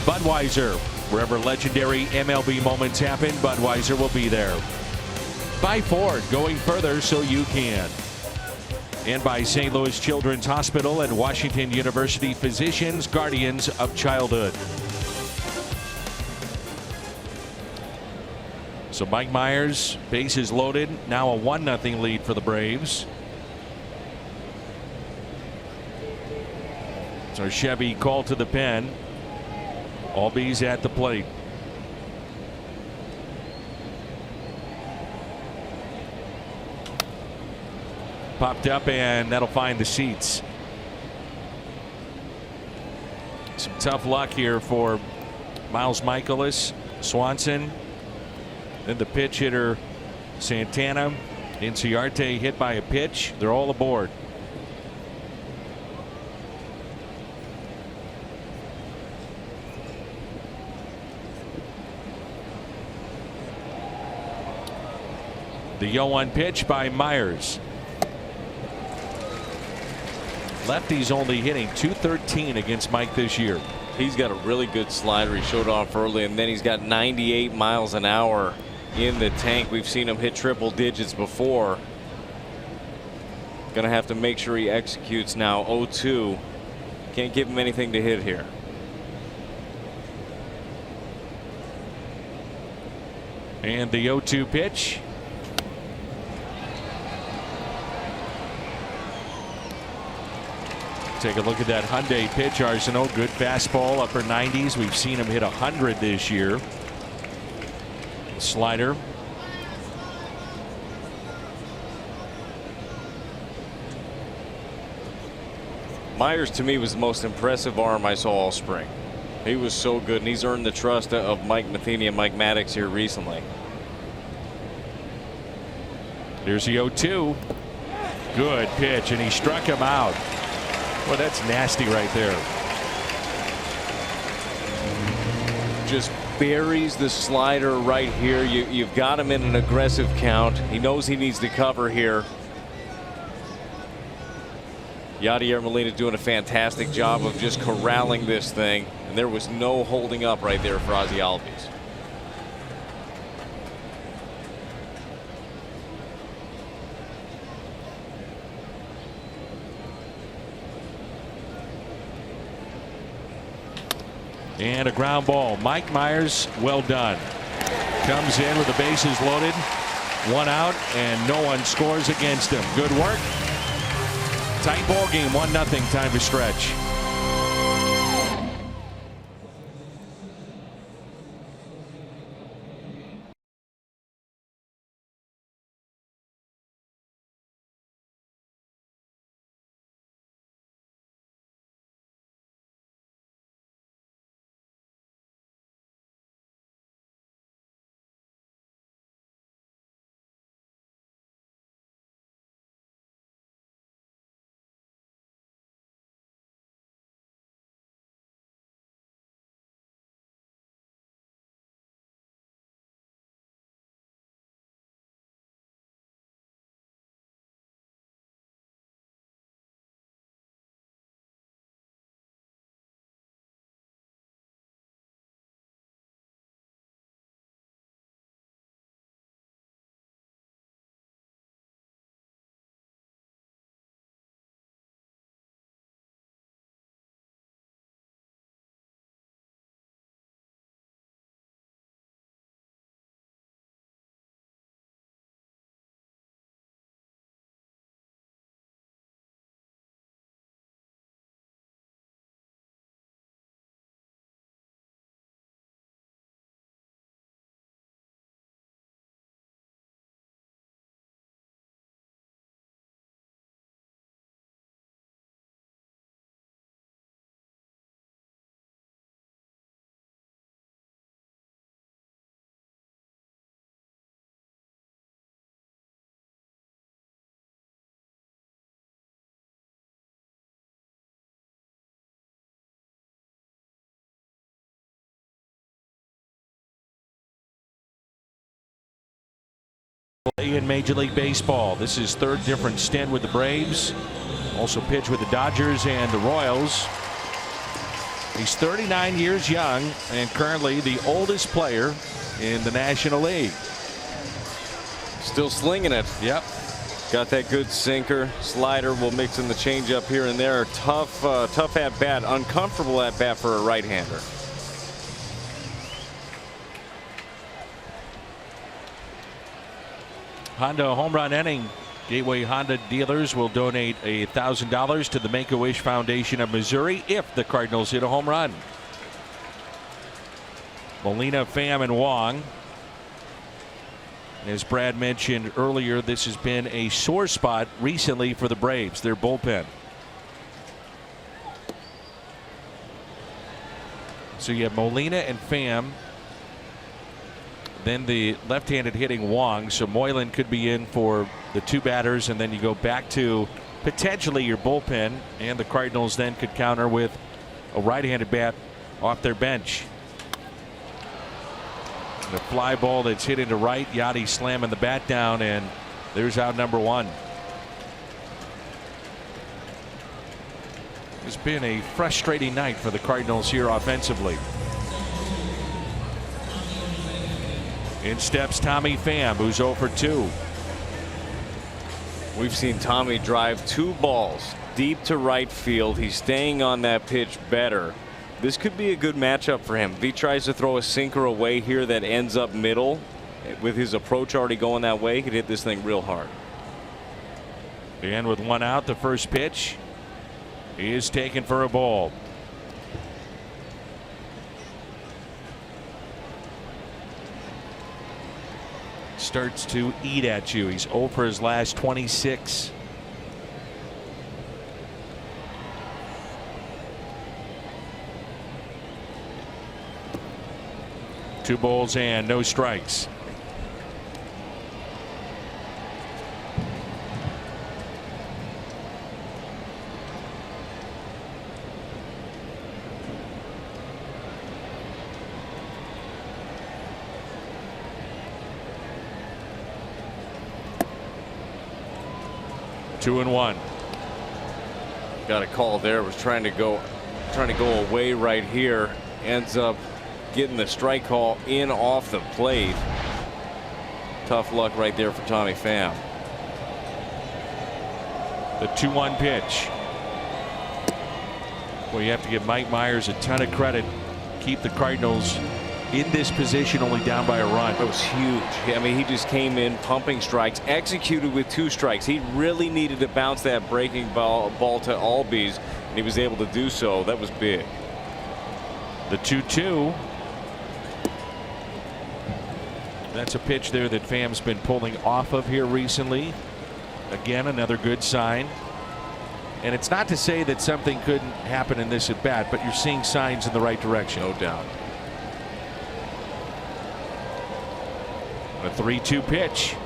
Budweiser. Wherever legendary MLB moments happen, Budweiser will be there. By Ford, going further so you can. And by St. Louis Children's Hospital and Washington University Physicians, Guardians of Childhood. So Mike Myers, bases loaded. Now a 1-0 lead for the Braves. So Chevy called to the pen. Albies at the plate. Popped up, and that'll find the seats. Some tough luck here for Miles Michaelis, Swanson, then the pitch hitter Santana. Inciarte hit by a pitch. They're all aboard. The 0-1 pitch by Myers. Lefty's only hitting .213 against Mike this year. He's got a really good slider. He showed off early, and then he's got 98 miles an hour in the tank. We've seen him hit triple digits before. Gonna have to make sure he executes now. 0-2. Can't give him anything to hit here. And the 0-2 pitch. Take a look at that Hyundai pitch arsenal. Good fastball, upper 90s. We've seen him hit 100 this year. Slider. Myers, to me, was the most impressive arm I saw all spring. He was so good, and he's earned the trust of Mike Matheny and Mike Maddox here recently. There's the 0-2. Good pitch, and he struck him out. Well, that's nasty right there. Just buries the slider right here. You've got him in an aggressive count. He knows he needs to cover here. Yadier Molina doing a fantastic job of just corralling this thing, and there was no holding up right there for Ozzie Albies. And a ground ball. Mike Myers, well done. Comes in with the bases loaded. 1 out, and no one scores against him. Good work. Tight ball game, 1-0, time to stretch. in Major League Baseball. This is third different stint with the Braves. Also pitched with the Dodgers and the Royals. He's 39 years young and currently the oldest player in the National League. Still slinging it. Yep. Got that good sinker. Slider will mix in the changeup here and there. Tough at bat. Uncomfortable at bat for a right-hander. Honda home run inning. Gateway Honda dealers will donate $1,000 to the Make-A-Wish Foundation of Missouri if the Cardinals hit a home run. Molina, Pham, and Wong. As Brad mentioned earlier, this has been a sore spot recently for the Braves, their bullpen. So you have Molina and Pham. Then the left-handed hitting Wong. So Moylan could be in for the two batters, and then you go back to potentially your bullpen, and the Cardinals then could counter with a right-handed bat off their bench. The fly ball that's hit into right. Yachty slamming the bat down, and there's out number one. It's been a frustrating night for the Cardinals here offensively. In steps Tommy Pham, who's 0 for 2. We've seen Tommy drive 2 balls deep to right field. He's staying on that pitch better. This could be a good matchup for him. If he tries to throw a sinker away here that ends up middle, with his approach already going that way, he could hit this thing real hard. And with one out, the first pitch is taken for a ball. Starts to eat at you. He's 0 for his last 26. Two balls and no strikes. Two and one. Got a call there. Was trying to go away right here. Ends up getting the strike call in off the plate. Tough luck right there for Tommy Pham. The 2-1 pitch. Well, you have to give Mike Myers a ton of credit. Keep the Cardinals in this position, only down by a run. That was huge. I mean, he just came in pumping strikes, executed with 2 strikes. He really needed to bounce that breaking ball to Albies, and he was able to do so. That was big. The 2-2. That's a pitch there that Pham's been pulling off of here recently. Again, another good sign. And it's not to say that something couldn't happen in this at bat, but you're seeing signs in the right direction. No doubt. A 3-2 pitch.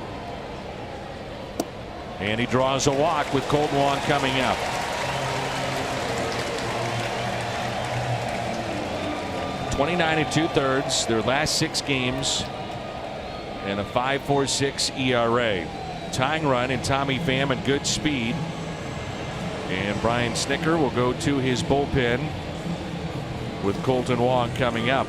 And he draws a walk with Colton Wong coming up. .29 2/3, their last 6 games, and a 5.46 ERA. Tying run in Tommy Pham and good speed. And Brian Snitker will go to his bullpen with Colton Wong coming up.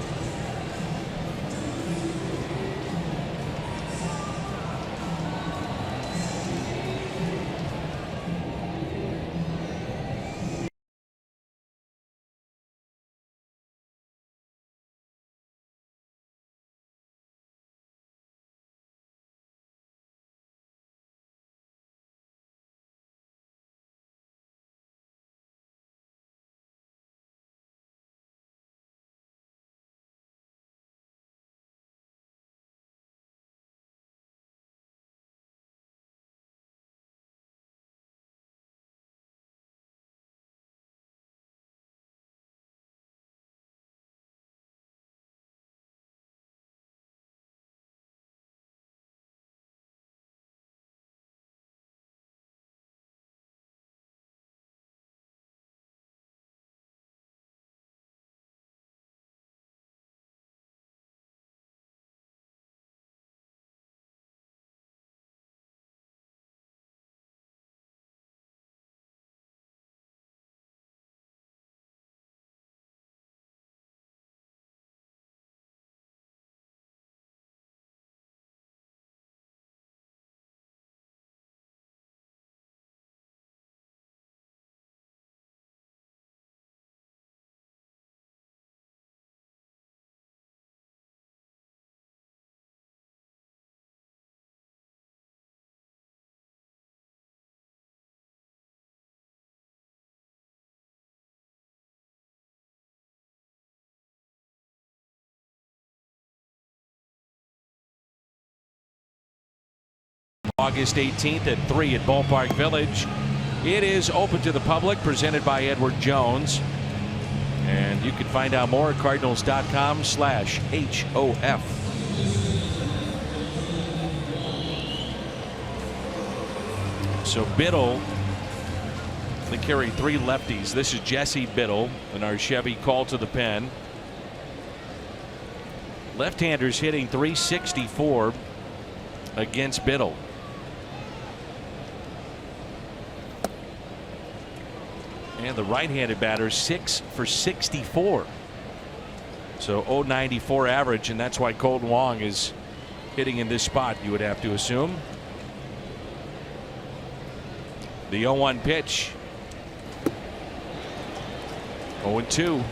August 18th at 3 at Ballpark Village. It is open to the public, presented by Edward Jones. And you can find out more at cardinals.com/HOF. So Biddle, they carry 3 lefties. This is Jesse Biddle in our Chevy call to the pen. Left-handers hitting .364 against Biddle. And the right-handed batter 6 for 64. So .094 average, and that's why Colton Wong is hitting in this spot, you would have to assume. The 0-1 pitch. 0-2.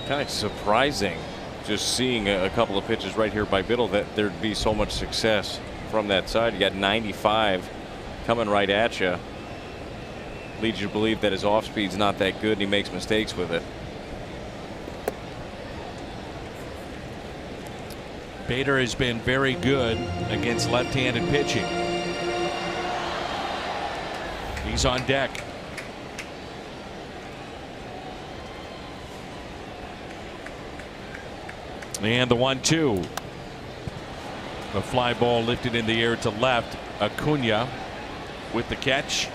Kind of surprising just seeing a couple of pitches right here by Biddle that there'd be so much success from that side. You got 95 coming right at you. Leads you to believe that his off speed's not that good and he makes mistakes with it. Bader has been very good against left-handed pitching. He's on deck. And the 1-2. A fly ball lifted in the air to left. Acuna with the catch.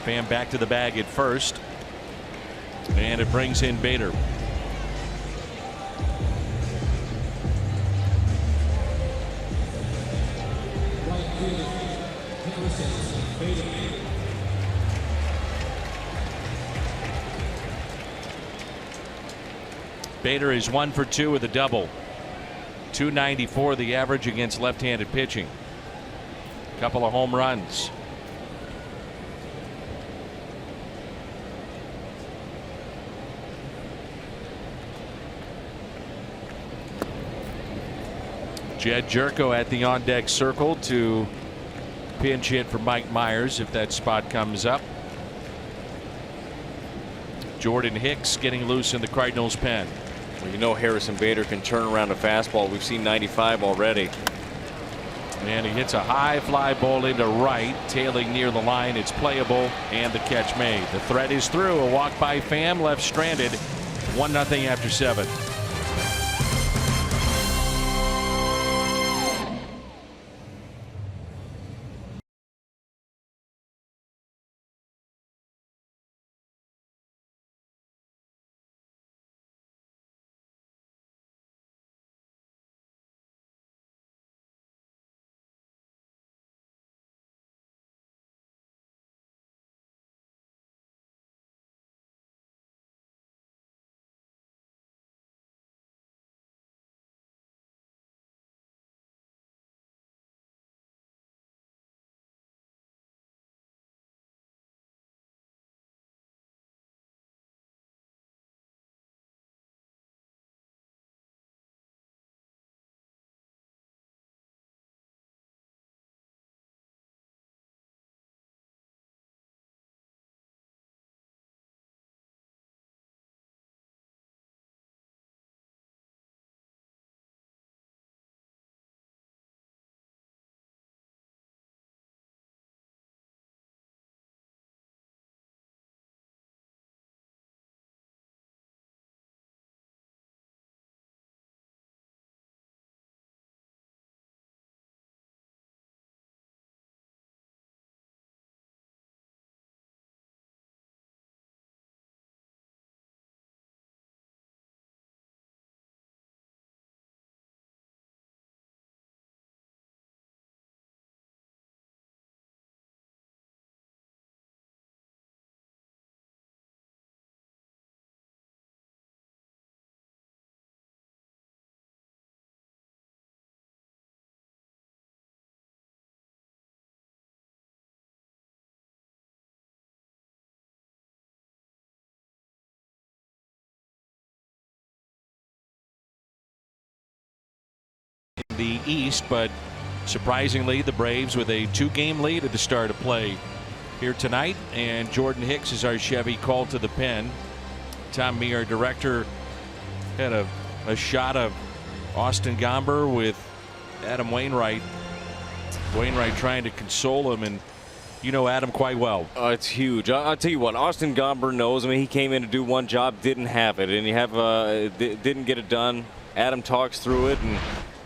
Pham back to the bag at first. And it brings in Bader. Bader is 1 for 2 with a double. .294 the average against left-handed pitching. Couple of home runs. Jed Jerko at the on-deck circle to pinch hit for Mike Myers if that spot comes up. Jordan Hicks getting loose in the Cardinals pen. Well, you know Harrison Bader can turn around a fastball. We've seen 95 already. And he hits a high fly ball into right, tailing near the line. It's playable, and the catch made. The threat is through. A walk by Pham, left stranded. 1-0 after 7. The East, but surprisingly the Braves with a 2-game lead at the start of play here tonight. And Jordan Hicks is our Chevy called to the pen. Tom Mee, our director, had a shot of Austin Gomber with Adam Wainwright Wainwright trying to console him, and you know Adam quite well. It's huge. I'll tell you what, Austin Gomber knows. I mean, he came in to do one job, didn't have it, and you have didn't get it done. Adam talks through it, and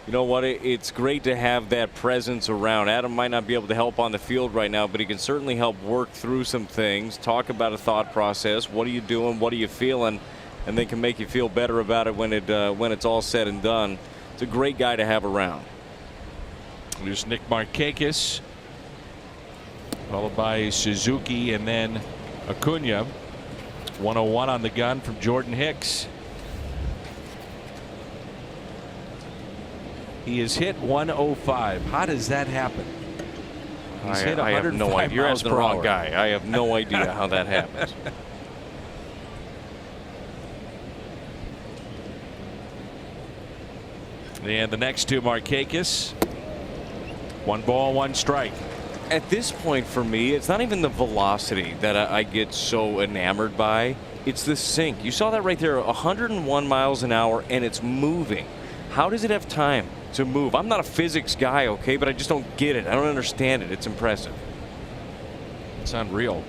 you know what? It's great to have that presence around. Adam might not be able to help on the field right now, but he can certainly help work through some things, talk about a thought process. What are you doing? What are you feeling? And they can make you feel better about it when it's all said and done. It's a great guy to have around. There's Nick Markakis, followed by Suzuki, and then Acuna. 101 on the gun from Jordan Hicks. He has hit 105. How does that happen? He's hit 105 I have no idea. You're asking the wrong guy. I have no idea how that happens. And the next two, Markakis. 1 ball, 1 strike. At this point for me, it's not even the velocity that I get so enamored by. It's the sink. You saw that right there, 101 miles an hour, and it's moving. How does it have time to move? I'm not a physics guy, okay, but I just don't get it. I don't understand it. It's impressive. It's unreal.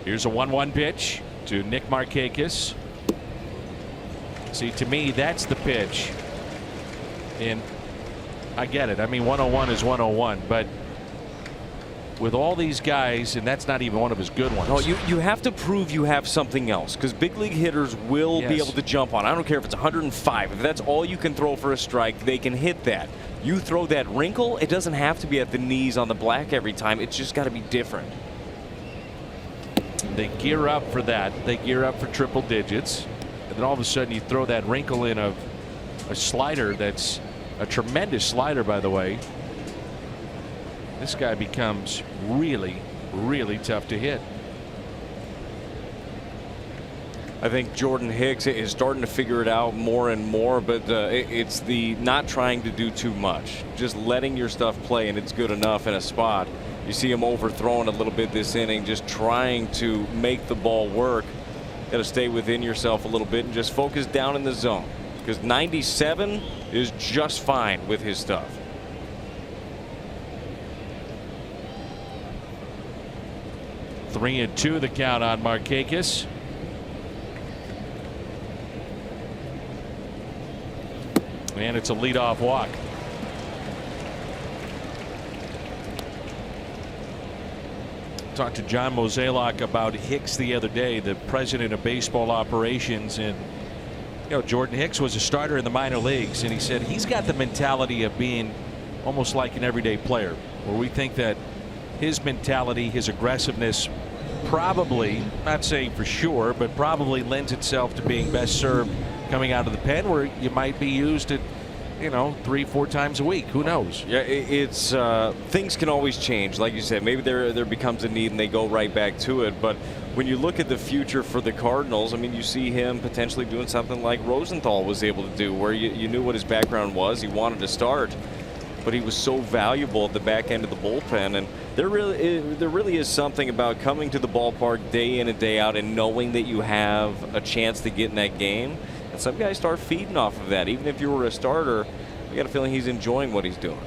Here's a 1-1 pitch to Nick Markakis. See, to me, that's the pitch. And I get it. I mean, 101 is 101, but with all these guys, and that's not even one of his good ones. No, you have to prove you have something else, because big league hitters will be able to jump on. I don't care if it's 105. If that's all you can throw for a strike, they can hit that. You throw that wrinkle, it doesn't have to be at the knees on the black every time. It's just got to be different. They gear up for that. They gear up for triple digits. And then all of a sudden you throw that wrinkle in of a slider that's a tremendous slider, by the way. This guy becomes really, really tough to hit. I think Jordan Hicks is starting to figure it out more and more, but it's the not trying to do too much, just letting your stuff play, and it's good enough in a spot. You see him overthrowing a little bit this inning, just trying to make the ball work. Got to stay within yourself a little bit and just focus down in the zone, because 97 is just fine with his stuff. 3-2 the count on Markakis. And it's a leadoff walk. Talked to John Mozeliak about Hicks the other day, the president of baseball operations, and you know, Jordan Hicks was a starter in the minor leagues, and he said he's got the mentality of being almost like an everyday player, where we think that his mentality, his aggressiveness, probably, not saying for sure, but probably lends itself to being best served coming out of the pen, where you might be used at, you know, 3-4 times a week. Who knows? Yeah, it's things can always change. Like you said, maybe there becomes a need and they go right back to it. But when you look at the future for the Cardinals, I mean, you see him potentially doing something like Rosenthal was able to do, where you knew what his background was. He wanted to start, but he was so valuable at the back end of the bullpen. And there really is something about coming to the ballpark day in and day out and knowing that you have a chance to get in that game. And some guys start feeding off of that. Even if you were a starter, you got a feeling he's enjoying what he's doing.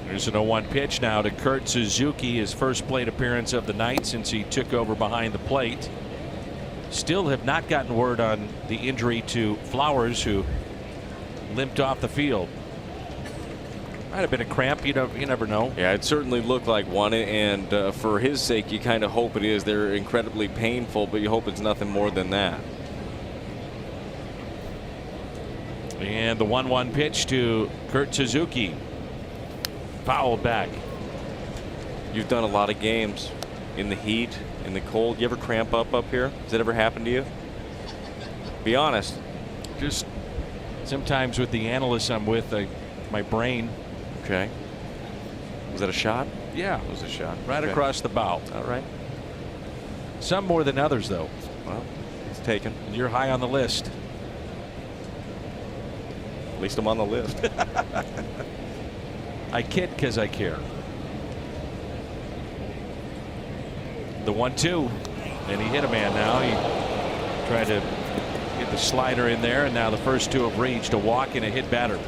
There's an 0-1 pitch now to Kurt Suzuki, his first plate appearance of the night since he took over behind the plate. Still have not gotten word on the injury to Flowers, who limped off the field. Might have been a cramp. You never know. Yeah, it certainly looked like one, and for his sake, you kind of hope it is. They're incredibly painful, but you hope it's nothing more than that. And the 1-1 pitch to Kurt Suzuki. Fouled back. You've done a lot of games in the heat, in the cold. You ever cramp up here? Has that ever happened to you? Be honest. Just sometimes with the analysts I'm with, my brain. Okay. Was that a shot? Yeah. It was a shot. Right across the bow. All right. Some more than others, though. Well, it's taken. You're high on the list. At least I'm on the list. I kid because I care. The 1-2, and he hit a man now. He tried to get the slider in there, and now the first two have reached, a walk and a hit batter.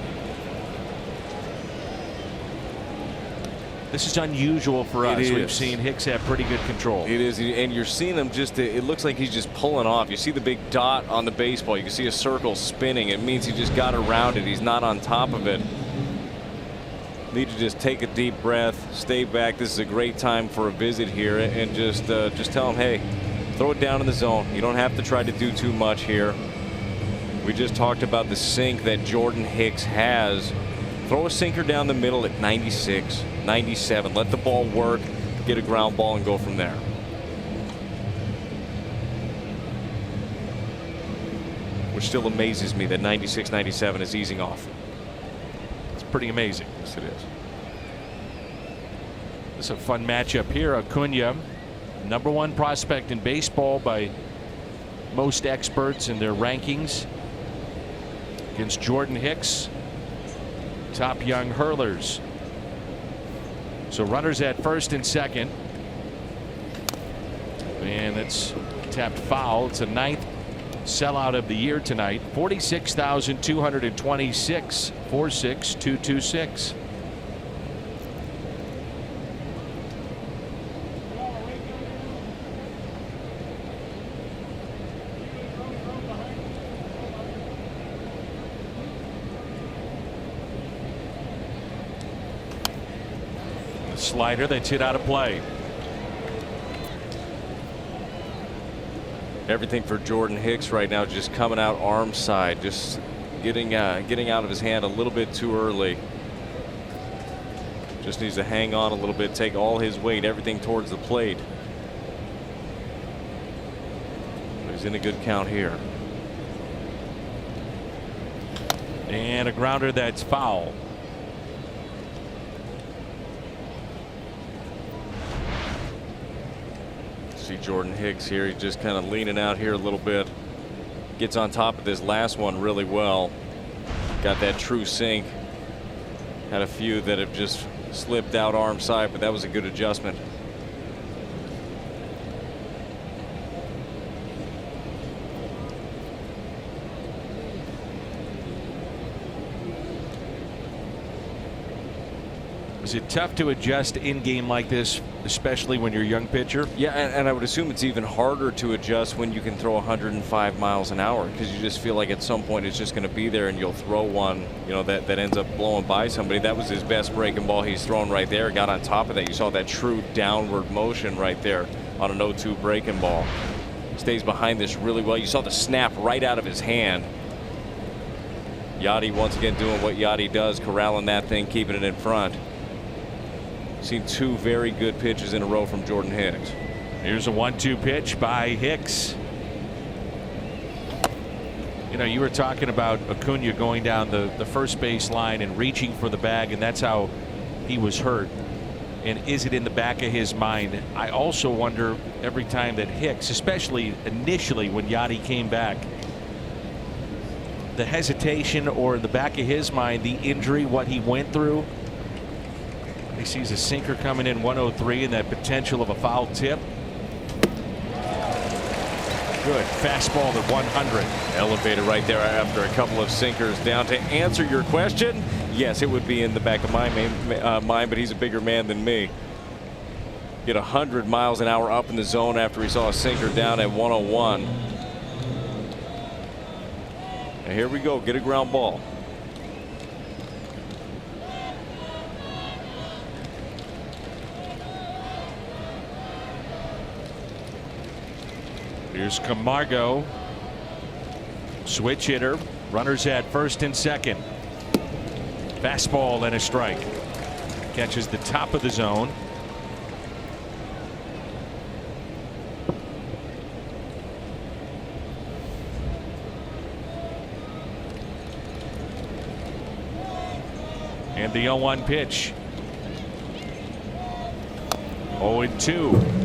This is unusual for us. It is. We've seen Hicks have pretty good control. It is, and you're seeing him just, it looks like he's just pulling off. You see the big dot on the baseball. You can see a circle spinning. It means he just got around it. He's not on top of it. Need to just take a deep breath, stay back. This is a great time for a visit here, and just tell him, hey, throw it down in the zone. You don't have to try to do too much here. We just talked about the sink that Jordan Hicks has. Throw a sinker down the middle at 96, 97. Let the ball work, get a ground ball, and go from there. Which still amazes me that 96, 97 is easing off. It's pretty amazing. Yes, it is. It's a fun matchup here. Acuna, #1 prospect in baseball by most experts in their rankings, against Jordan Hicks, top young hurlers. So runners at first and second. And it's tapped foul. It's a 9th sellout of the year tonight. 46,226, 46226. Slider that's hit out of play. Everything for Jordan Hicks right now just coming out arm side, just getting out of his hand a little bit too early. Just needs to hang on a little bit, take all his weight, everything towards the plate. He's in a good count here. And a grounder that's foul. See Jordan Hicks here. He's just kind of leaning out here a little bit. Gets on top of this last one really well. Got that true sink. Had a few that have just slipped out arm side, but that was a good adjustment. Is it tough to adjust in game like this, especially when you're a young pitcher? Yeah, and I would assume it's even harder to adjust when you can throw 105 miles an hour, because you just feel like at some point it's just going to be there and you'll throw one, you know, that ends up blowing by somebody. That was his best breaking ball he's thrown right there. Got on top of that. You saw that true downward motion right there on an 0-2 breaking ball. Stays behind this really well. You saw the snap right out of his hand. Yachty once again doing what Yachty does, corralling that thing, keeping it in front. Seen 2 very good pitches in a row from Jordan Hicks. Here's a 1-2 pitch by Hicks. You know, you were talking about Acuna going down the first base line and reaching for the bag, and that's how he was hurt. And is it in the back of his mind? I also wonder every time that Hicks, especially initially when Yachty came back, the hesitation or in the back of his mind, the injury, what he went through. He sees a sinker coming in 103 and that potential of a foul tip. Good fastball to 100. Elevated right there after a couple of sinkers down. To answer your question, yes, it would be in the back of my mind, but he's a bigger man than me. Get 100 miles an hour up in the zone after he saw a sinker down at 101. And here we go, get a ground ball. Here's Camargo. Switch hitter. Runners at first and second. Fastball and a strike. Catches the top of the zone. And the 0-1 pitch. 0-2.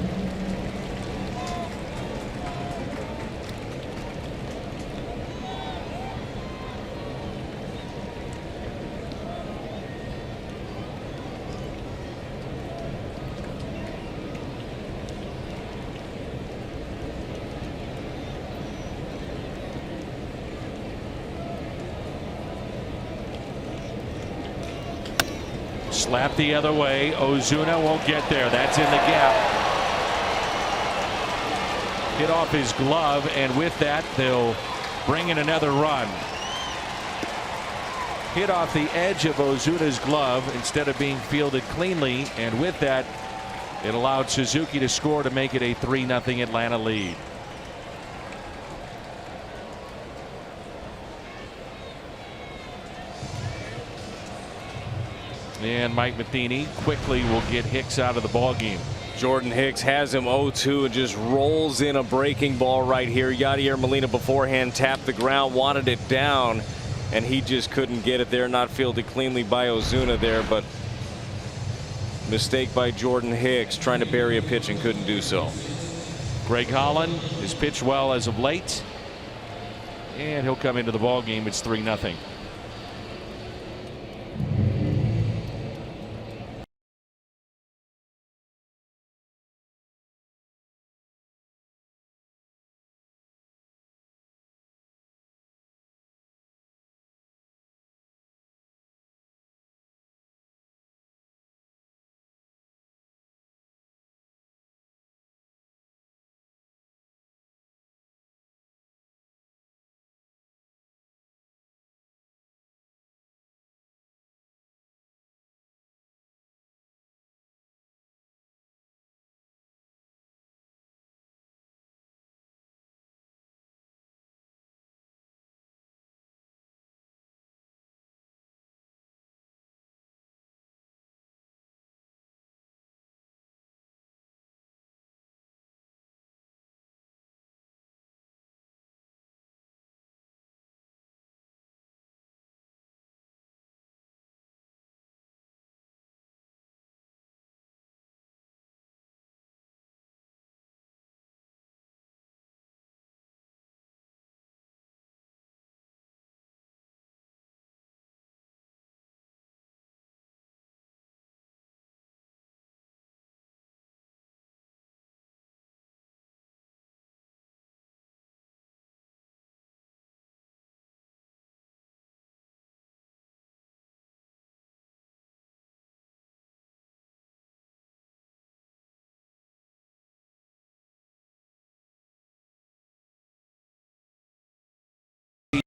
Slap the other way. Ozuna won't get there. That's in the gap. Hit off his glove, and with that, they'll bring in another run. Hit off the edge of Ozuna's glove instead of being fielded cleanly, and with that, it allowed Suzuki to score to make it a 3-0 Atlanta lead. And Mike Matheny quickly will get Hicks out of the ball game. Jordan Hicks has him 0-2 and just rolls in a breaking ball right here. Yadier Molina beforehand tapped the ground, wanted it down, and he just couldn't get it there. Not fielded cleanly by Ozuna there, but mistake by Jordan Hicks trying to bury a pitch and couldn't do so. Greg Holland has pitched well as of late, and he'll come into the ball game. It's 3-0.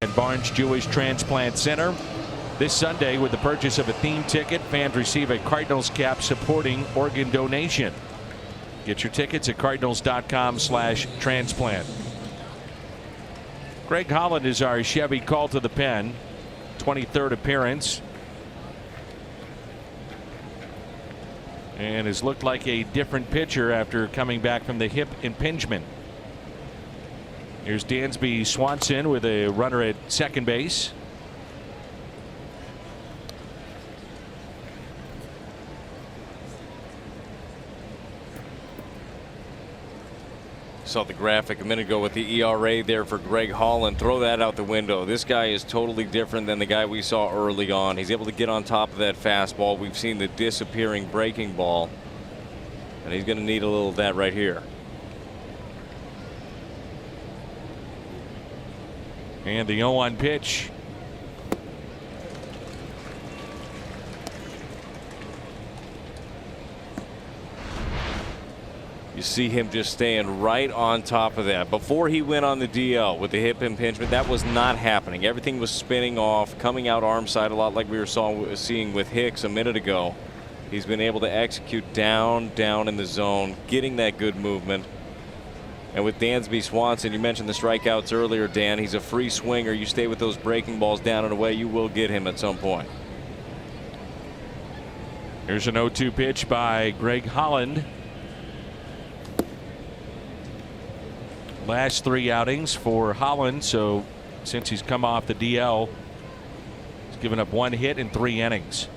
At Barnes Jewish Transplant Center this Sunday, with the purchase of a theme ticket, fans receive a Cardinals cap supporting organ donation. Get your tickets at cardinals.com/transplant. Greg Holland is our Chevy call to the pen, 23rd appearance, and has looked like a different pitcher after coming back from the hip impingement. Here's Dansby Swanson with a runner at second base. Saw the graphic a minute ago with the ERA there for Greg Holland. Throw that out the window. This guy is totally different than the guy we saw early on. He's able to get on top of that fastball. We've seen the disappearing breaking ball, and he's going to need a little of that right here. And the 0-1 pitch. You see him just staying right on top of that. Before he went on the DL with the hip impingement, that was not happening. Everything was spinning off, coming out arm side a lot like we were seeing with Hicks a minute ago. He's been able to execute down in the zone, getting that good movement. And with Dansby Swanson, you mentioned the strikeouts earlier, Dan. He's a free swinger. You stay with those breaking balls down and away, you will get him at some point. Here's an 0-2 pitch by Greg Holland. Last 3 outings for Holland, so since he's come off the DL, he's given up 1 hit in 3 innings.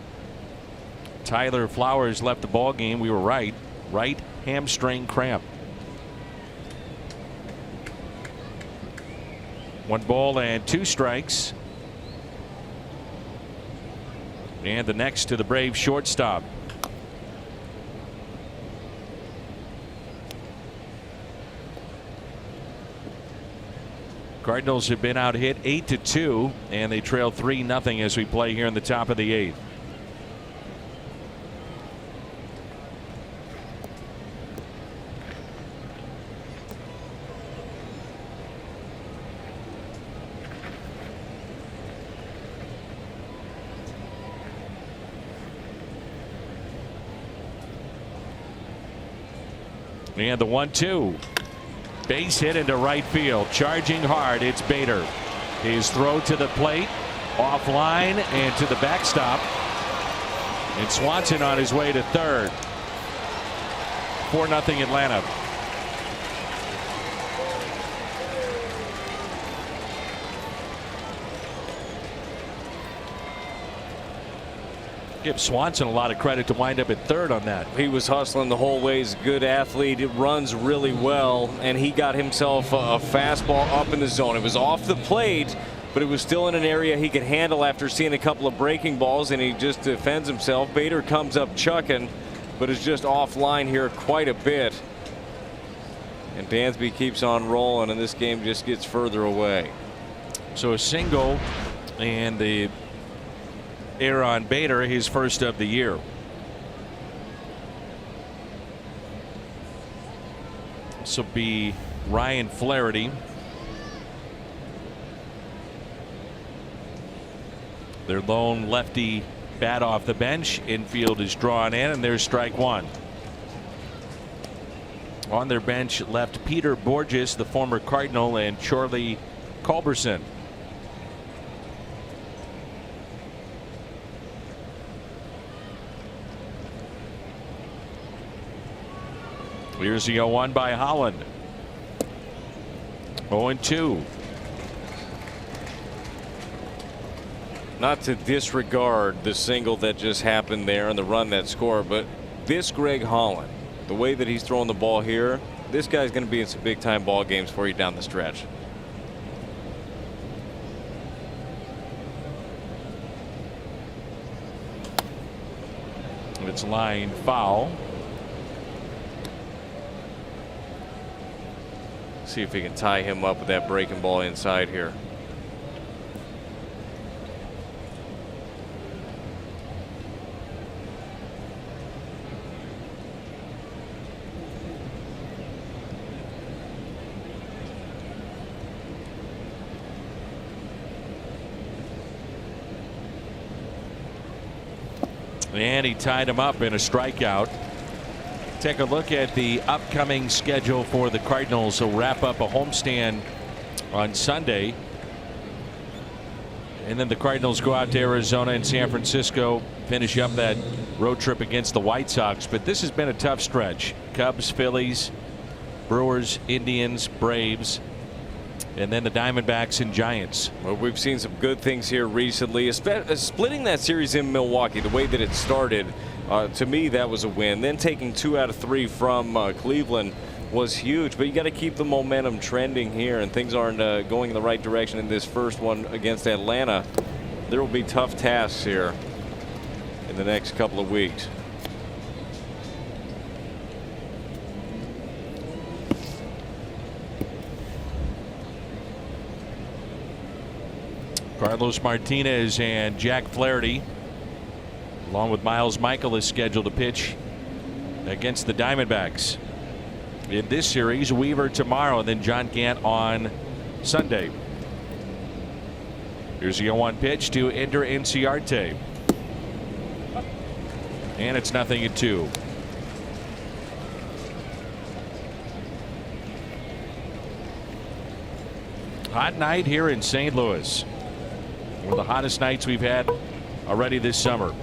Tyler Flowers left the ball game. We were right hamstring cramp. 1 ball and 2 strikes. And the next to the Braves shortstop. Cardinals have been out hit 8-2, and they trail 3-0 as we play here in the top of the 8th. And the 1-2. Base hit into right field. Charging hard. It's Bader. His throw to the plate. Offline and to the backstop. And Swanson on his way to third. 4-0 Atlanta. Give Swanson a lot of credit to wind up at third on that. He was hustling the whole way. He's a good athlete. It runs really well, and he got himself a fastball up in the zone. It was off the plate, but it was still in an area he could handle after seeing a couple of breaking balls, and he just defends himself. Bader comes up chucking, but is just offline here quite a bit. And Dansby keeps on rolling, and this game just gets further away. So a single and the error on Bader, his first of the year. This will be Ryan Flaherty. Their lone lefty bat off the bench. Infield is drawn in, and there's strike one. On their bench left Peter Borges, the former Cardinal, and Charlie Culberson. Here's the 0-1 by Holland. 0-2. Not to disregard the single that just happened there and the run that scored, but this Greg Holland, the way that he's throwing the ball here, this guy's going to be in some big time ball games for you down the stretch. It's line foul. See if he can tie him up with that breaking ball inside here. And he tied him up in a strikeout. Take a look at the upcoming schedule for the Cardinals. They'll wrap up a homestand on Sunday. And then the Cardinals go out to Arizona and San Francisco, finish up that road trip against the White Sox. But this has been a tough stretch. Cubs, Phillies, Brewers, Indians, Braves, and then the Diamondbacks and Giants. Well, we've seen some good things here recently. Splitting that series in Milwaukee, the way that it started, to me that was a win. Then taking 2 out of 3 from Cleveland was huge. But you got to keep the momentum trending here, and things aren't going in the right direction in this first one against Atlanta. There will be tough tasks here in the next couple of weeks. Carlos Martinez and Jack Flaherty, along with Miles Michael, is scheduled to pitch against the Diamondbacks in this series. Weaver tomorrow, and then John Gant on Sunday. Here's the 0-1 pitch to Ender Inciarte, and it's 0-2. Hot night here in St. Louis. One of the hottest nights we've had already this summer.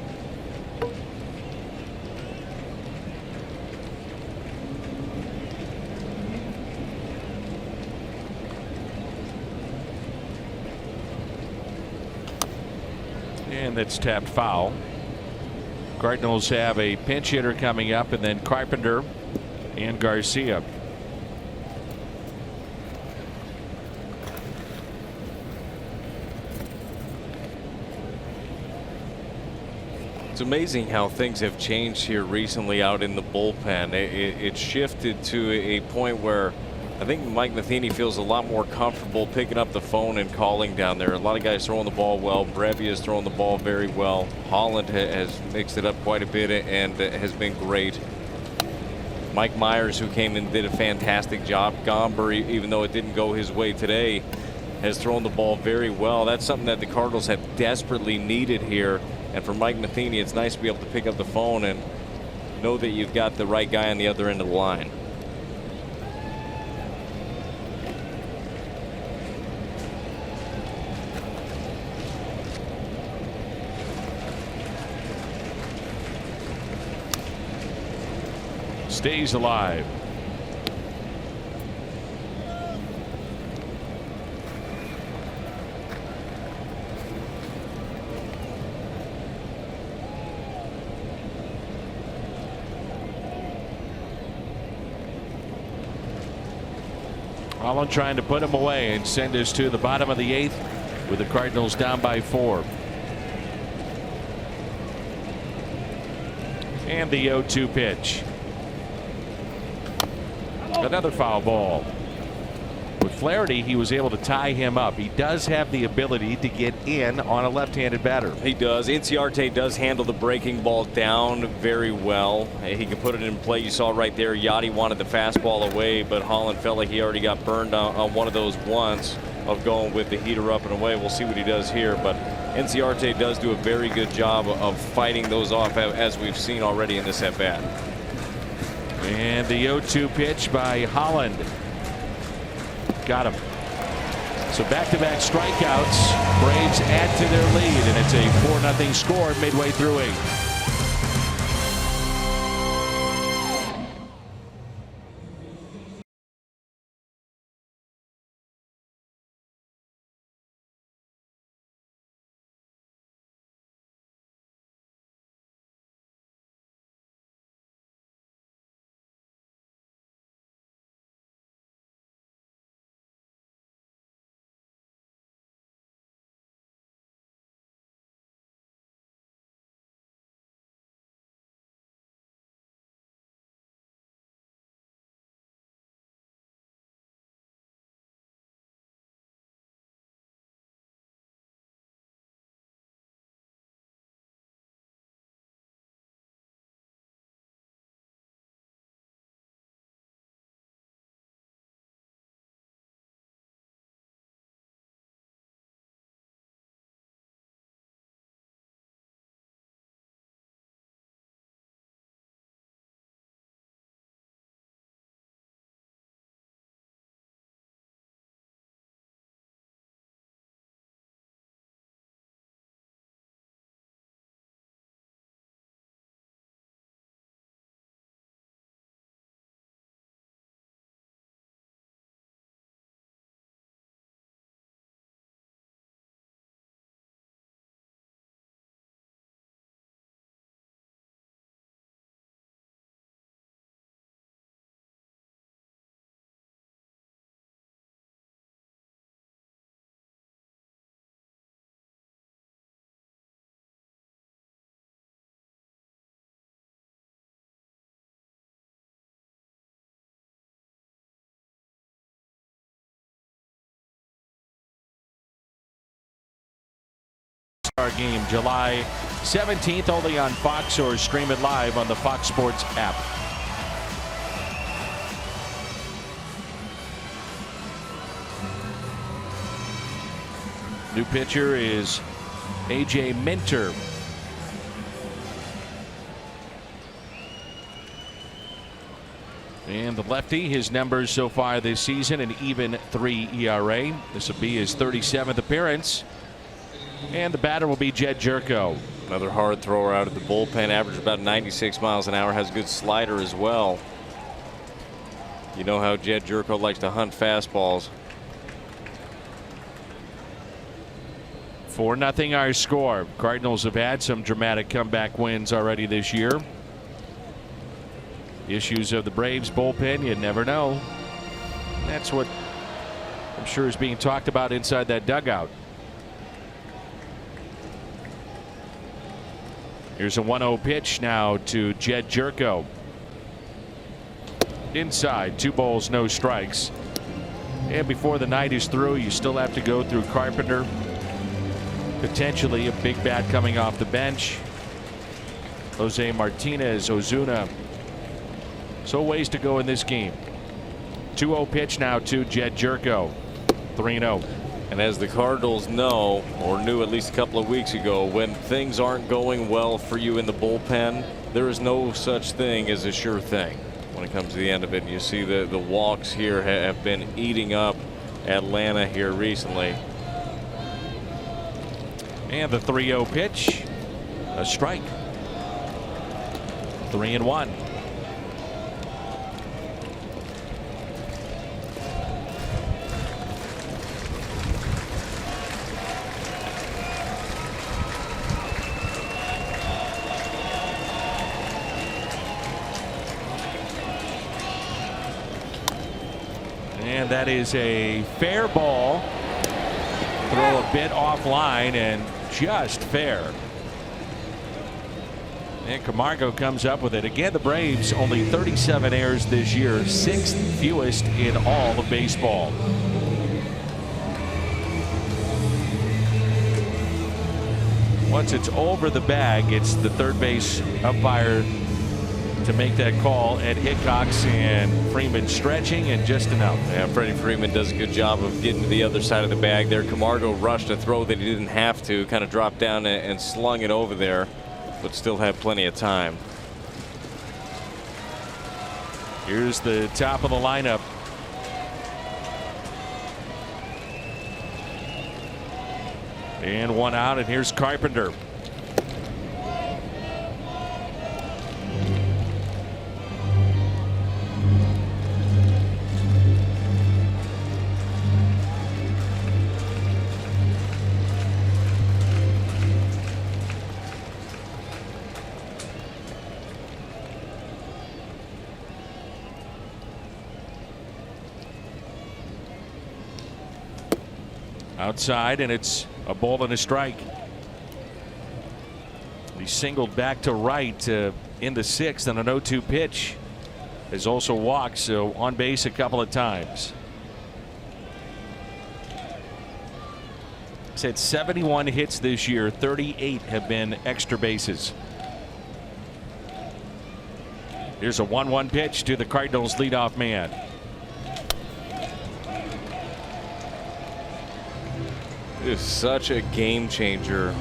And that's tapped foul. Cardinals have a pinch hitter coming up, and then Carpenter and Garcia. It's amazing how things have changed here recently out in the bullpen. It shifted to a point where I think Mike Matheny feels a lot more comfortable picking up the phone and calling down there. A lot of guys throwing the ball well. Brevia is throwing the ball very well. Holland has mixed it up quite a bit and has been great. Mike Myers, who came in and did a fantastic job. Gomber, even though it didn't go his way today, has thrown the ball very well. That's something that the Cardinals have desperately needed here. And for Mike Matheny, it's nice to be able to pick up the phone and know that you've got the right guy on the other end of the line. stays alive. Holland trying to put him away and send us to the bottom of the 8th with the Cardinals down by 4. And the 0-2 pitch. Another foul ball. With Flaherty, he was able to tie him up. He does have the ability to get in on a left-handed batter. He does. Inciarte does handle the breaking ball down very well. He can put it in play. You saw right there, Yachty wanted the fastball away, but Holland felt like he already got burned on one of those once of going with the heater up and away. We'll see what he does here, but Inciarte does do a very good job of fighting those off, as we've seen already in this at-bat. And the 0-2 pitch by Holland. Got him. So back-to-back strikeouts. Braves add to their lead, and it's a 4-0 score midway through 8. Our game July 17th, only on Fox, or stream it live on the Fox Sports app. New pitcher is AJ Minter. And the lefty, his numbers so far this season, an even 3 ERA. This will be his 37th appearance. And the batter will be Jed Jerko. Another hard thrower out of the bullpen, average about 96 miles an hour, has a good slider as well. You know how Jed Jerko likes to hunt fastballs. 4-0 our score. Cardinals have had some dramatic comeback wins already this year. Issues of the Braves bullpen, you never know. That's what I'm sure is being talked about inside that dugout. Here's a 1-0 pitch now to Jed Jerko. Inside, 2 balls, no strikes. And before the night is through, you still have to go through Carpenter. Potentially a big bat coming off the bench. Jose Martinez, Ozuna. So ways to go in this game. 2-0 pitch now to Jed Jerko. 3-0. And as the Cardinals know, or knew at least a couple of weeks ago, when things aren't going well for you in the bullpen, there is no such thing as a sure thing when it comes to the end of it. You see the walks here have been eating up Atlanta here recently. And the 3-0 pitch, a strike. 3-1. And that is a fair ball. Throw a bit offline and just fair. And Camargo comes up with it. Again, the Braves only 37 errors this year, 6th fewest in all of baseball. Once it's over the bag, it's the third base umpire to make that call. Ed Hickox and Freeman stretching and just enough. Yeah, Freddie Freeman does a good job of getting to the other side of the bag there. Camargo rushed a throw that he didn't have to, kind of dropped down and slung it over there, but still had plenty of time. Here's the top of the lineup. And one out, and here's Carpenter. Outside, and it's a ball and a strike. He singled back to right in the 6th on an 0-2 pitch. Has also walked, so on base a couple of times. He's had 71 hits this year. 38 have been extra bases. Here's a 1-1 pitch to the Cardinals leadoff man. It is such a game changer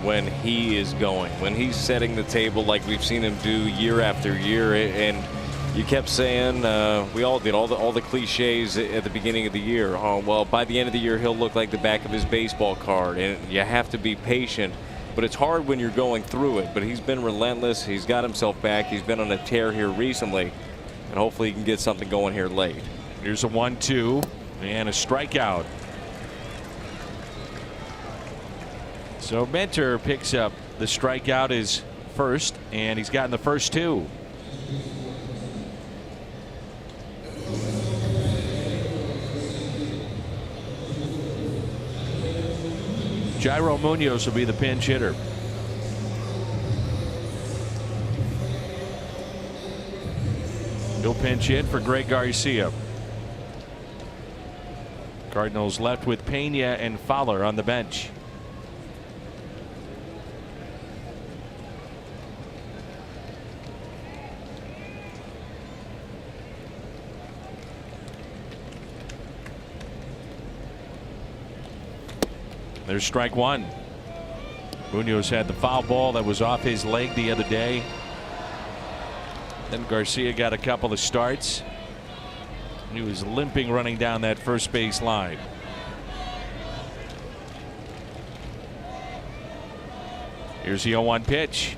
when he is going, when he's setting the table like we've seen him do year after year. And you kept saying, we all did, all the cliches at the beginning of the year. Oh, well, by the end of the year, he'll look like the back of his baseball card. And you have to be patient. But it's hard when you're going through it. But he's been relentless. He's got himself back. He's been on a tear here recently. And hopefully he can get something going here late. Here's a 1-2 and a strikeout. So Mentor picks up the strikeout his first, and he's gotten the first 2. Jairo Munoz will be the pinch hitter. He'll pinch hit for Greg Garcia. Cardinals left with Pena and Fowler on the bench. There's strike 1. Munoz had the foul ball that was off his leg the other day. Then Garcia got a couple of starts. He was limping running down that first base line. Here's the 0-1 pitch.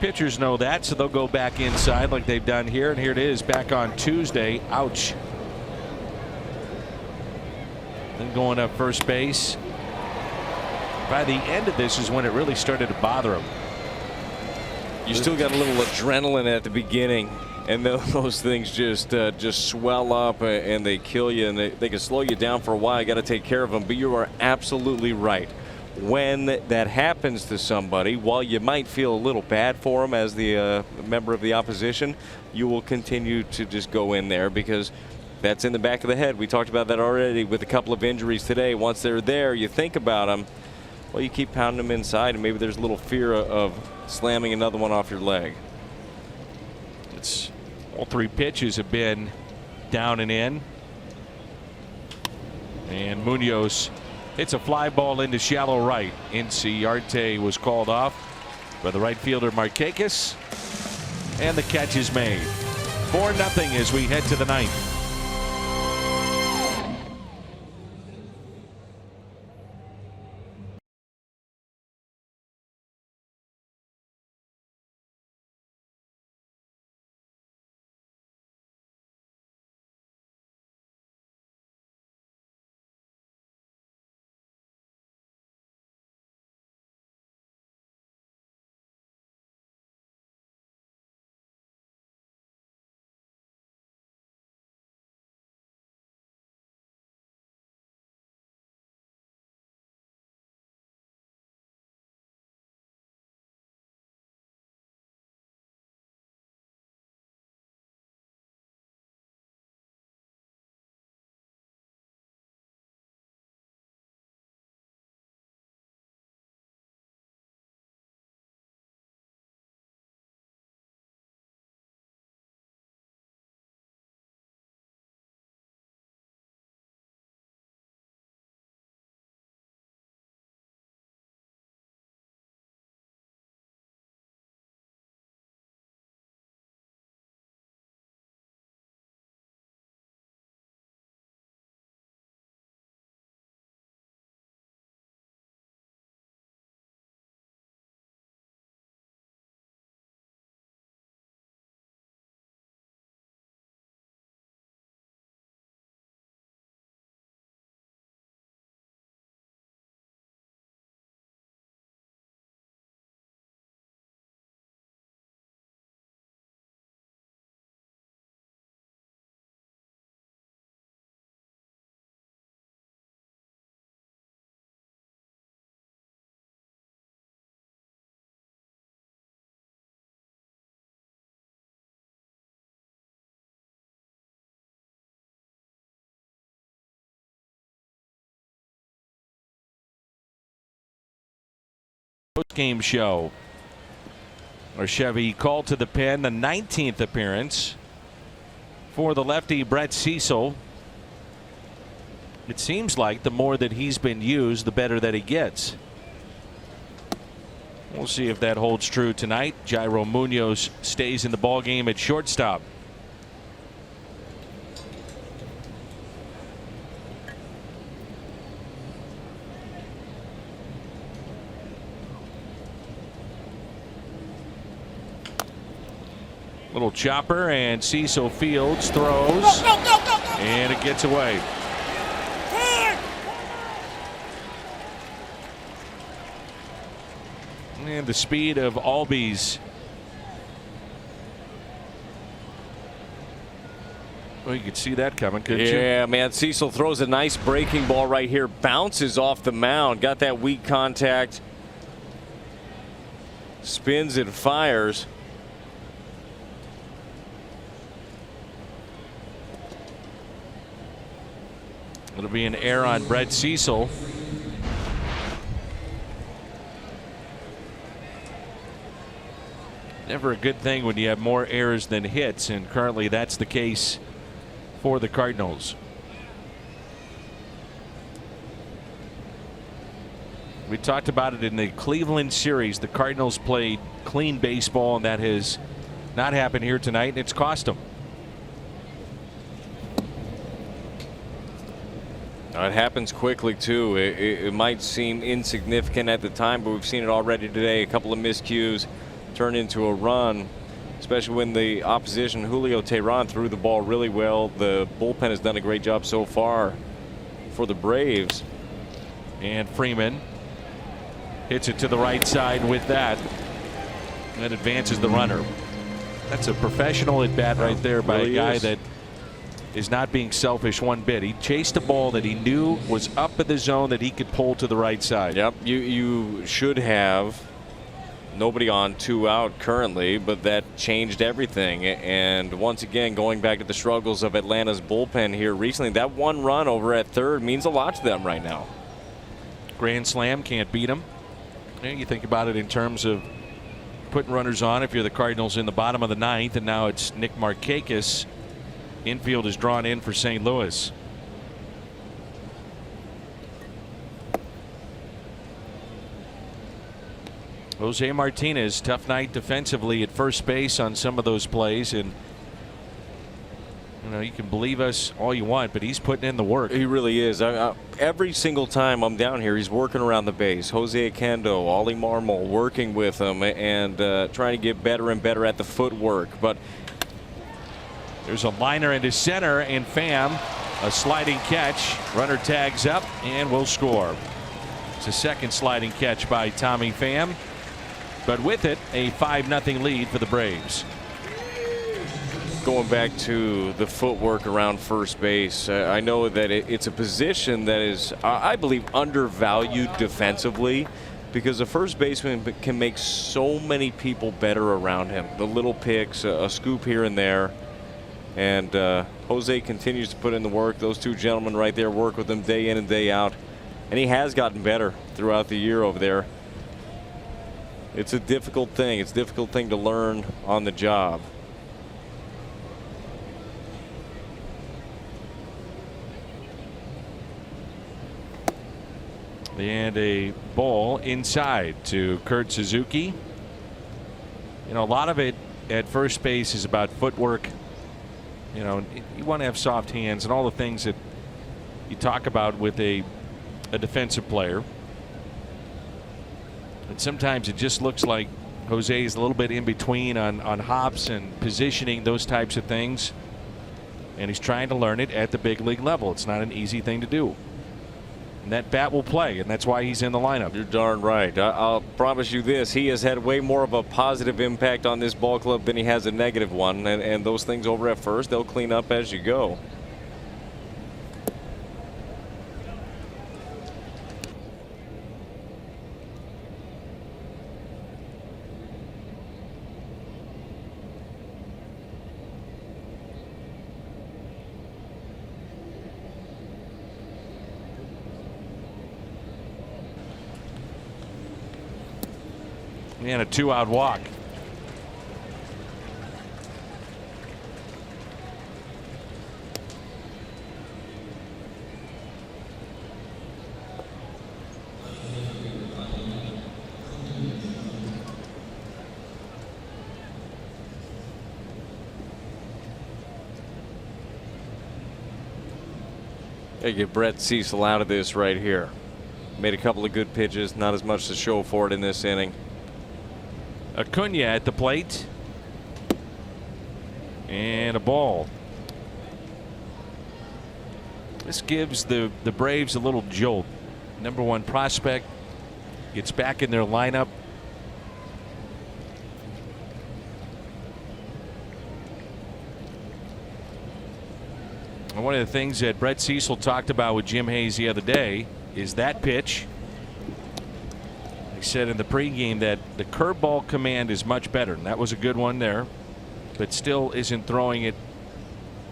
Pitchers know that, so they'll go back inside like they've done here. And here it is back on Tuesday. Ouch. Then going up first base. By the end of this is when it really started to bother him. You still got a little adrenaline at the beginning, and those things just swell up and they kill you, and they can slow you down for a while. You got to take care of them. But you are absolutely right. When that happens to somebody, while you might feel a little bad for them as the member of the opposition, you will continue to just go in there because that's in the back of the head. We talked about that already with a couple of injuries today. Once they're there, you think about them. Well, you keep pounding them inside, and maybe there's a little fear of slamming another one off your leg. It's all 3 pitches have been down and in. And Munoz hits a fly ball into shallow right. Inciarte was called off by the right fielder Markakis, and the catch is made. 4-0 as we head to the 9th. Post-game show. Or Chevy called to the pen, the 19th appearance for the lefty Brett Cecil. It seems like the more that he's been used, the better that he gets. We'll see if that holds true tonight. Jairo Munoz stays in the ballgame at shortstop. Little chopper, and Cecil fields, throws, and it gets away. And the speed of Albies. Well, you could see that coming, couldn't you? Yeah, man. Cecil throws a nice breaking ball right here. Bounces off the mound. Got that weak contact. Spins and fires. It'll be an error on Brett Cecil. Never a good thing when you have more errors than hits, and currently that's the case for the Cardinals. We talked about it in the Cleveland series. The Cardinals played clean baseball, and that has not happened here tonight, and it's cost them. It happens quickly, too. It might seem insignificant at the time, but we've seen it already today. A couple of miscues turn into a run, especially when the opposition, Julio Teheran, threw the ball really well. The bullpen has done a great job so far for the Braves. And Freeman hits it to the right side with that. And advances the runner. That's a professional at bat right there by really a guy is. that is not being selfish one bit. He chased a ball that he knew was up in the zone that he could pull to the right side. Yep, you should have nobody on, 2 out currently, but that changed everything. And once again, going back to the struggles of Atlanta's bullpen here recently, that one run over at third means a lot to them right now. Grand slam, can't beat him. You think about it in terms of putting runners on. If you're the Cardinals in the bottom of the 9th, and now it's Nick Markakis. Infield is drawn in for St. Louis. Jose Martinez, tough night defensively at first base on some of those plays, and you know, you can believe us all you want, but he's putting in the work. He really is. Every single time I'm down here, he's working around the base. Jose Akendo, Ollie Marmol working with him and trying to get better and better at the footwork. But there's a liner into center, and Pham, a sliding catch. Runner tags up and will score. It's a second sliding catch by Tommy Pham, but with it, a 5-0 lead for the Braves. Going back to the footwork around first base, I know that it's a position that is, I believe, undervalued defensively, because the first baseman can make so many people better around him. The little picks, a scoop here and there. And Jose continues to put in the work. Those two gentlemen right there work with him day in and day out. And he has gotten better throughout the year over there. It's a difficult thing. It's a difficult thing to learn on the job. And a ball inside to Kurt Suzuki. You know, a lot of it at first base is about footwork. You know, you want to have soft hands and all the things that you talk about with a defensive player. And sometimes it just looks like Jose is a little bit in between on hops and positioning, those types of things. And he's trying to learn it at the big league level. It's not an easy thing to do. And that bat will play, and that's why he's in the lineup. You're darn right. I'll promise you this. He has had way more of a positive impact on this ball club than he has a negative one. And those things over at first, they'll clean up as you go. And a 2-out walk. They get Brett Cecil out of this right here. Made a couple of good pitches, not as much to show for it in this inning. Acuna at the plate. And a ball. This gives the Braves a little jolt. #1 prospect gets back in their lineup. And one of the things that Brett Cecil talked about with Jim Hayes the other day is that pitch. He said in the pregame that the curveball command is much better, and that was a good one there, but still isn't throwing it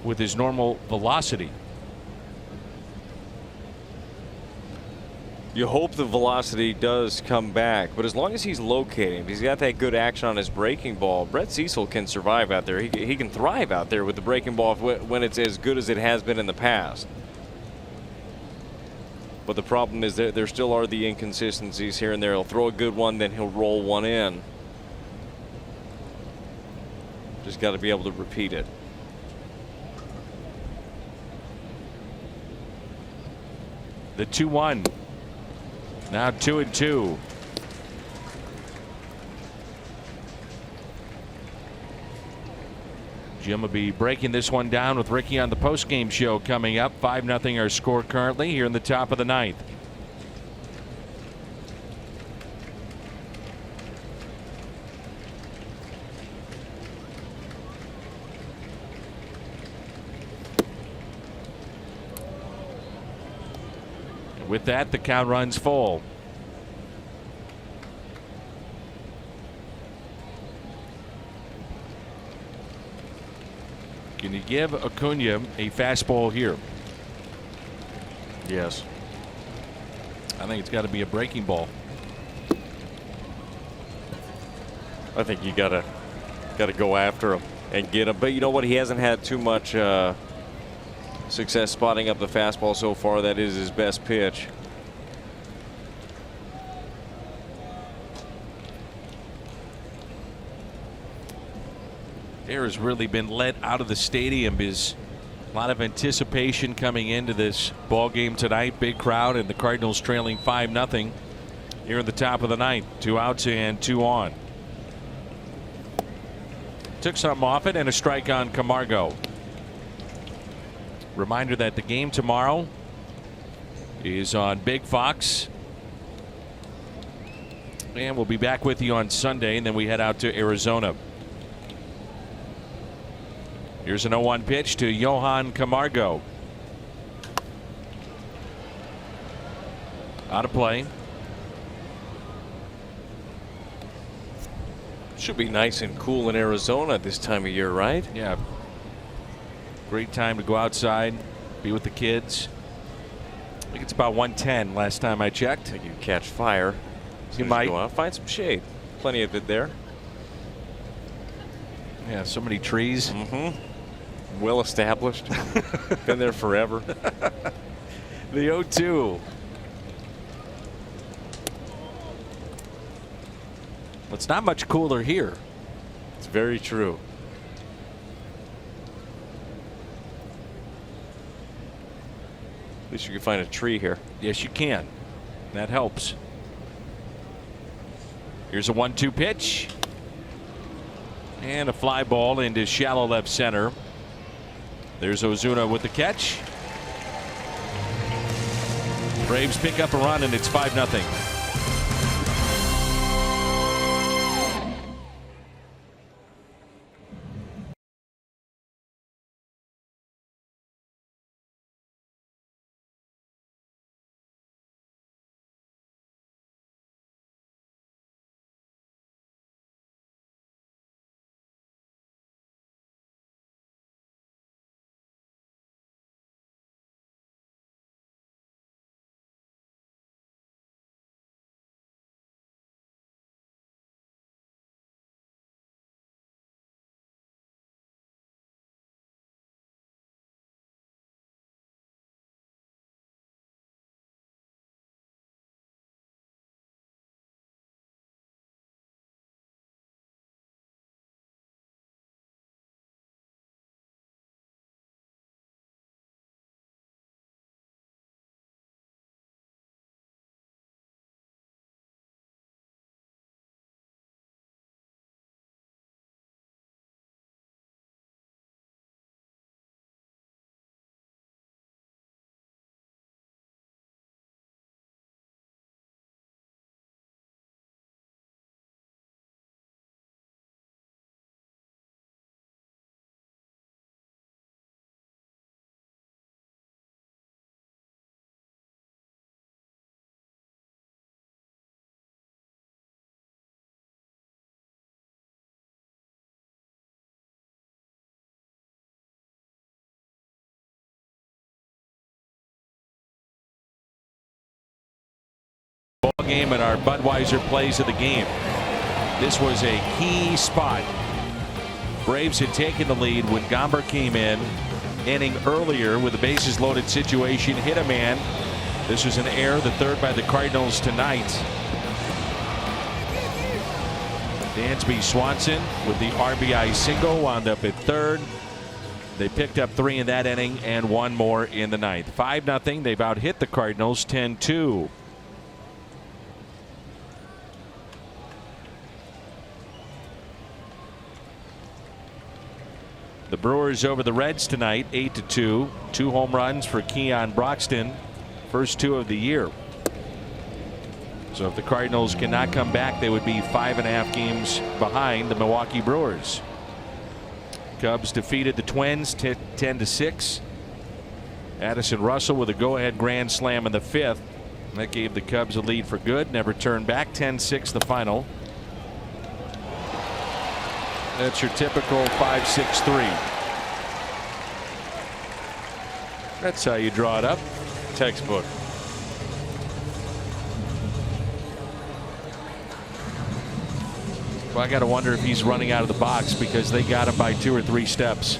with his normal velocity. You hope the velocity does come back, but as long as he's locating, if he's got that good action on his breaking ball, Brett Cecil can survive out there. He can thrive out there with the breaking ball when it's as good as it has been in the past. But the problem is that there still are the inconsistencies here and there. He'll throw a good one, then he'll roll one in. Just got to be able to repeat it. The 2-1. Now 2-2. Jim will be breaking this one down with Ricky on the postgame show coming up. 5-0 our score currently here in the top of the 9th. With that, the count runs full. Can you give Acuna a fastball here? Yes. I think it's got to be a breaking ball. I think you gotta go after him and get him. But you know what? He hasn't had too much success spotting up the fastball so far. That is his best pitch. Air has really been let out of the stadium. Is a lot of anticipation coming into this ball game tonight. Big crowd, and the Cardinals trailing 5-0 here in the top of the 9th. 2 outs and 2 on. Took something off it, and a strike on Camargo. Reminder that the game tomorrow is on Big Fox. And we'll be back with you on Sunday, and then we head out to Arizona. Here's an 0-1 pitch to Johan Camargo. Out of play. Should be nice and cool in Arizona this time of year, right? Yeah. Great time to go outside, be with the kids. I think it's about 110 last time I checked. I think you catch fire. You might. Go out, find some shade. Plenty of it there. Yeah, so many trees. Mm-hmm. Well established. Been there forever. The 0-2. It's not much cooler here. It's very true. At least you can find a tree here. Yes, you can. That helps. Here's a 1-2 pitch. And a fly ball into shallow left center. There's Ozuna with the catch. Braves pick up a run, and it's 5-0. game and our Budweiser plays of the game. This was a key spot. Braves had taken the lead when Gomber came in, inning earlier with a bases loaded situation, hit a man. This was an error, the third by the Cardinals tonight. Dansby Swanson with the RBI single wound up at third. They picked up 3 in that inning and 1 more in the ninth. 5-0. They've out hit the Cardinals 10-2. The Brewers over the Reds tonight, 8-2. 2 home runs for Keon Broxton, first 2 of the year. So if the Cardinals cannot come back, they would be 5.5 games behind the Milwaukee Brewers. Cubs defeated the Twins 10-6. Addison Russell with a go-ahead grand slam in the 5th. That gave the Cubs a lead for good. Never turned back. 10-6 the final. That's your typical 5-6-3. That's how you draw it up. Textbook. Well, I got to wonder if he's running out of the box because they got him by 2 or 3 steps.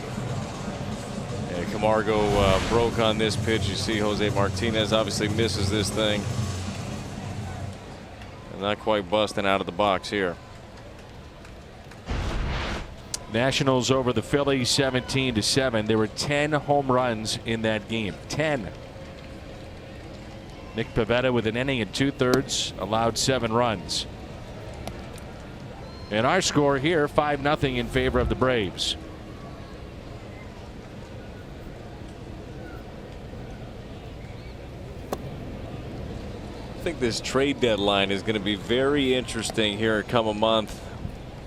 Yeah, Camargo broke on this pitch. You see Jose Martinez obviously misses this thing. And not quite busting out of the box here. Nationals over the Phillies 17-7. There were 10 home runs in that game. 10. Nick Pivetta with an inning and 2/3 allowed 7 runs. And our score here 5-0 in favor of the Braves. I think this trade deadline is going to be very interesting here come a month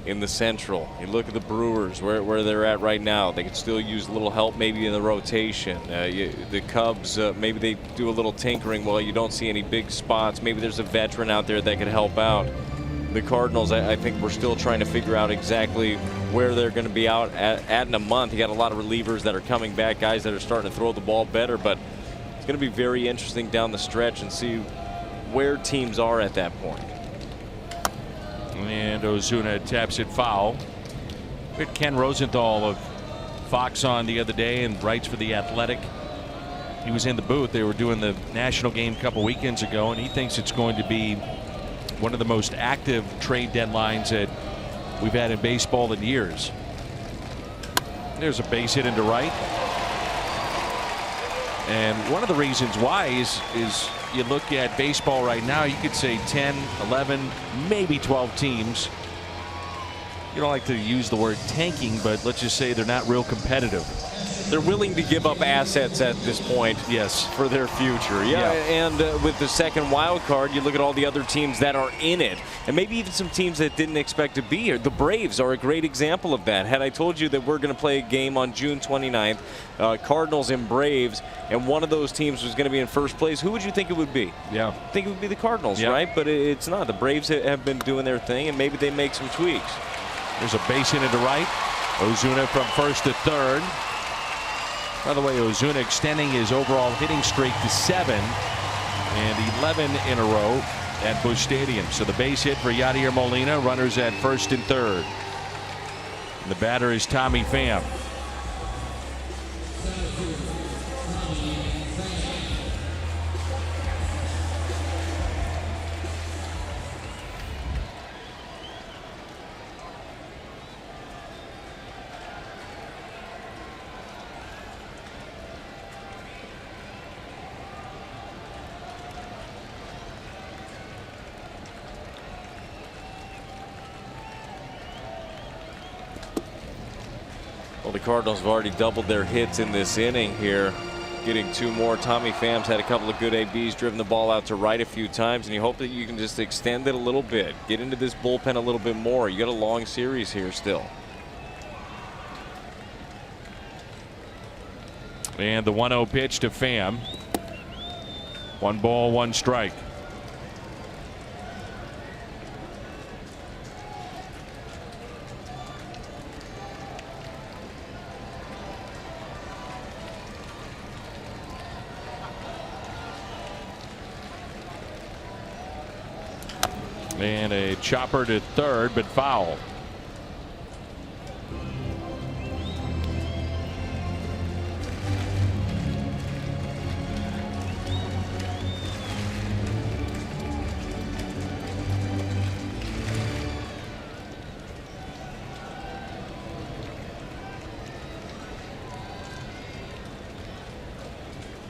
in the Central. You look at the Brewers where they're at right now. They could still use a little help maybe in the rotation. The Cubs maybe they do a little tinkering. Well, you don't see any big spots. Maybe there's a veteran out there that could help out. The Cardinals, I think we're still trying to figure out exactly where they're going to be out at in a month. You got a lot of relievers that are coming back, guys that are starting to throw the ball better, but it's going to be very interesting down the stretch and see where teams are at that point. And Ozuna taps it foul. We had Ken Rosenthal of Fox on the other day and writes for The Athletic. He was in the booth. They were doing the national game a couple weekends ago, and he thinks it's going to be one of the most active trade deadlines that we've had in baseball in years. There's a base hit into right. And one of the reasons why is you look at baseball right now, you could say 10, 11, maybe 12 teams. You don't like to use the word tanking, but let's just say they're not real competitive. They're willing to give up assets at this point. Yes. For their future. Yeah. And with the second wild card, you look at all the other teams that are in it, and maybe even some teams that didn't expect to be here. The Braves are a great example of that. Had I told you that we're going to play a game on June 29th, Cardinals and Braves, and one of those teams was going to be in first place, who would you think it would be? Yeah. I think it would be the Cardinals, right? But it's not. The Braves have been doing their thing, and maybe they make some tweaks. There's a base hit into right. Ozuna from first to third. By the way, Ozuna extending his overall hitting streak to 7 and 11 in a row at Busch Stadium. So the base hit for Yadier Molina, runners at first and third. And the batter is Tommy Pham. Well, the Cardinals have already doubled their hits in this inning here, getting 2 more. Tommy Pham's had a couple of good ABs, driven the ball out to right a few times, and you hope that you can just extend it a little bit, get into this bullpen a little bit more. You got a long series here still. And the 1-0 pitch to Pham. 1 ball, 1 strike. And a chopper to third, but foul.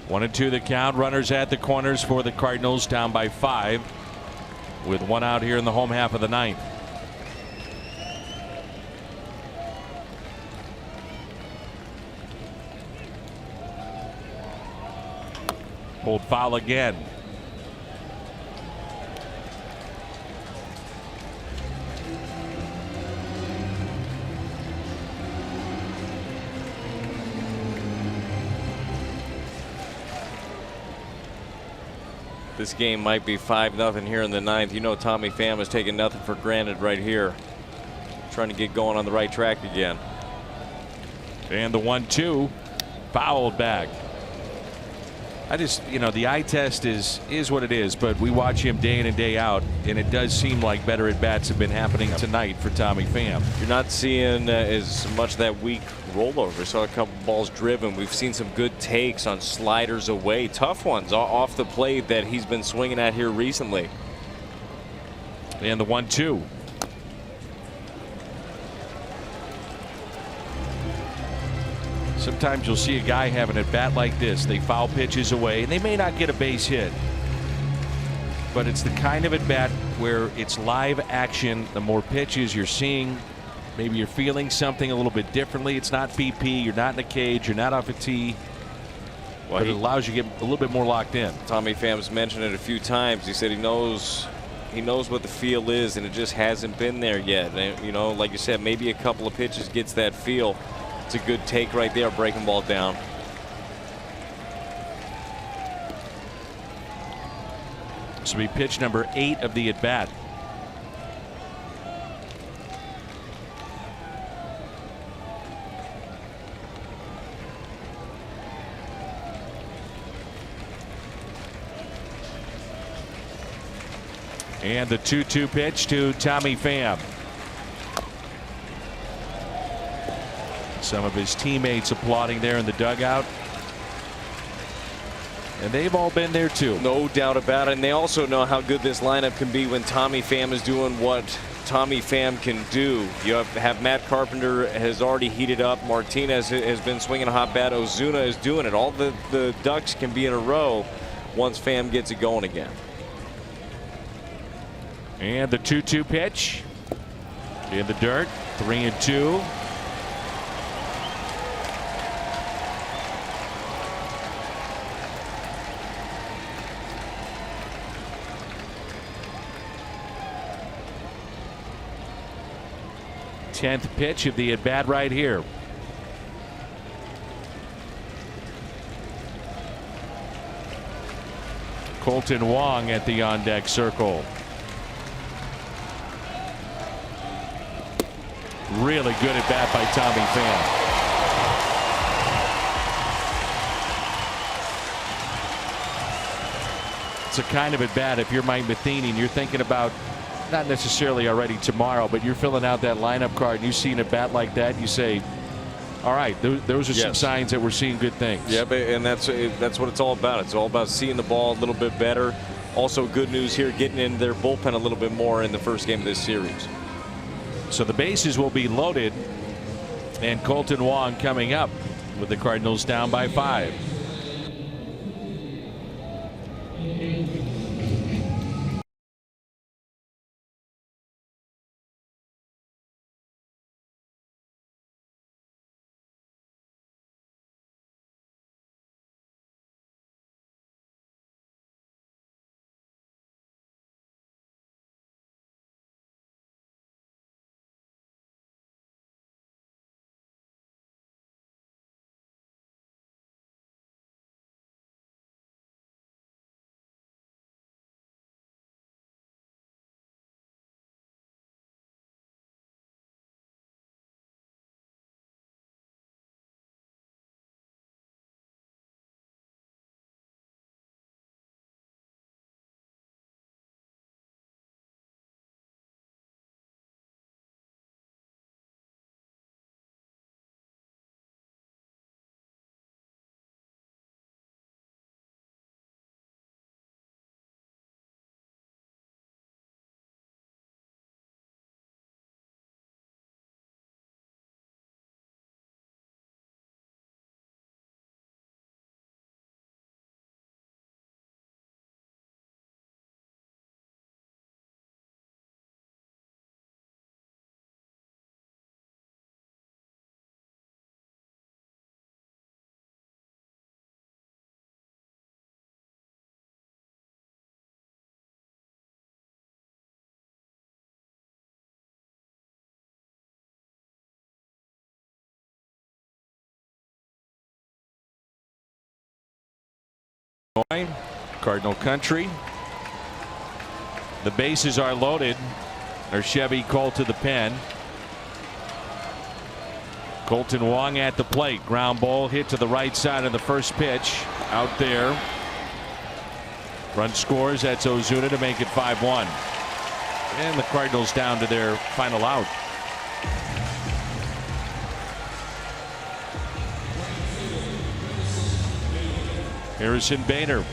One and two the count. Runners at the corners for the Cardinals, down by 5 with one out here in the home half of the ninth. Pulled foul again. This game might be 5-0 here in the ninth. You know Tommy Pham is taking nothing for granted right here. Trying to get going on the right track again. And the 1-2 fouled back. I just, you know, the eye test is what it is, but we watch him day in and day out, and it does seem like better at bats have been happening tonight for Tommy Pham. You're not seeing as much of that weak rollover. We saw a couple balls driven. We've seen some good takes on sliders away, tough ones off the plate that he's been swinging at here recently. And the 1-2. Sometimes you'll see a guy having a bat like this. They foul pitches away, and they may not get a base hit, but it's the kind of at bat where it's live action. The more pitches you're seeing, maybe you're feeling something a little bit differently. It's not BP. You're not in a cage. You're not off a tee. Well, but it allows you to get a little bit more locked in. Tommy Pham's mentioned it a few times. He said he knows what the feel is, and it just hasn't been there yet. And, you know, like you said, maybe a couple of pitches gets that feel. It's a good take right there, breaking ball down. This will be pitch number 8 of the at bat. And the 2-2 pitch to Tommy Pham. Some of his teammates applauding there in the dugout. And they've all been there too. No doubt about it. And they also know how good this lineup can be when Tommy Pham is doing what Tommy Pham can do. You have Matt Carpenter has already heated up. Martinez has been swinging a hot bat. Ozuna is doing it. All the ducks can be in a row once Pham gets it going again. And the 2-2 pitch in the dirt. 3-2. Tenth pitch of the at bat right here. Colton Wong at the on deck circle. Really good at bat by Tommy Pham. It's a kind of at bat if you're Mike Matheny and you're thinking about not necessarily already tomorrow, but you're filling out that lineup card and you see a bat like that, you say, all right, those are some signs that we're seeing good things. Yeah, and that's what it's all about. It's all about seeing the ball a little bit better. Also good news here, getting in their bullpen a little bit more in the first game of this series. So the bases will be loaded, and Colton Wong coming up with the Cardinals down by 5. Illinois, Cardinal Country. The bases are loaded. Our Chevy Colt to the pen. Colton Wong at the plate. Ground ball hit to the right side of the first pitch. Out there. Run scores. That's Ozuna to make it 5-1. And the Cardinals down to their final out. Harrison Bader.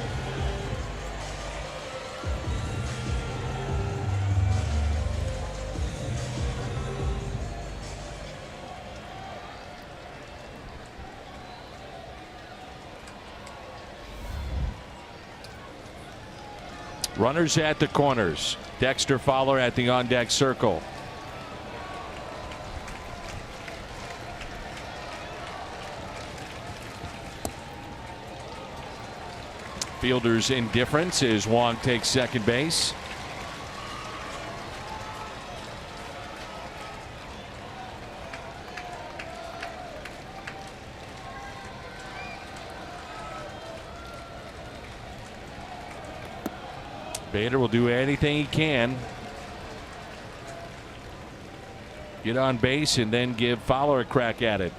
Runners at the corners. Dexter Fowler at the on-deck circle. Fielder's indifference as Wong takes second base. Bader will do anything he can. Get on base and then give Fowler a crack at it.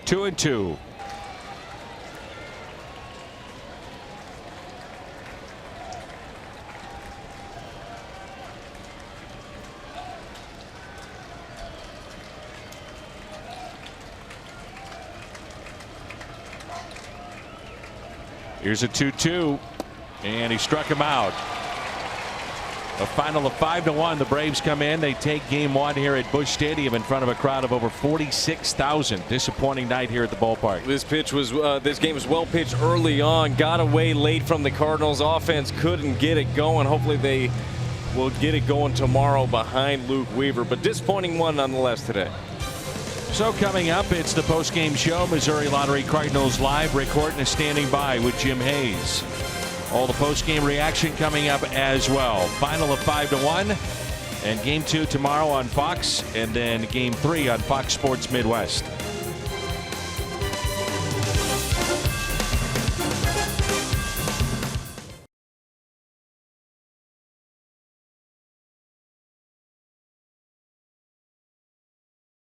Two and two. Here's a 2-2, and he struck him out. A final of 5-1. The Braves come in. They take game one here at Busch Stadium in front of a crowd of over 46,000. Disappointing night here at the ballpark. This game was well pitched early on. Got away late from the Cardinals. Offense couldn't get it going. Hopefully they will get it going tomorrow behind Luke Weaver. But disappointing one nonetheless today. So coming up, it's the post-game show. Missouri Lottery Cardinals Live. Rick Horton is standing by with Jim Hayes. All the post-game reaction coming up as well. Final of 5-1, and game 2 tomorrow on Fox, and then game 3 on Fox Sports Midwest.